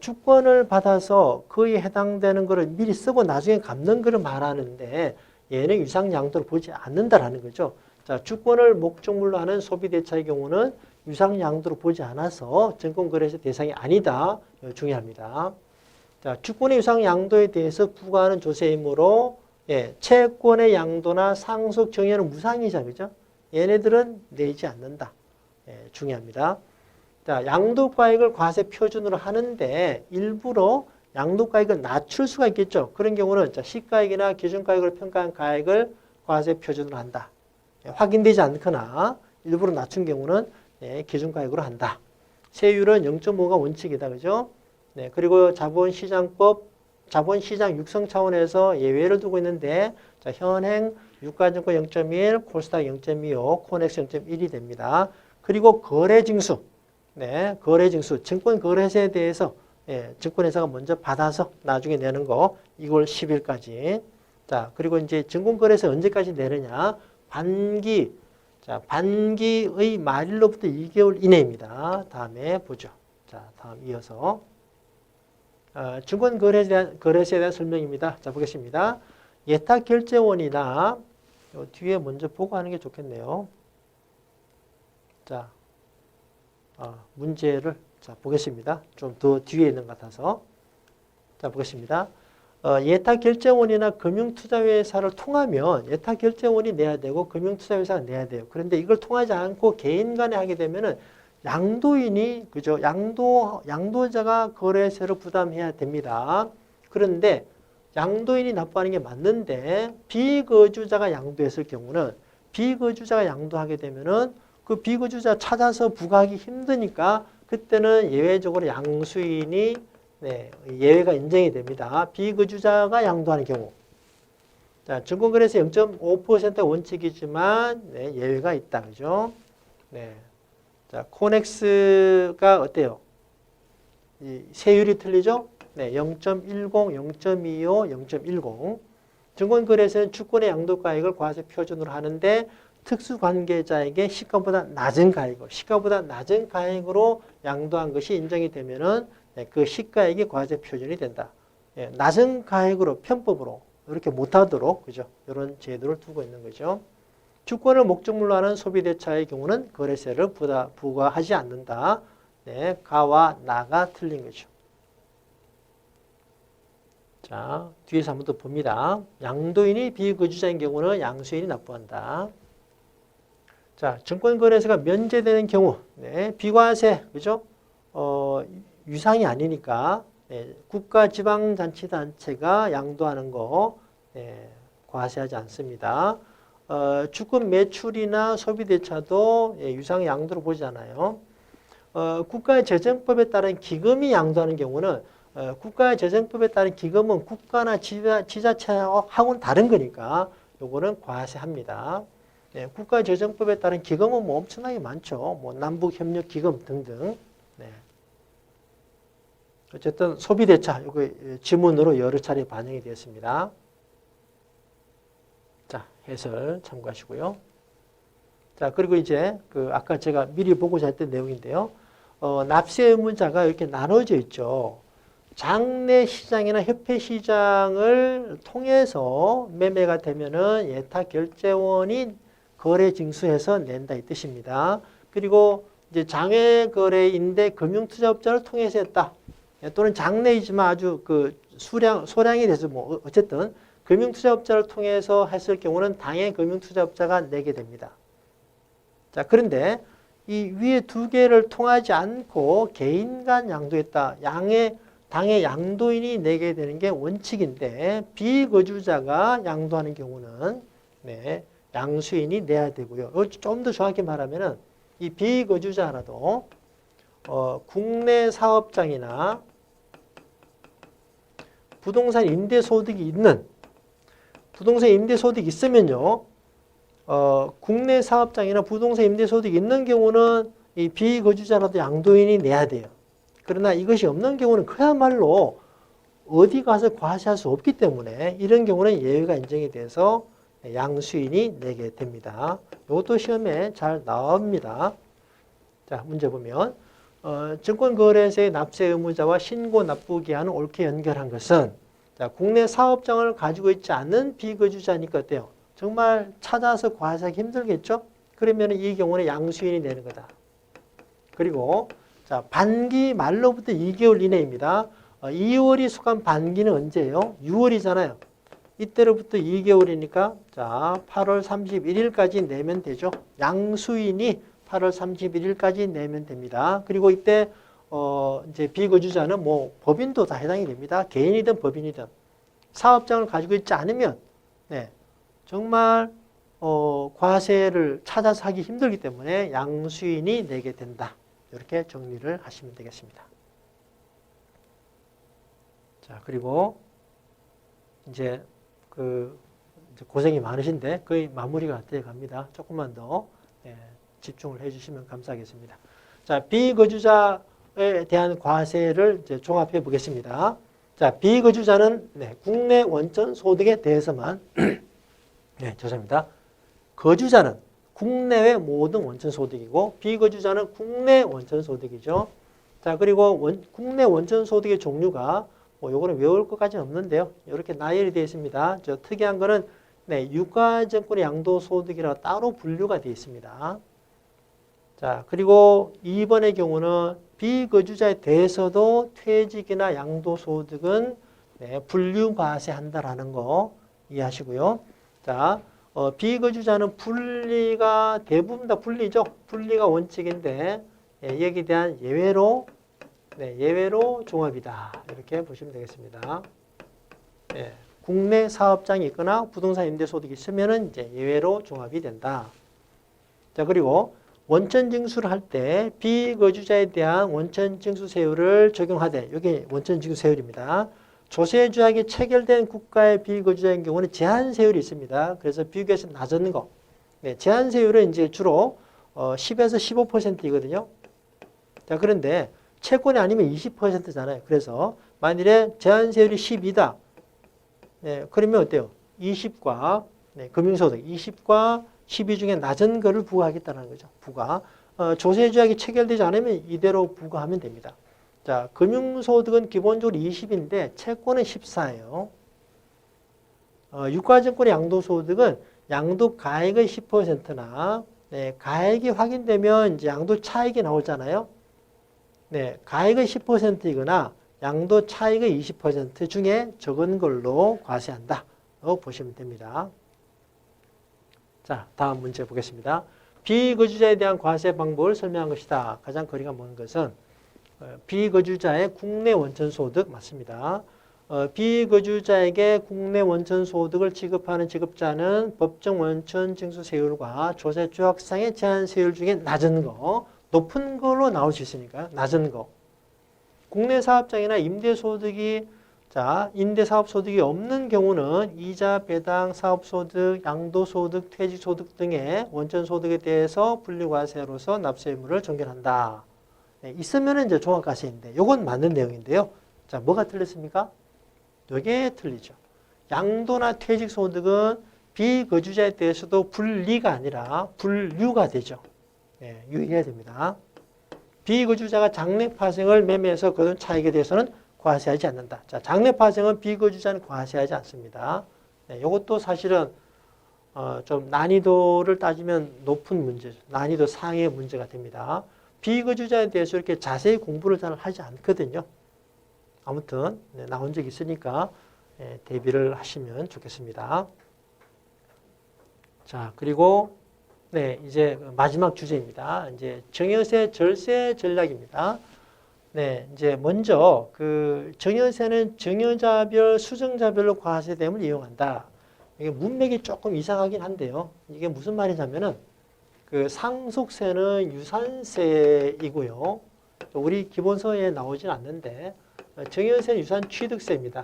주권을 받아서 그에 해당되는 것을 미리 쓰고 나중에 갚는 것을 말하는데 얘는 유상양도를 보지 않는다라는 거죠. 자, 주권을 목적물로 하는 소비대차의 경우는 유상양도를 보지 않아서 증권거래세 대상이 아니다. 중요합니다. 자, 주권의 유상양도에 대해서 부과하는 조세이므로 예, 채권의 양도나 상속 정의는 무상이자 그죠? 얘네들은 내지 않는다. 예, 중요합니다. 자, 양도가액을 과세 표준으로 하는데 일부러 양도가액을 낮출 수가 있겠죠. 그런 경우는 자, 시가액이나 기준가액을 평가한 가액을 과세 표준으로 한다. 예, 확인되지 않거나 일부러 낮춘 경우는 예, 기준가액으로 한다. 세율은 0.5가 원칙이다. 그죠? 네, 그리고 자본시장 육성 차원에서 예외를 두고 있는데 자, 현행 유가증권 0.1, 코스닥 0.25, 코넥스 0.1이 됩니다. 그리고 거래징수, 네, 거래징수, 증권거래세에 대해서 예, 증권회사가 먼저 받아서 나중에 내는 거 2월 10일까지. 자, 그리고 이제 증권거래세 언제까지 내느냐? 반기의 말일로부터 2개월 이내입니다. 다음에 보죠. 자, 다음 이어서 증권거래세에 대한 설명입니다. 자, 보겠습니다. 예탁결제원이나 뒤에 먼저 보고 하는 게 좋겠네요. 자, 문제를 자 보겠습니다. 좀 더 뒤에 있는 것 같아서. 자, 보겠습니다. 예탁결제원이나 금융투자회사를 통하면 예탁결제원이 내야 되고 금융투자회사가 내야 돼요. 그런데 이걸 통하지 않고 개인 간에 하게 되면은 양도인이, 그죠? 양도자가 거래세를 부담해야 됩니다. 그런데 양도인이 납부하는 게 맞는데 비거주자가 양도했을 경우는 비거주자가 양도하게 되면은 그 비거주자 찾아서 부과하기 힘드니까 그때는 예외적으로 양수인이 예외가 인정이 됩니다. 비거주자가 양도하는 경우. 자, 증권거래소 0.5% 원칙이지만 예외가 있다. 그죠? 네. 자, 코넥스가 어때요? 이 세율이 틀리죠? 네, 0.10, 0.25, 0.10. 증권거래소는 주권의 양도가액을 과세 표준으로 하는데 특수관계자에게 시가보다 낮은 가액으로, 시가보다 낮은 가액으로 양도한 것이 인정이 되면은 그 시가액이 과세 표준이 된다. 예, 낮은 가액으로 편법으로 이렇게 못하도록 그죠? 이런 제도를 두고 있는 거죠. 주권을 목적물로 하는 소비대차의 경우는 거래세를 부과하지 않는다. 네, 가와 나가 틀린 거죠. 자, 뒤에서 한번 더 봅니다. 양도인이 비거주자인 경우는 양수인이 납부한다. 자, 증권거래소가 면제되는 경우, 비과세, 그죠? 유상이 아니니까 국가지방자치단체가 양도하는 거 과세하지 않습니다. 주권 매출이나 소비대차도 유상의 양도로 보지 않아요. 국가재정법에 따른 기금이 양도하는 경우는 국가재정법에 따른 기금은 국가나 지자체하고는 다른 거니까 요거는 과세합니다. 국가재정법에 따른 기금은 뭐 엄청나게 많죠. 뭐 남북협력기금 등등. 어쨌든 소비대차 요거 지문으로 여러 차례 반영이 되었습니다. 자, 해설 참고하시고요. 자, 그리고 이제 아까 제가 미리 보고자 했던 내용인데요. 납세 의무자가 이렇게 나눠져 있죠. 장내 시장이나 협회 시장을 통해서 매매가 되면은 예타 결제원이 거래 징수해서 낸다 이 뜻입니다. 그리고 이제 장외 거래인데 금융투자업자를 통해서 했다. 또는 장내이지만 아주 소량이 돼서 뭐 어쨌든 금융투자업자를 통해서 했을 경우는 당해 금융투자업자가 내게 됩니다. 자, 그런데 이 위에 두 개를 통하지 않고 개인 간 양도했다. 당해 양도인이 내게 되는 게 원칙인데 비거주자가 양도하는 경우는 양수인이 내야 되고요. 좀 더 정확히 말하면은 이 비거주자라도 국내 사업장이나 부동산 임대소득이 있으면요. 국내 사업장이나 부동산 임대소득이 있는 경우는 이 비거주자라도 양도인이 내야 돼요. 그러나 이것이 없는 경우는 그야말로 어디 가서 과세할 수 없기 때문에 이런 경우는 예외가 인정이 돼서 양수인이 내게 됩니다. 이것도 시험에 잘 나옵니다. 자, 문제 보면 증권거래소의 납세 의무자와 신고 납부기한을 옳게 연결한 것은 자, 국내 사업장을 가지고 있지 않은 비거주자니까 어때요? 정말 찾아서 과세하기 힘들겠죠? 그러면 이 경우는 양수인이 내는 거다. 그리고 자, 반기 말로부터 2개월 이내입니다. 2월이 속한 반기는 언제예요? 6월이잖아요. 이때로부터 2개월이니까 자, 8월 31일까지 내면 되죠. 양수인이 8월 31일까지 내면 됩니다. 그리고 이때 이제 비거주자는 뭐 법인도 다 해당이 됩니다. 개인이든 법인이든 사업장을 가지고 있지 않으면 정말 과세를 찾아서 하기 힘들기 때문에 양수인이 내게 된다. 이렇게 정리를 하시면 되겠습니다. 자, 그리고 이제 이제 고생이 많으신데 거의 마무리가 되어 갑니다. 조금만 더 집중을 해주시면 감사하겠습니다. 자, 비거주자에 대한 과세를 이제 종합해 보겠습니다. 자, 비거주자는 국내 원천 소득에 대해서만 죄송합니다. 거주자는 국내외 모든 원천 소득이고 비거주자는 국내 원천 소득이죠. 자, 그리고 국내 원천 소득의 종류가 요거는 외울 것까지는 없는데요. 이렇게 나열이 되어 있습니다. 특이한 거는 유가증권의 양도소득이라 따로 분류가 되어 있습니다. 자, 그리고 2번의 경우는 비거주자에 대해서도 퇴직이나 양도소득은 분류과세한다라는 거 이해하시고요. 자, 비거주자는 분리가 대부분 다 분리죠. 분리가 원칙인데 여기에 대한 예외로 종합이다. 이렇게 보시면 되겠습니다. 예, 국내 사업장이 있거나 부동산 임대소득이 있으면은 이제 예외로 종합이 된다. 자, 그리고 원천 징수를 할 때 비거주자에 대한 원천 징수세율을 적용하되, 이게 원천 징수세율입니다. 조세조약이 체결된 국가의 비거주자인 경우는 제한세율이 있습니다. 그래서 비교해서 낮은 거. 네, 제한세율은 이제 주로 10에서 15%이거든요. 자, 그런데 채권이 아니면 20%잖아요. 그래서 만일에 제한세율이 12다. 네, 그러면 어때요? 20과 금융소득 20과 12 중에 낮은 거를 부과하겠다는 거죠. 부과. 조세조약이 체결되지 않으면 이대로 부과하면 됩니다. 자, 금융소득은 기본적으로 20인데 채권은 14예요. 유가증권의 양도소득은 양도 가액의 10%나 가액이 확인되면 이제 양도 차익이 나오잖아요. 네, 가액의 10%이거나 양도 차익의 20% 중에 적은 걸로 과세한다. 보시면 됩니다. 자, 다음 문제 보겠습니다. 비거주자에 대한 과세 방법을 설명한 것이다. 가장 거리가 먼 것은 비거주자의 국내 원천소득 맞습니다. 비거주자에게 국내 원천소득을 지급하는 지급자는 법정 원천징수세율과 조세조약상의 제한세율 중에 낮은 거, 높은 걸로 나올 수 있으니까 낮은 거. 국내 사업장이나 임대소득이 임대사업소득이 없는 경우는 이자, 배당, 사업소득, 양도소득, 퇴직소득 등의 원천소득에 대해서 분리과세로서 납세 의무를 정결한다. 네, 있으면 이제 종합과세인데, 이건 맞는 내용인데요. 자, 뭐가 틀렸습니까? 이게 틀리죠. 양도나 퇴직소득은 비거주자에 대해서도 분리가 아니라 분류가 되죠. 네, 유의해야 됩니다. 비거주자가 장래파생을 매매해서 거둔 차익에 대해서는 과세하지 않는다. 자, 장래파생은 비거주자는 과세하지 않습니다. 네, 이것도 사실은 좀 난이도를 따지면 높은 문제죠. 난이도 상의 문제가 됩니다. 비거주자에 대해서 이렇게 자세히 공부를 잘 하지 않거든요. 아무튼 나온 적이 있으니까 대비를 하시면 좋겠습니다. 자, 그리고 이제 마지막 주제입니다. 이제 증여세 절세 전략입니다. 네, 이제 먼저 그 증여세는 증여자별, 수증자별로 과세됨을 이용한다. 이게 문맥이 조금 이상하긴 한데요. 이게 무슨 말이냐면은 그 상속세는 유산세이고요. 우리 기본서에 나오진 않는데 증여세는 유산취득세입니다.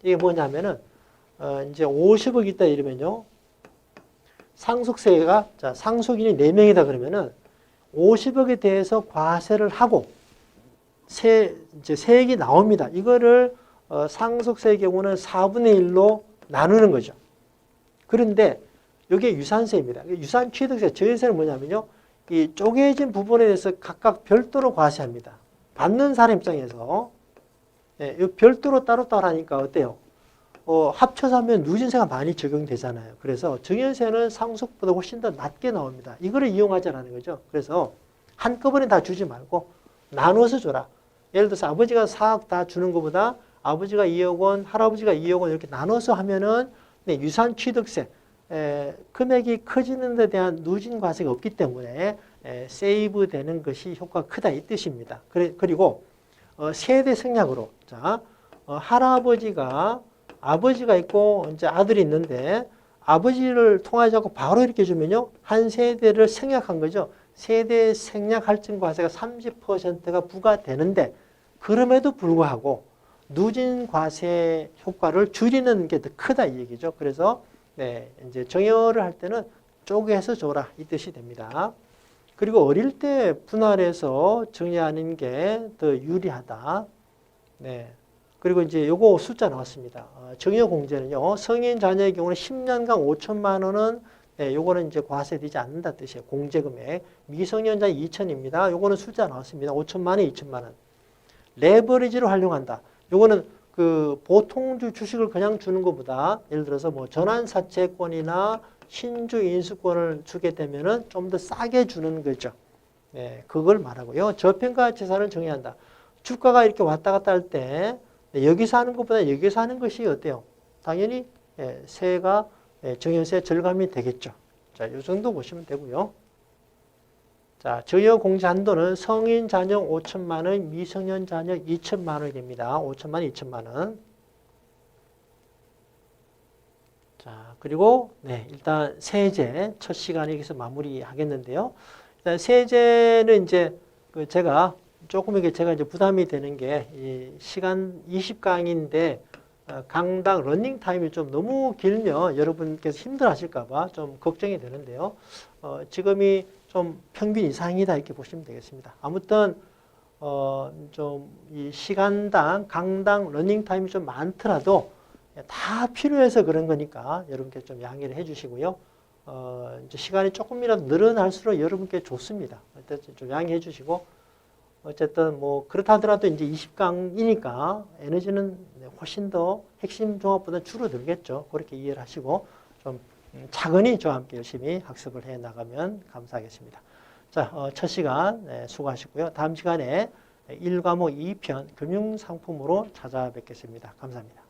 이게 뭐냐면은 이제 50억 있다 이러면요. 상속세가 상속인이 4명이다 그러면은 50억에 대해서 과세를 하고 세액이 나옵니다. 이거를 상속세의 경우는 4분의 1로 나누는 거죠. 그런데 이게 유산세입니다. 유산취득세, 증여세는 뭐냐면요. 이 쪼개진 부분에 대해서 각각 별도로 과세합니다. 받는 사람 입장에서 이 별도로 따로따로 하니까 어때요? 합쳐서 하면 누진세가 많이 적용되잖아요. 그래서 증여세는 상속보다 훨씬 더 낮게 나옵니다. 이거를 이용하자라는 거죠. 그래서 한꺼번에 다 주지 말고 나눠서 줘라. 예를 들어서 아버지가 4억 다 주는 것보다 아버지가 2억 원, 할아버지가 2억 원 이렇게 나눠서 하면은 유산취득세, 금액이 커지는 데 대한 누진 과세가 없기 때문에 세이브 되는 것이 효과가 크다 이 뜻입니다. 그리고 세대 생략으로 아버지가 있고 이제 아들이 있는데 아버지를 통하지 않고 바로 이렇게 주면요. 한 세대를 생략한 거죠. 세대 생략 할증 과세가 30%가 부과되는데 그럼에도 불구하고 누진 과세 효과를 줄이는 게 더 크다 이 얘기죠. 그래서 이제 정여를 할 때는 쪼개서 줘라 이 뜻이 됩니다. 그리고 어릴 때 분할해서 정여하는 게 더 유리하다. 네. 그리고 이제 요거 숫자 나왔습니다. 정여 공제는요. 성인 자녀의 경우는 10년간 5천만 원은 요거는 이제 과세되지 않는다 뜻이에요. 공제 금액. 미성년자 2천입니다. 요거는 숫자 나왔습니다. 5천만 원, 2천만 원. 레버리지로 활용한다. 요거는 그 보통주 주식을 그냥 주는 것보다 예를 들어서 뭐 전환사채권이나 신주 인수권을 주게 되면은 좀 더 싸게 주는 거죠. 네, 그걸 말하고요. 저평가 재산을 정의한다. 주가가 이렇게 왔다 갔다 할 때 여기서 하는 것보다 여기서 하는 것이 어때요? 당연히 세가 증여세 절감이 되겠죠. 자, 이 정도 보시면 되고요. 자, 증여 공제 한도는 성인 자녀 5천만 원, 미성년 자녀 2천만 원이 됩니다. 5천만 원, 2천만 원. 자, 그리고 네, 일단 세제 첫 시간에 여기서 마무리하겠는데요. 일단 세제는 이제 그 제가 조금 이게 제가 이제 부담이 되는 게 이 시간 20강인데 강당 러닝 타임이 좀 너무 길면 여러분께서 힘들어 하실까봐 좀 걱정이 되는데요. 지금이 좀 평균 이상이다 이렇게 보시면 되겠습니다. 아무튼 좀 이 시간당 강당 러닝 타임이 좀 많더라도 다 필요해서 그런 거니까 여러분께 좀 양해를 해주시고요. 이제 시간이 조금이라도 늘어날수록 여러분께 좋습니다. 어쨌든 좀 양해해 주시고 어쨌든 뭐 그렇다 하더라도 이제 20강이니까 에너지는 훨씬 더 핵심 종합보다 줄어들겠죠. 그렇게 이해를 하시고 좀 차근히 저와 함께 열심히 학습을 해 나가면 감사하겠습니다. 자, 첫 시간 수고하시고요. 다음 시간에 1과목 2편 금융상품으로 찾아뵙겠습니다. 감사합니다.